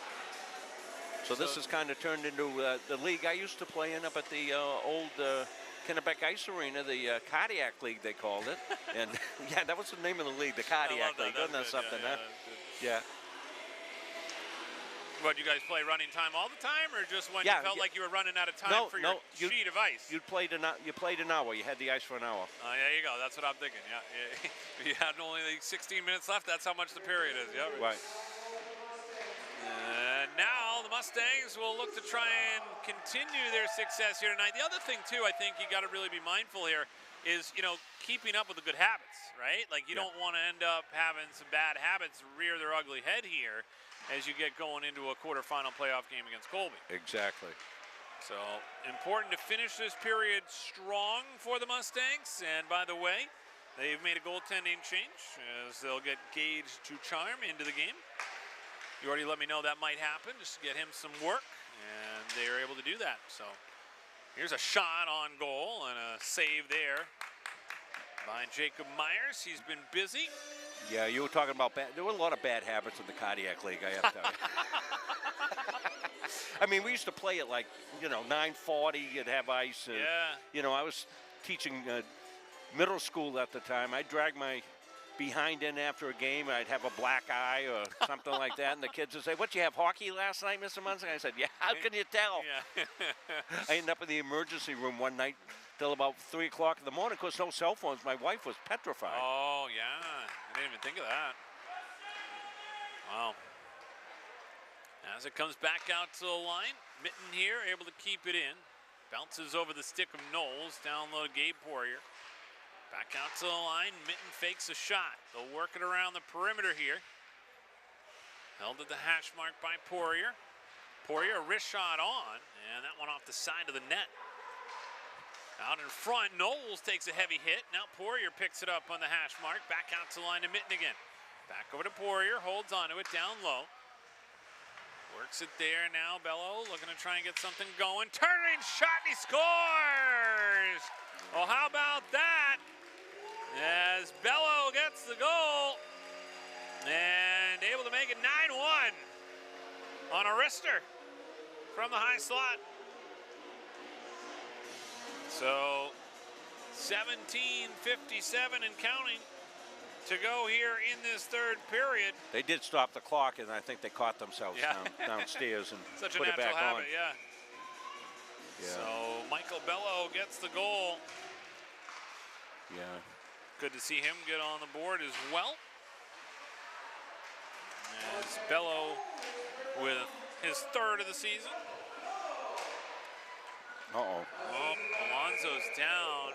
So this has kind of turned into the league I used to play in up at the old Kennebec Ice Arena, the Cardiac League, they called it. And yeah, that was the name of the league, the Cardiac League. Wasn't that something, huh? Yeah. What, you guys play running time all the time, or just when you felt like you were running out of time for your sheet of ice? You played an hour. You had the ice for an hour. There you go. That's what I'm thinking. Yeah. If you had only like 16 minutes left, that's how much the period is. Yeah. Right. Now the Mustangs will look to try and continue their success here tonight. The other thing too, I think you got to really be mindful here is keeping up with the good habits, right? Like you don't want to end up having some bad habits rear their ugly head here as you get going into a quarterfinal playoff game against Colby. Exactly. So important to finish this period strong for the Mustangs. And by the way, they've made a goaltending change as they'll get Gage Ducharme into the game. You already let me know that might happen, just to get him some work, and they are able to do that. So here's a shot on goal and a save there by Jacob Myers. He's been busy. Yeah, you were talking about there were a lot of bad habits in the Cardiac League, I have to tell you. I mean, we used to play at like, 9:40, you'd have ice. And, yeah. I was teaching middle school at the time. I'd drag my behind in after a game. I'd have a black eye or something like that. And the kids would say, "What, you have hockey last night, Mr. Munson?" I said, "Yeah, how can you tell?" Yeah. I ended up in the emergency room one night till about 3 o'clock in the morning because no cell phones. My wife was petrified. Oh, yeah. I didn't even think of that. Wow. As it comes back out to the line, Mitten here able to keep it in. Bounces over the stick of Knowles, down low to Gabe Poirier. Back out to the line, Mitten fakes a shot. They'll work it around the perimeter here. Held at the hash mark by Poirier. Poirier, a wrist shot on, and that one off the side of the net. Out in front, Knowles takes a heavy hit. Now Poirier picks it up on the hash mark. Back out to the line to Mitten again. Back over to Poirier, holds onto it, down low. Works it there now, Bello looking to try and get something going. Turning shot, and he scores! Well, how about that? As Bello gets the goal and able to make it 9-1 on a wrister from the high slot. So 17:57 and counting to go here in this third period. They did stop the clock, and I think they caught themselves downstairs and Such put a it natural back habit, on. Yeah. So Michael Bello gets the goal. Yeah. Good to see him get on the board as well. As Bello with his third of the season. Uh-oh. Oh, Alonso's down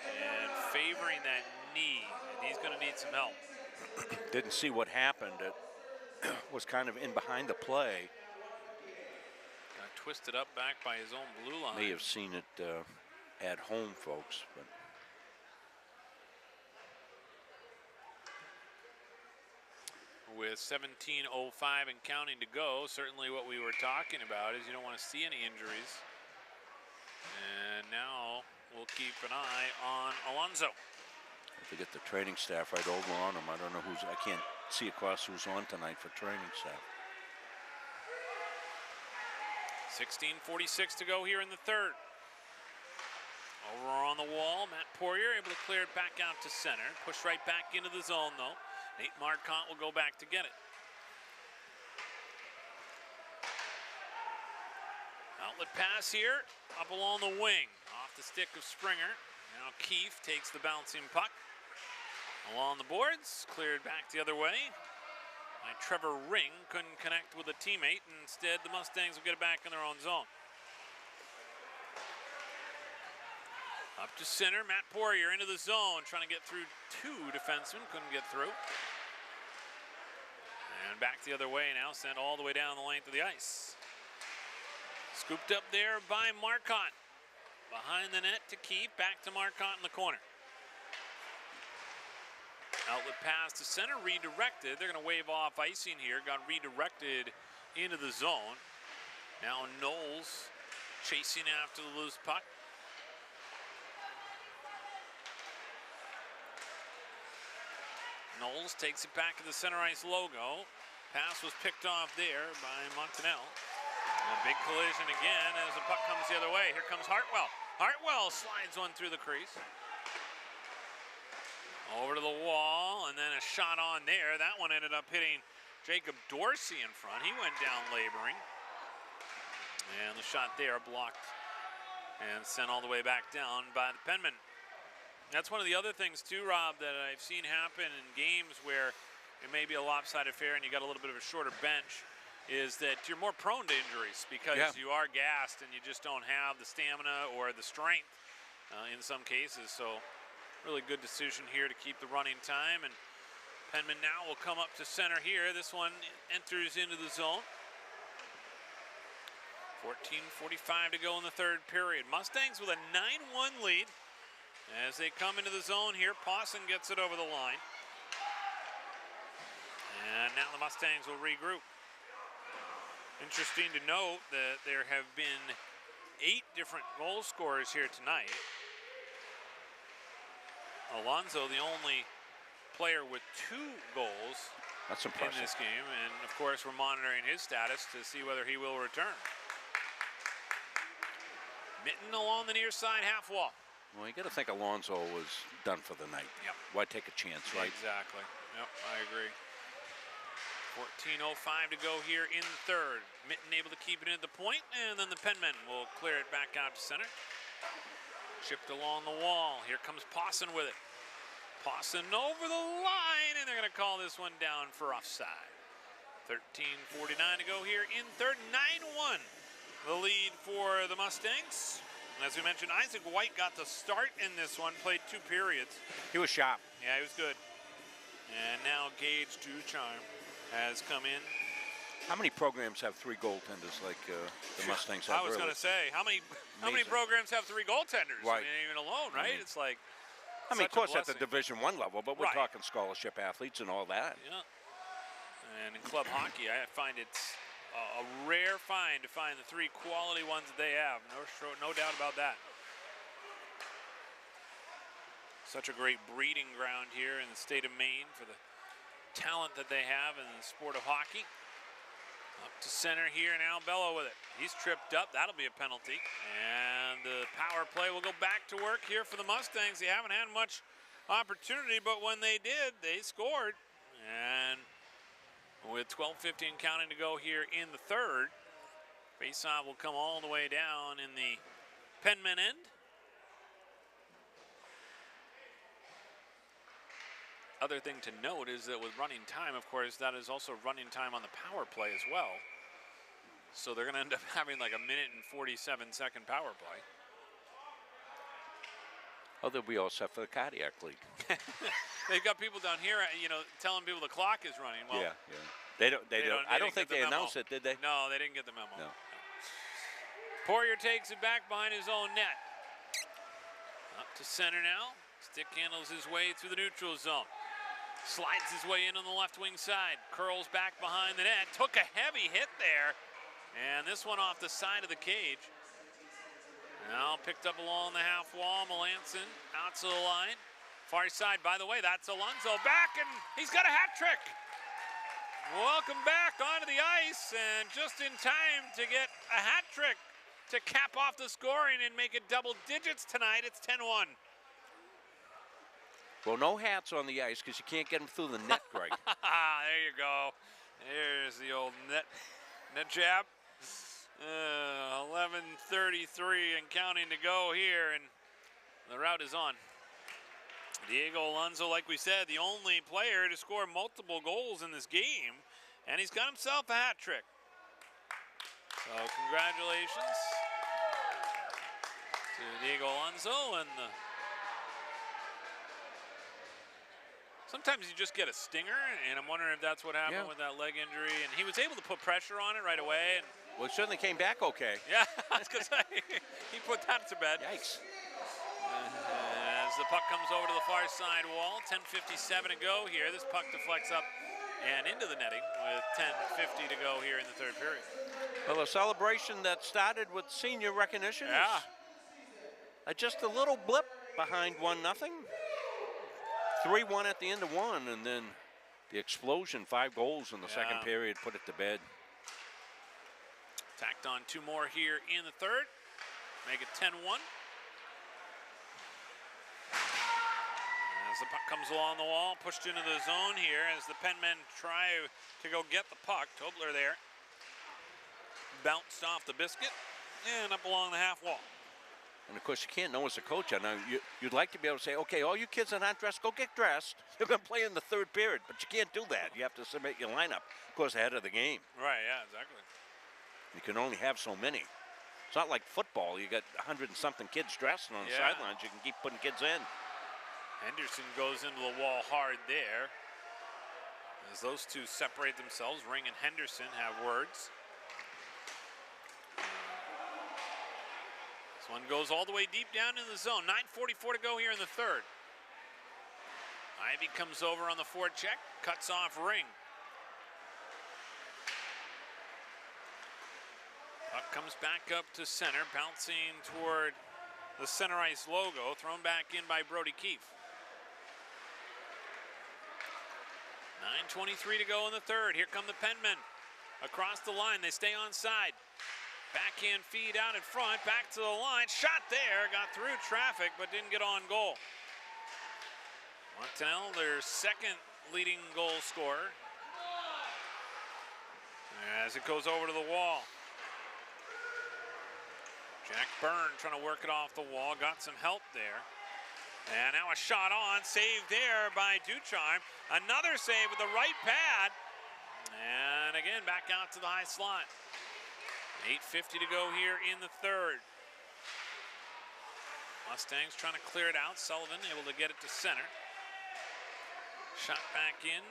and favoring that knee, and he's going to need some help. Didn't see what happened. It was kind of in behind the play. Got twisted up back by his own blue line. May have seen it at home, folks. But with 17:05 and counting to go, certainly what we were talking about is you don't want to see any injuries. And now we'll keep an eye on Alonso. if they get the training staff right over on them, I don't know who's, I can't see across who's on tonight for training staff. 16:46 to go here in the third. Over on the wall, Matt Poirier able to clear it back out to center. Push right back into the zone though. Nate Marquardt will go back to get it. Outlet pass here, up along the wing. Off the stick of Springer. Now Keefe takes the bouncing puck. Along the boards, cleared back the other way. Trevor Ring couldn't connect with a teammate, and instead the Mustangs will get it back in their own zone. Up to center, Matt Poirier into the zone, trying to get through two defensemen, couldn't get through. And back the other way now, sent all the way down the length of the ice. Scooped up there by Marquardt. Behind the net to Keefe, back to Marquardt in the corner. Outlet pass to center, redirected. They're going to wave off icing here. Got redirected into the zone. Now Knowles chasing after the loose puck. Knowles takes it back to the center ice logo. Pass was picked off there by Montanel. A big collision again as the puck comes the other way. Here comes Hartwell. Hartwell slides one through the crease. Over to the wall, and then a shot on there. That one ended up hitting Jacob Dorsey in front. He went down laboring. And the shot there blocked and sent all the way back down by the penman. That's one of the other things too, Rob, that I've seen happen in games where it may be a lopsided affair and you got a little bit of a shorter bench, is that you're more prone to injuries because you are gassed and you just don't have the stamina or the strength in some cases. So really good decision here to keep the running time, and Penman now will come up to center here. This one enters into the zone. 14:45 to go in the third period. Mustangs with a 9-1 lead as they come into the zone here. Pawson gets it over the line. And now the Mustangs will regroup. Interesting to note that there have been 8 different goal scorers here tonight. Alonso, the only player with 2 goals That's in impressive. this game. And of course, we're monitoring his status to see whether he will return. Mitten along the near side half wall. Well, you got to think Alonso was done for the night. Yep. Why take a chance, right? Exactly. Yep, I agree. 14:05 to go here in the third. Mitten able to keep it at the point, and then the penmen will clear it back out to center. Chipped along the wall. Here comes Pawson with it. Pawson over the line, and they're going to call this one down for offside. 13:49 to go here in third. 9-1 the lead for the Mustangs. And as we mentioned, Isaac White got the start in this one, played 2 periods. He was sharp. Yeah, he was good. And now Gage Ducharme has come in. How many programs have 3 goaltenders like the Mustangs have? I was going to say, how many programs have 3 goaltenders? Right. I mean, even alone, right? It's like, I mean, of such a course, at the blessing. Division I level, but we're Right. talking scholarship athletes and all that. Yeah. And in club hockey, I find it's a rare find to find the 3 quality ones that they have. No doubt about that. Such a great breeding ground here in the state of Maine for the talent that they have in the sport of hockey. Up to center here now, Bello with it. He's tripped up. That'll be a penalty. And The power play will go back to work here for the Mustangs. They haven't had much opportunity, but when they did, they scored. And with 12:15 counting to go here in the third, faceoff will come all the way down in the Penman end. Other thing to note is that with running time, of course, that is also running time on the power play as well. So they're going to end up having like a 1:47 power play. Oh, they'll be all set for the cardiac league. They've got people down here, you know, telling people the clock is running. Well, yeah. They don't. I don't think they announced it, did they? No, they didn't get the memo. No. Poirier takes it back behind his own net. Up to center now. Stick handles his way through the neutral zone. Slides his way in on the left wing side. Curls back behind the net. Took a heavy hit there. And this one off the side of the cage. Now picked up along the half wall. Melanson out to the line. Far side, by the way, that's Alonso back, and he's got a hat trick. Welcome back onto the ice, and just in time to get a hat trick to cap off the scoring and make it double digits tonight. It's 10-1. Well, no hats on the ice because you can't get them through the net, Greg. There you go. There's the old net jab. 11:33 and counting to go here, and the route is on. Diego Alonso, like we said, the only player to score multiple goals in this game, and he's got himself a hat trick. So congratulations to Diego Alonso. And sometimes you just get a stinger, and I'm wondering if that's what happened with that leg injury. And he was able to put pressure on it right away. And well, it certainly came back okay. yeah, I was gonna say, he put that to bed. Yikes. As the puck comes over to the far side wall, 10:57 to go here. This puck deflects up and into the netting with 10:50 to go here in the third period. Well, a celebration that started with senior recognition. Yeah. Just a little blip behind 1-0. 3-1 at the end of one, and then the explosion, 5 goals in the second period, put it to bed. Tacked on 2 more here in the third, make it 10-1. As the puck comes along the wall, pushed into the zone here as the Penmen try to go get the puck. Tobler there. Bounced off the biscuit and up along the half wall. And of course, you can't know as a coach. I know you'd like to be able to say, okay, all you kids that aren't dressed, go get dressed. You're going to play in the third period, but you can't do that. You have to submit your lineup, of course, ahead of the game. Right, yeah, exactly. You can only have so many. It's not like football. You got 100 and something kids dressed, and on the sidelines, you can keep putting kids in. Henderson goes into the wall hard there. As those two separate themselves, Ring and Henderson have words. This one goes all the way deep down in the zone. 9:44 to go here in the third. Ivy comes over on the forecheck, cuts off Ring. Puck comes back up to center, bouncing toward the center ice logo, thrown back in by Brody Keefe. 9:23 to go in the third. Here come the Penmen. Across the line, they stay on side. Backhand feed out in front, back to the line. Shot there, got through traffic, but didn't get on goal. Martinell, their second leading goal scorer. As it goes over to the wall. Jack Byrne trying to work it off the wall, got some help there. And now a shot on, saved there by Ducharme. Another save with the right pad. And again, back out to the high slot. 8:50 to go here in the third. Mustangs trying to clear it out. Sullivan able to get it to center. Shot back in,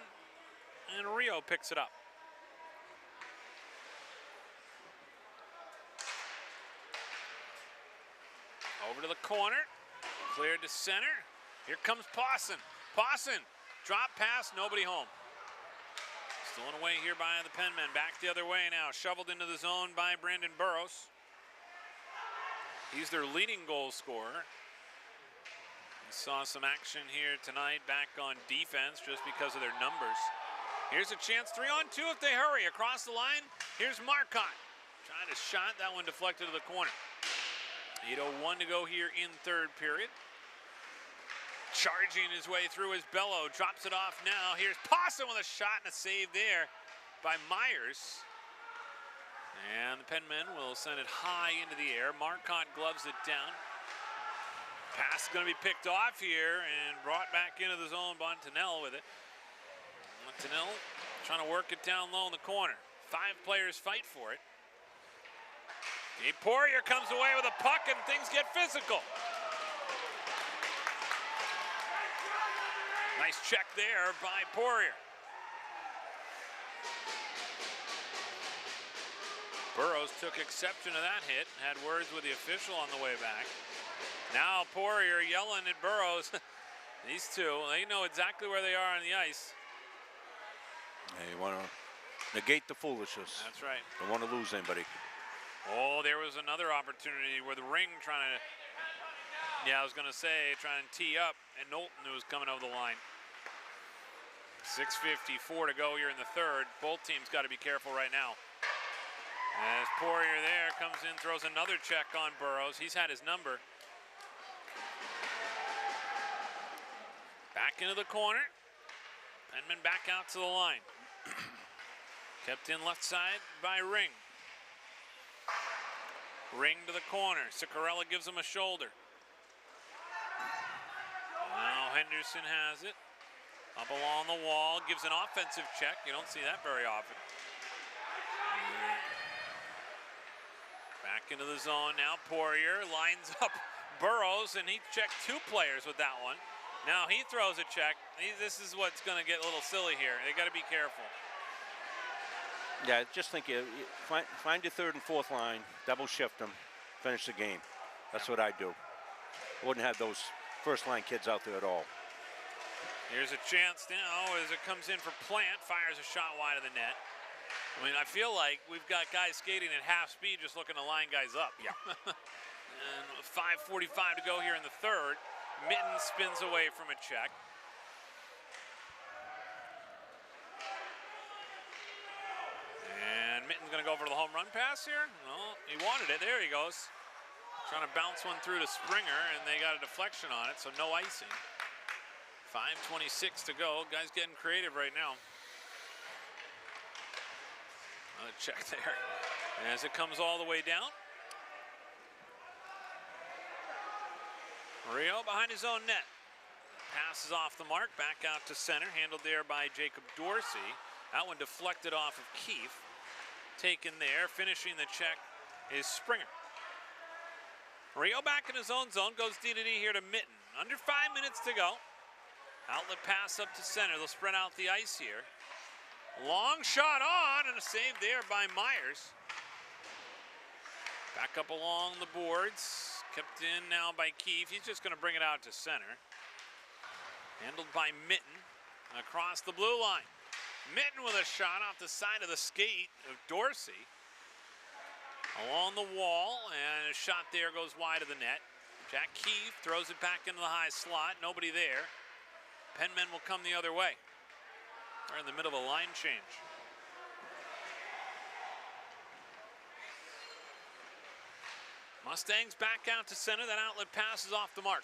and Rio picks it up. Over to the corner, cleared to center. Here comes Pawson. Pawson, drop pass, nobody home. Stolen away here by the Penmen. Back the other way now. Shoveled into the zone by Brandon Burrows. He's their leading goal scorer. We saw some action here tonight back on defense just because of their numbers. Here's a chance, 3-on-2 if they hurry. Across the line, here's Marcotte. Trying to shot, that one deflected to the corner. 8:01 to go here in third period. Charging his way through his Bello, drops it off now. Here's Pawson with a shot and a save there by Myers. And the Penmen will send it high into the air. Marcotte gloves it down. Pass is going to be picked off here and brought back into the zone. Montanel with it. Montanel trying to work it down low in the corner. 5 players fight for it. Gabe Poirier comes away with a puck and things get physical. Nice check there by Poirier. Burrows took exception to that hit, had words with the official on the way back. Now Poirier yelling at Burrows. These two, they know exactly where they are on the ice. Yeah, you want to negate the foolishness. That's right. Don't want to lose anybody. Oh, there was another opportunity where the Ring trying to, I was going to say, trying to tee up, and Knowlton who was coming over the line. 6:54 to go here in the third. Both teams got to be careful right now. As Poirier there comes in, throws another check on Burrows. He's had his number. Back into the corner. Penman back out to the line. Kept in left side by Ring. Ring to the corner. Ciccarella gives him a shoulder. Now Henderson has it. Up along the wall, gives an offensive check. You don't see that very often. Back into the zone now. Poirier lines up Burrows, and he checked 2 players with that one. Now he throws a check. This is what's going to get a little silly here. They got to be careful. Yeah, just think you find your third and fourth line, double shift them, finish the game. That's what I do. I wouldn't have those first line kids out there at all. Here's a chance now as it comes in for Plant, fires a shot wide of the net. I mean, I feel like we've got guys skating at half speed just looking to line guys up. Yeah. And 5:45 to go here in the third. Mitten spins away from a check. And Mitten's going to go over to the home run pass here. No, he wanted it. There he goes. Trying to bounce one through to Springer, and they got a deflection on it, so no icing. 5:26 to go. Guys getting creative right now. Another check there. As it comes all the way down. Rio behind his own net. Passes off the mark, back out to center. Handled there by Jacob Dorsey. That one deflected off of Keefe. Taken there. Finishing the check is Springer. Rio back in his own zone. Goes D-to-D here to Mitten. Under 5 minutes to go. Outlet pass up to center. They'll spread out the ice here. Long shot on, and a save there by Myers. Back up along the boards. Kept in now by Keefe. He's just going to bring it out to center. Handled by Mitten across the blue line. Mitten with a shot off the side of the skate of Dorsey. Along the wall, and a shot there goes wide of the net. Jack Keefe throws it back into the high slot. Nobody there. Penmen will come the other way. They're in the middle of a line change. Mustangs back out to center. That outlet pass is off the mark.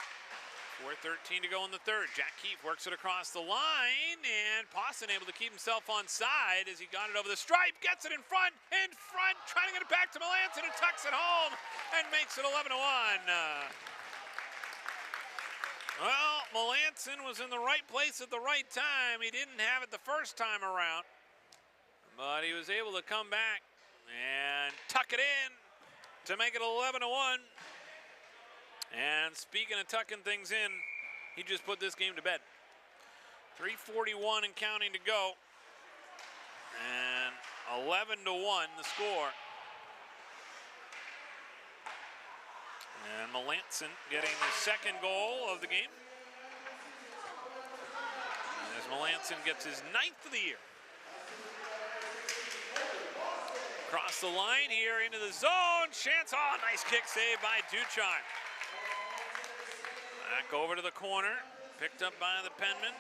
4:13 to go in the third. Jack Keefe works it across the line, and Pawson able to keep himself on side as he got it over the stripe. Gets it in front, trying to get it back to Melanson, and tucks it home and makes it 11-1. Well, Melanson was in the right place at the right time. He didn't have it the first time around, but he was able to come back and tuck it in to make it 11-1. And speaking of tucking things in, he just put this game to bed. 3:41 and counting to go. And 11-1 the score. And Melanson getting the second goal of the game. As Melanson gets his 9th of the year. Across the line here into the zone. Chance, nice kick save by Ducharme. Back over to the corner, picked up by the Penmen.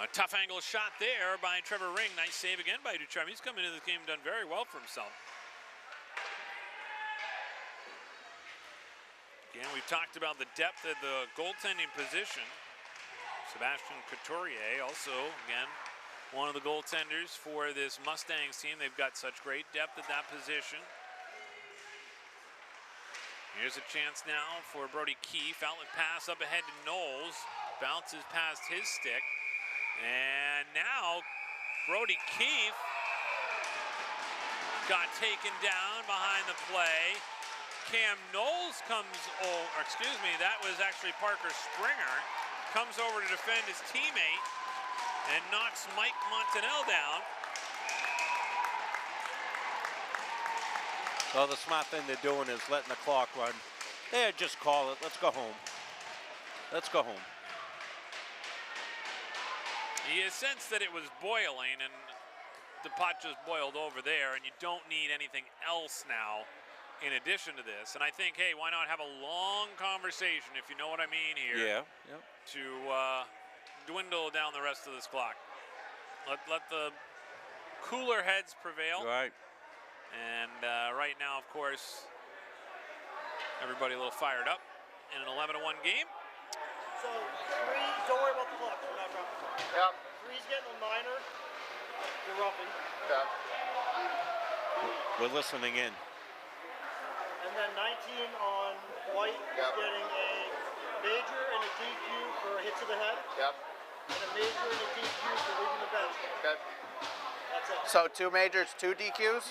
A tough angle shot there by Trevor Ring. Nice save again by Ducharme. He's come into this game and done very well for himself. Again, we've talked about the depth at the goaltending position. Sebastian Couturier also, again, one of the goaltenders for this Mustangs team. They've got such great depth at that position. Here's a chance now for Brody Keefe. Outlet pass up ahead to Knowles. Bounces past his stick. And now Brody Keefe got taken down behind the play. Cam Knowles comes over, excuse me, that was actually Parker Springer. Comes over to defend his teammate and knocks Mike Montanel down. Well, the smart thing they're doing is letting the clock run. They just call it. Let's go home. Let's go home. You sense that it was boiling, and the pot just boiled over there, and you don't need anything else now in addition to this. And I think, hey, why not have a long conversation, if you know what I mean here, Yeah. to dwindle down the rest of this clock. Let the cooler heads prevail. Right. And right now, of course, everybody a little fired up in an 11-1 game. So, don't worry about the clock. We're not roughing. Yep. Three's getting a minor. You're roughing. Yeah. We're listening in. And then 19 on White is getting a major and a DQ for a hit to the head. Yep. And a major and a DQ for leaving the bench. Okay. That's it. So 2 majors, 2 DQs?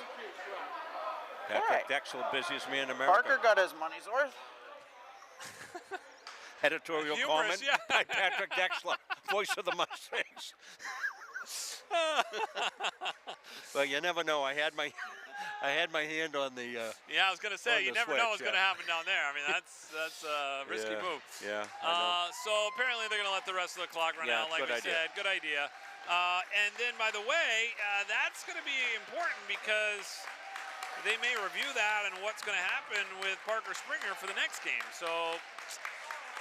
Patrick Dexler, busiest man in America. Parker got his money's worth. Editorial Humorous, comment yeah. by Patrick Dexler, voice of the Mustangs. Well, you never know. I had my hand on the. Yeah, I was going to say, you never know what's going to yeah. happen down there. I mean, that's a risky move. Yeah. I know. So apparently they're going to let the rest of the clock run Yeah, out, like good we idea. said. Good idea. And then, by the way, that's going to be important because they may review that and what's going to happen with Parker Springer for the next game. So,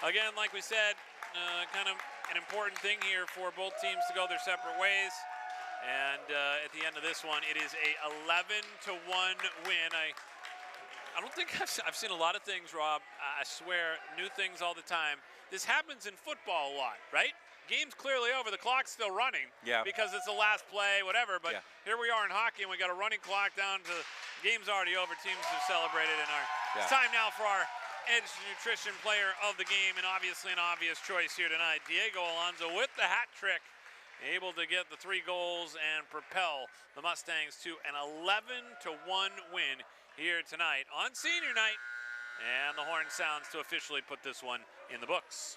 again, like we said, kind of an important thing here for both teams to go their separate ways. And at the end of this one, it is a 11-1 win. I don't think I've seen a lot of things, Rob. I swear, new things all the time. This happens in football a lot, right? Game's clearly over. The clock's still running. Yeah. Because it's the last play, whatever. But here we are in hockey, and we got a running clock down to game's already over. Teams have celebrated, and it's time now for our Edge Nutrition player of the game, and obviously an obvious choice here tonight. Diego Alonso with the hat trick, able to get the 3 goals and propel the Mustangs to an 11-1 win here tonight on senior night. And the horn sounds to officially put this one in the books.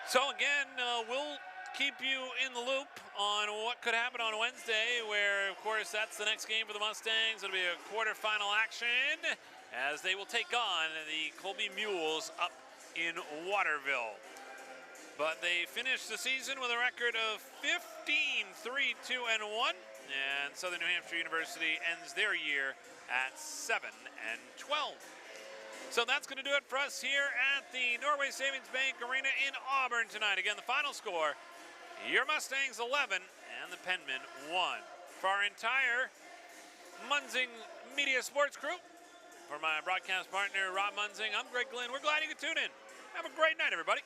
So again, we'll keep you in the loop on what could happen on Wednesday, where, of course, that's the next game for the Mustangs. It'll be a quarterfinal action as they will take on the Colby Mules up in Waterville. But they finished the season with a record of 15-3-2-1, and Southern New Hampshire University ends their year at 7-12. So that's going to do it for us here at the Norway Savings Bank Arena in Auburn tonight. Again, the final score, your Mustangs 11 and the Penmen 1. For our entire Munzing Media Sports crew, for my broadcast partner, Rob Munzing, I'm Greg Glenn. We're glad you could tune in. Have a great night, everybody.